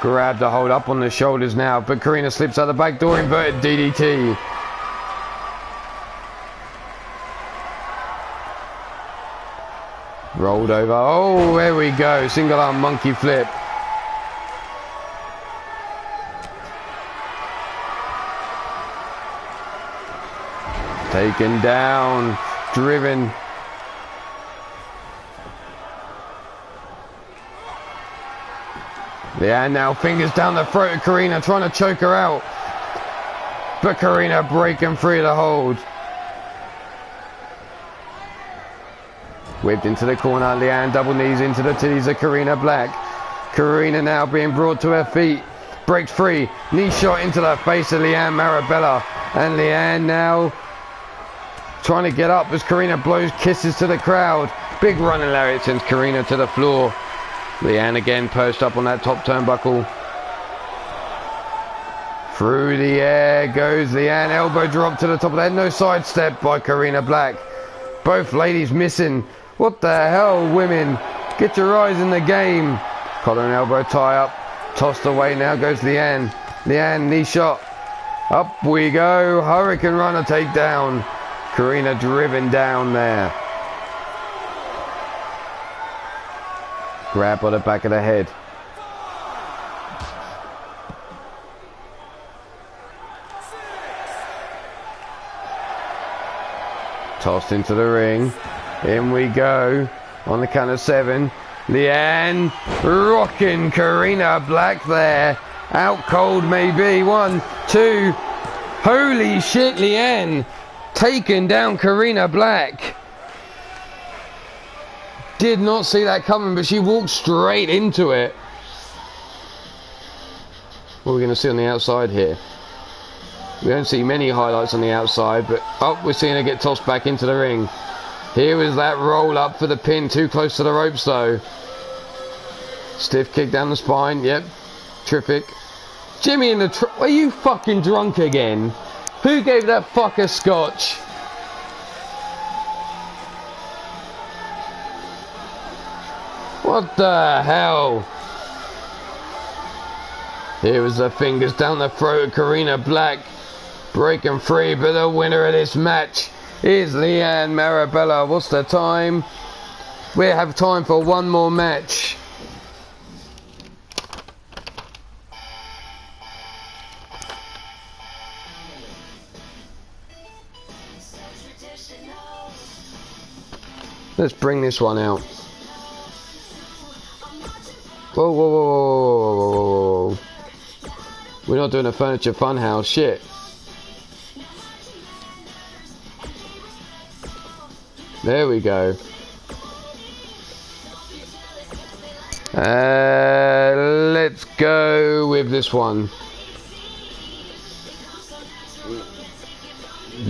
Grabbed the hold up on the shoulders now, but Karina slips out the back door, inverted DDT. Rolled over. Oh, there we go. Single arm monkey flip. Taken down. Driven. Leanne now fingers down the throat of Karina, trying to choke her out. But Karina breaking free of the hold. Whipped into the corner, Leanne double knees into the titties of Karina Black. Karina now being brought to her feet. Breaks free, knee shot into the face of Leanne Marabella. And Leanne now trying to get up as Karina blows kisses to the crowd. Big running lariat sends Karina to the floor. Leanne again perched up on that top turnbuckle. Through the air goes Leanne, elbow drop to the top of the head. No sidestep by Karina Black. Both ladies missing. What the hell, women? Get your eyes in the game. Collar and elbow tie up. Tossed away now goes Leanne. Leanne knee shot. Up we go. Hurricane Runner takedown. Karina driven down there. Grab by the back of the head. Tossed into the ring. In we go. On the count of 7. Leanne rocking Karina Black there. Out cold maybe. 1, 2. Holy shit, Leanne. Taking down Karina Black. Did not see that coming, but she walked straight into it. What are we going to see on the outside here? We don't see many highlights on the outside, but we're seeing her get tossed back into the ring. Here is that roll up for the pin, too close to the ropes though. Stiff kick down the spine, yep, terrific. Jimmy in the are you fucking drunk again? Who gave that fucker scotch? What the hell? Here was the fingers down the throat of Karina Black. Breaking free, but the winner of this match is Leanne Marabella. What's the time? We have time for one more match. Let's bring this one out. Whoa, whoa, whoa, whoa, whoa, whoa, whoa. We're not doing a furniture funhouse. Shit. There we go. Let's go with this one.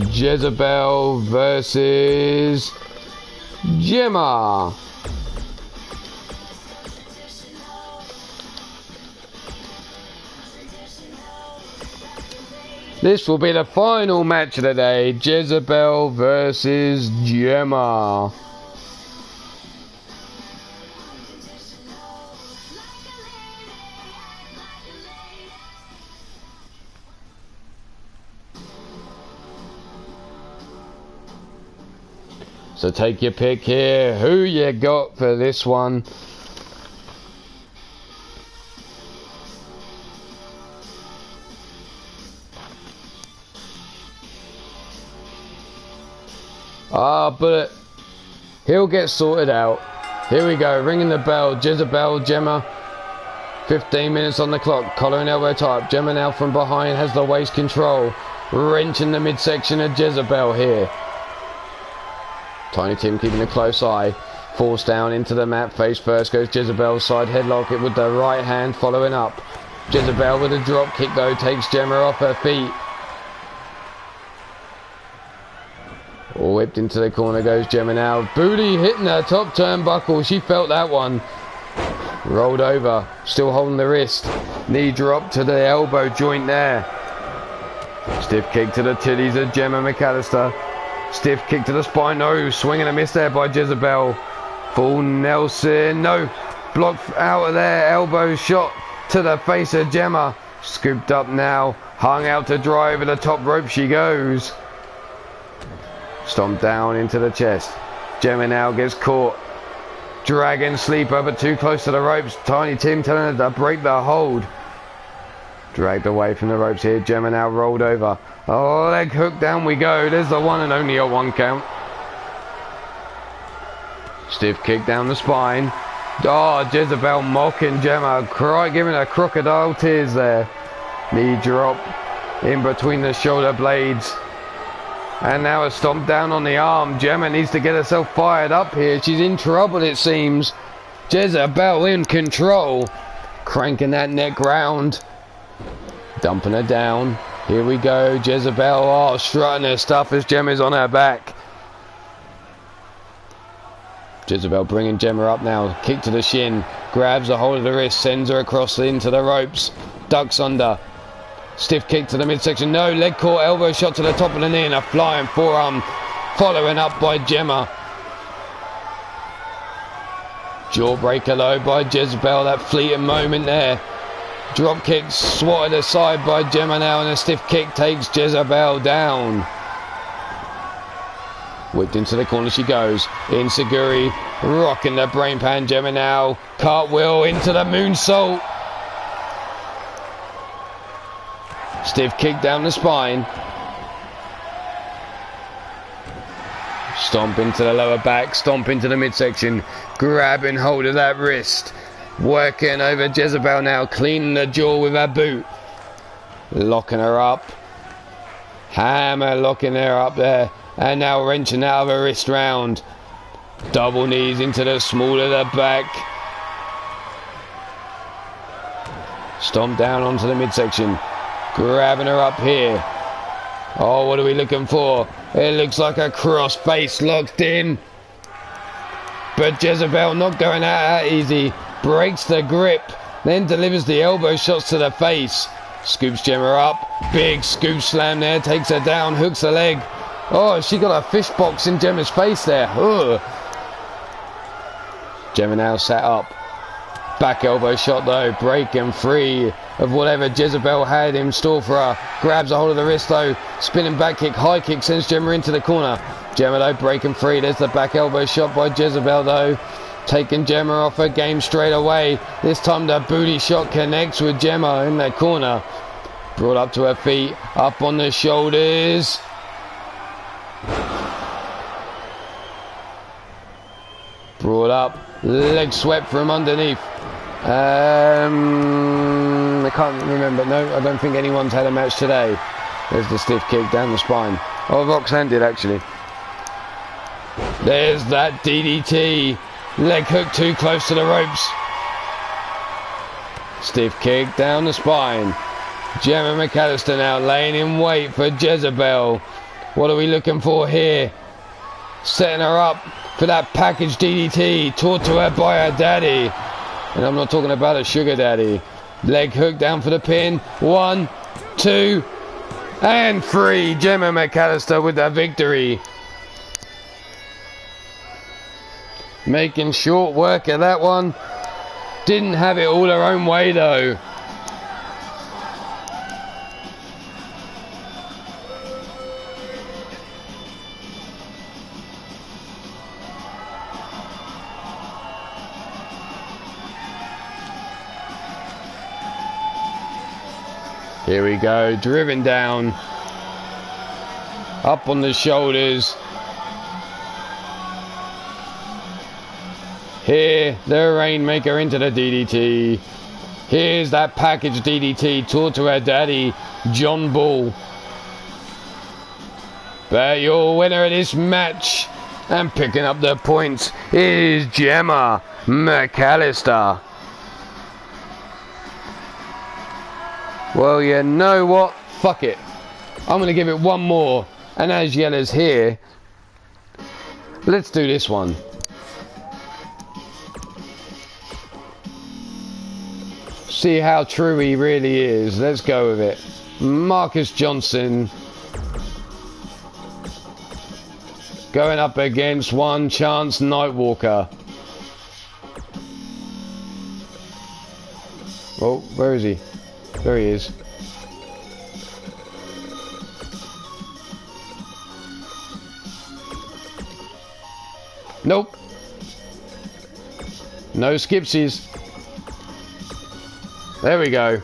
Jezebel versus Gemma. This will be the final match of the day. Jezebel versus Gemma. So take your pick here. Who you got for this one? But he'll get sorted out. Here we go, ringing the bell. Jezebel, Gemma. 15 minutes on the clock. Collar and elbow tie. Gemma now from behind has the waist control. Wrenching the midsection of Jezebel here. Tiny Tim keeping a close eye. Falls down into the mat. Face first goes Jezebel. Side headlock it with the right hand following up. Jezebel with a drop kick though takes Gemma off her feet. Whipped into the corner goes Gemma now. Booty hitting her top turnbuckle. She felt that one. Rolled over. Still holding the wrist. Knee drop to the elbow joint there. Stiff kick to the titties of Gemma McAllister. Stiff kick to the spine. No. Swing and a miss there by Jezebel. Full Nelson. No. Blocked out of there. Elbow shot to the face of Gemma. Scooped up now. Hung out to dry over the top rope she goes. Stomped down into the chest. Gemma now gets caught. Dragon sleeper, but too close to the ropes. Tiny Tim telling her to break the hold. Dragged away from the ropes here. Gemma now rolled over. Oh, leg hook, down we go. There's the one and only a 1 count. Stiff kick down the spine. Oh, Jezebel mocking Gemma. Giving her crocodile tears there. Knee drop in between the shoulder blades. And now a stomp down on the arm. Gemma needs to get herself fired up here. She's in trouble, it seems. Jezebel in control. Cranking that neck round. Dumping her down. Here we go. Jezebel, strutting her stuff as Gemma's on her back. Jezebel bringing Gemma up now. Kick to the shin. Grabs a hold of the wrist. Sends her across into the ropes. Ducks under. Stiff kick to the midsection. No, leg caught, elbow shot to the top of the knee and a flying forearm following up by Gemma. Jawbreaker though by Jezebel, that fleeting moment there. Drop kick swatted aside by Gemma now and a stiff kick takes Jezebel down. Whipped into the corner she goes. Inseguri rocking the brain pan. Gemma now. Cartwheel into the moonsault. Stiff kick down the spine. Stomp into the lower back. Stomp into the midsection. Grabbing hold of that wrist. Working over Jezebel now. Cleaning the jaw with her boot. Locking her up. Hammer locking her up there. And now wrenching out of her wrist round. Double knees into the small of the back. Stomp down onto the midsection. Grabbing her up here. Oh, what are we looking for? It looks like a cross base locked in. But Jezebel not going out that easy. Breaks the grip. Then delivers the elbow shots to the face. Scoops Gemma up. Big scoop slam there. Takes her down. Hooks the leg. Oh, she got a fish box in Gemma's face there. Ugh. Gemma now sat up. Back elbow shot though. Breaking free of whatever Jezebel had in store for her. Grabs a hold of the wrist though. Spinning back kick. High kick sends Gemma into the corner. Gemma though breaking free. There's the back elbow shot by Jezebel though. Taking Gemma off her game straight away. This time the booty shot connects with Gemma in the corner. Brought up to her feet. Up on the shoulders. Brought up. Leg swept from underneath. I can't remember. No, I don't think anyone's had a match today. There's the stiff kick down the spine. Oh, Roxanne did actually. There's that DDT. Leg hook too close to the ropes. Stiff kick down the spine. Gemma McAllister now laying in wait for Jezebel. What are we looking for here? Setting her up for that package DDT taught to her by her daddy. And I'm not talking about a sugar daddy. Leg hook down for the pin. 1, 2, and 3. Gemma McAllister with the victory. Making short work of that one. Didn't have it all her own way though. Here we go, driven down, up on the shoulders. Here, the Rainmaker into the DDT. Here's that package DDT taught to her daddy, John Bull. But your winner of this match and picking up the points is Gemma McAllister. Well, you know what? Fuck it. I'm going to give it one more. And as Yella's here, let's do this one. See how true he really is. Let's go with it. Marcus Johnson going up against one Chance Nightwalker. Oh, where is he? There he is. Nope. No skipsies. There we go.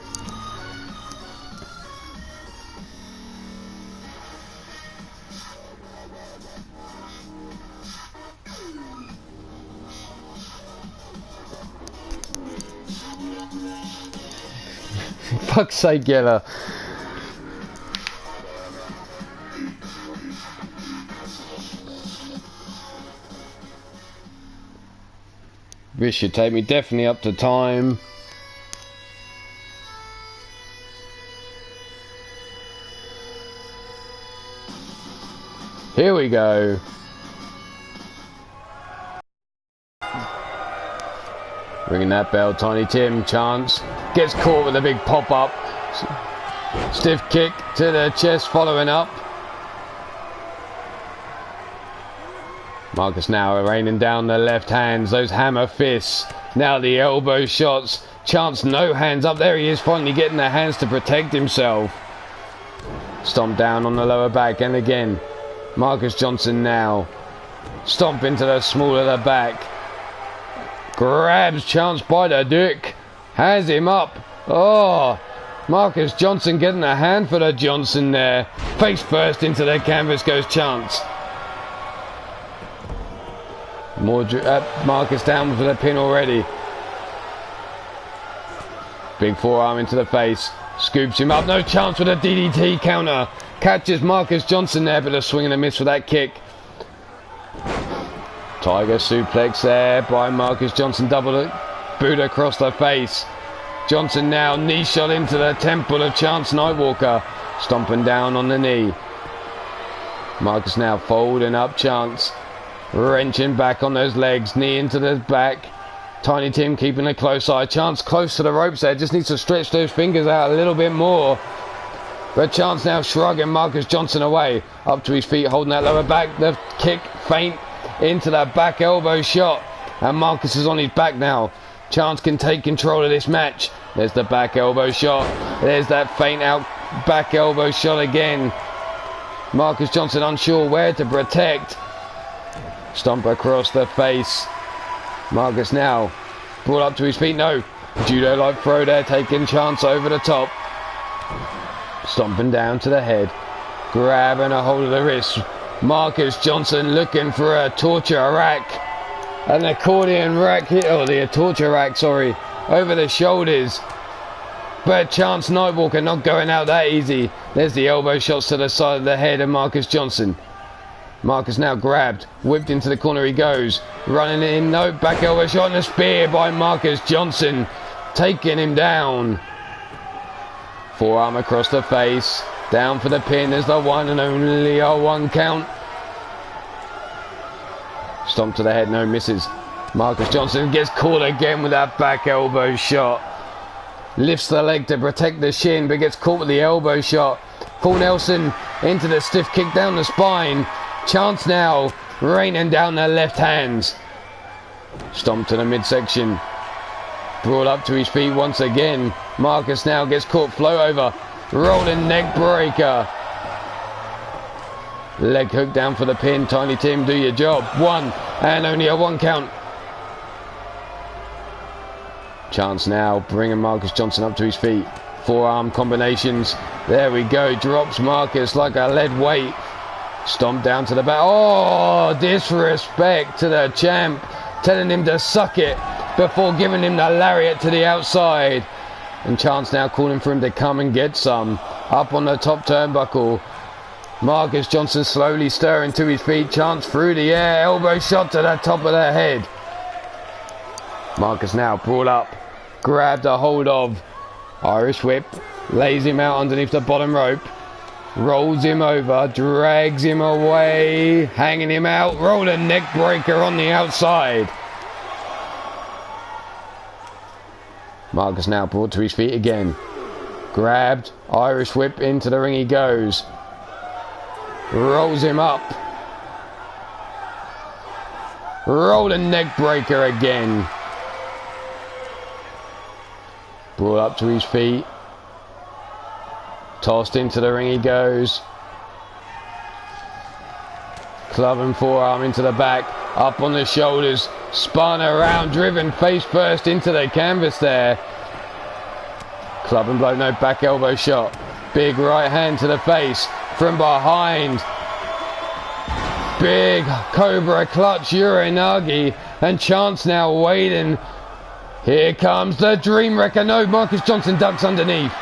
Fuck's sake, Yella. This should take me definitely up to time. Here we go. Ringing that bell, Tiny Tim. Chance gets caught with a big pop-up. Stiff kick to the chest following up. Marcus now raining down the left hands. Those hammer fists. Now the elbow shots. Chance no hands up. There he is, finally getting the hands to protect himself. Stomp down on the lower back, and again Marcus Johnson now stomp into the small of the back. Grabs Chance by the dick. Has him up. Oh, Marcus Johnson getting a hand for the Johnson there. Face first into the canvas goes Chance. Marcus down for the pin already. Big forearm into the face. Scoops him up. No chance with a DDT counter. Catches Marcus Johnson there, but a swing and a miss for that kick. Tiger suplex there by Marcus Johnson. Double boot across the face. Johnson now knee shot into the temple of Chance Nightwalker. Stomping down on the knee. Marcus now folding up Chance. Wrenching back on those legs. Knee into the back. Tiny Tim keeping a close eye. Chance close to the ropes there. Just needs to stretch those fingers out a little bit more. But Chance now shrugging Marcus Johnson away. Up to his feet, holding that lower back. The kick, feint into that back elbow shot. And Marcus is on his back now. Chance can take control of this match. There's the back elbow shot. There's that feint out back elbow shot again. Marcus Johnson unsure where to protect. Stomp across the face. Marcus now brought up to his feet. No. Judo-like throw there, taking Chance over the top. Stomping down to the head. Grabbing a hold of the wrist. Marcus Johnson looking for a torture rack. An accordion rack here. Oh, the torture rack, sorry. over the shoulders. But Chance Nightwalker not going out that easy. There's the elbow shots to the side of the head of Marcus Johnson. Marcus now grabbed, whipped into the corner he goes. Running in, no, back elbow shot and a spear by Marcus Johnson. Taking him down. Forearm across the face. Down for the pin. There's the one and only a 1 count. Stomp to the head, no misses. Marcus Johnson gets caught again with that back elbow shot. Lifts the leg to protect the shin, but gets caught with the elbow shot. Paul Nelson into the stiff kick down the spine. Chance now raining down the left hands. Stomp to the midsection. Brought up to his feet once again. Marcus now gets caught flow over. Rolling neck breaker. Leg hook down for the pin. Tiny Tim, do your job. 1 and only a 1 count. Chance now bringing Marcus Johnson up to his feet. Forearm combinations. There we go. Drops Marcus like a lead weight. Stomp down to the back. Oh, disrespect to the champ. Telling him to suck it before giving him the lariat to the outside. And Chance now calling for him to come and get some. Up on the top turnbuckle. Marcus Johnson slowly stirring to his feet. Chance through the air. Elbow shot to the top of the head. Marcus now brought up. Grabbed a hold of. Irish whip. Lays him out underneath the bottom rope. Rolls him over. Drags him away. Hanging him out. Rolling neck breaker on the outside. Marcus now brought to his feet again. Grabbed. Irish whip into the ring he goes. Rolls him up. Rolling neck breaker again. Brought up to his feet. Tossed into the ring he goes. Club and forearm into the back. Up on the shoulders. Spun around. Driven face first into the canvas there. Club and blow. No, back elbow shot. Big right hand to the face. From behind. Big Cobra clutch Uranagi. And Chance now waiting. Here comes the Dream Wrecker. No, Marcus Johnson ducks underneath.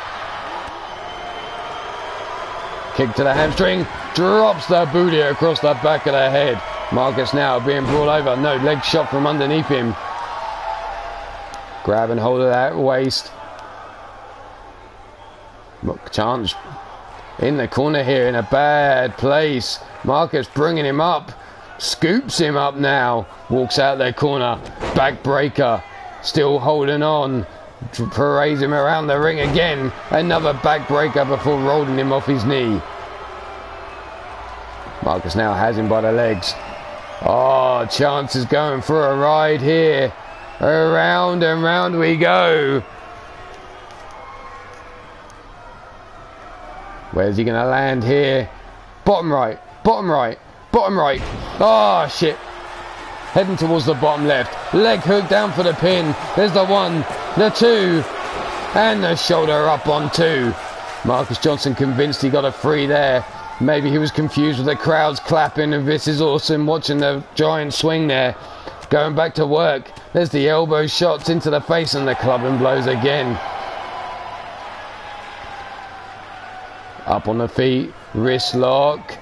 Kick to the hamstring. Drops the booty across the back of the head. Marcus now being brought over. No, leg shot from underneath him. Grab and hold of that waist. Chance in the corner here in a bad place. Marcus bringing him up. Scoops him up now. Walks out their corner. Backbreaker. Still holding on. Parades him around the ring again. Another backbreaker before rolling him off his knee. Marcus now has him by the legs. Oh, Chance is going for a ride here. Around and round we go. Where's he going to land here? Bottom right. Bottom right. Bottom right. Oh, shit. Heading towards the bottom left. Leg hook down for the pin. There's the 1, the 2, and the shoulder up on 2. Marcus Johnson convinced he got a 3 there. Maybe he was confused with the crowds clapping and this is awesome watching the giant swing there. Going back to work. There's the elbow shots into the face and the club and blows again. Up on the feet. Wrist lock.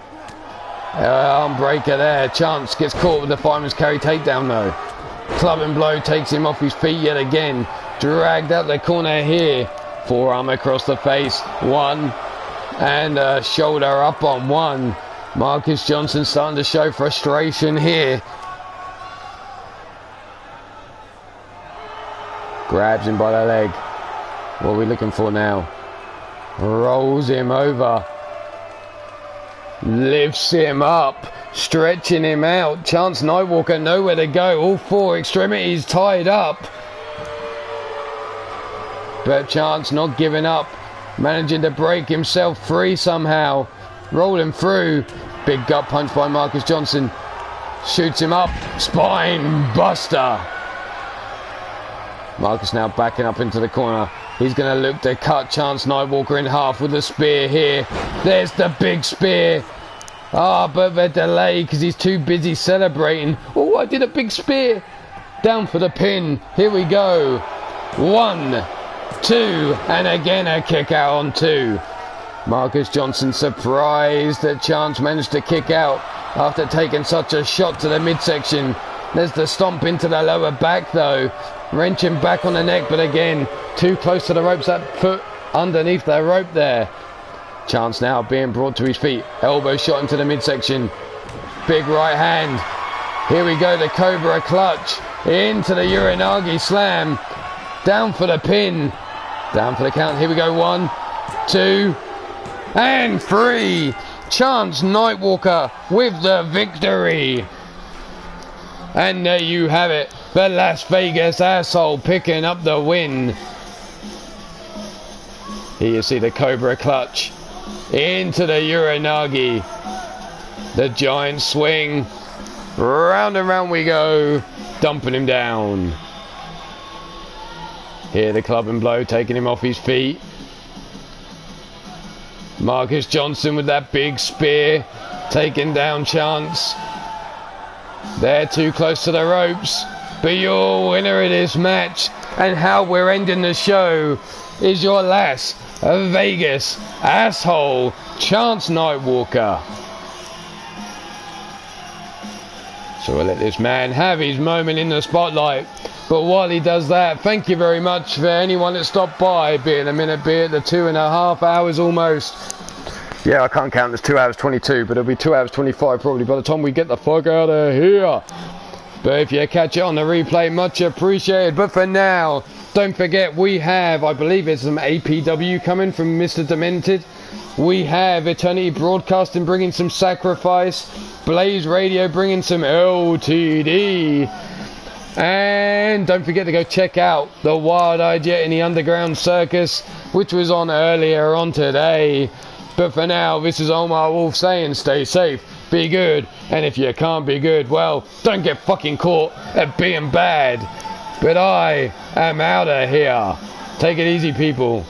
Arm breaker there. Chance gets caught with the fireman's carry takedown though. Club and blow takes him off his feet yet again. Dragged out the corner here. Forearm across the face. 1. And a shoulder up on 1. Marcus Johnson starting to show frustration here. Grabs him by the leg. What are we looking for now? Rolls him over. Lifts him up. Stretching him out. Chance Nightwalker nowhere to go. All 4 extremities tied up. But Chance not giving up. Managing to break himself free somehow. Rolling through. Big gut punch by Marcus Johnson. Shoots him up. Spine buster. Marcus now backing up into the corner. He's going to look to cut Chance Nightwalker in half with a spear here. There's the big spear. But the delay because he's too busy celebrating. Oh, I did a big spear. Down for the pin. Here we go. 1, 2, and again a kick out on 2. Marcus Johnson surprised that Chance managed to kick out after taking such a shot to the midsection. There's the stomp into the lower back though. Wrenching back on the neck, but again, too close to the ropes. That foot underneath the rope there. Chance now being brought to his feet. Elbow shot into the midsection. Big right hand. Here we go, the Cobra clutch. Into the Uranagi slam. Down for the pin. Down for the count. Here we go. 1, 2, and 3. Chance Nightwalker with the victory. And there you have it. The Las Vegas asshole picking up the win. Here you see the Cobra clutch. Into the Uranagi. The giant swing. Round and round we go. Dumping him down. Here the club and blow taking him off his feet. Marcus Johnson with that big spear. Taking down Chance. They're too close to the ropes. But your winner of this match, and how we're ending the show, is your Las Vegas asshole, Chance Nightwalker. So we'll let this man have his moment in the spotlight. But while he does that, thank you very much for anyone that stopped by, be it a minute, be it the 2.5 hours almost. Yeah, I can't count, it's 2 hours 22, but it'll be 2 hours 25 probably by the time we get the fuck out of here. But if you catch it on the replay, much appreciated. But for now, don't forget we have, I believe it's some APW coming from Mr. Demented. We have Eternity Broadcasting bringing some Sacrifice. Blaze Radio bringing some LTD. And don't forget to go check out the Wild Eyed Yet in the Underground Circus, which was on earlier on today. But for now, this is Ulmarwolf saying stay safe, be good, and if you can't be good, well, don't get fucking caught at being bad. But I am out of here. Take it easy, people.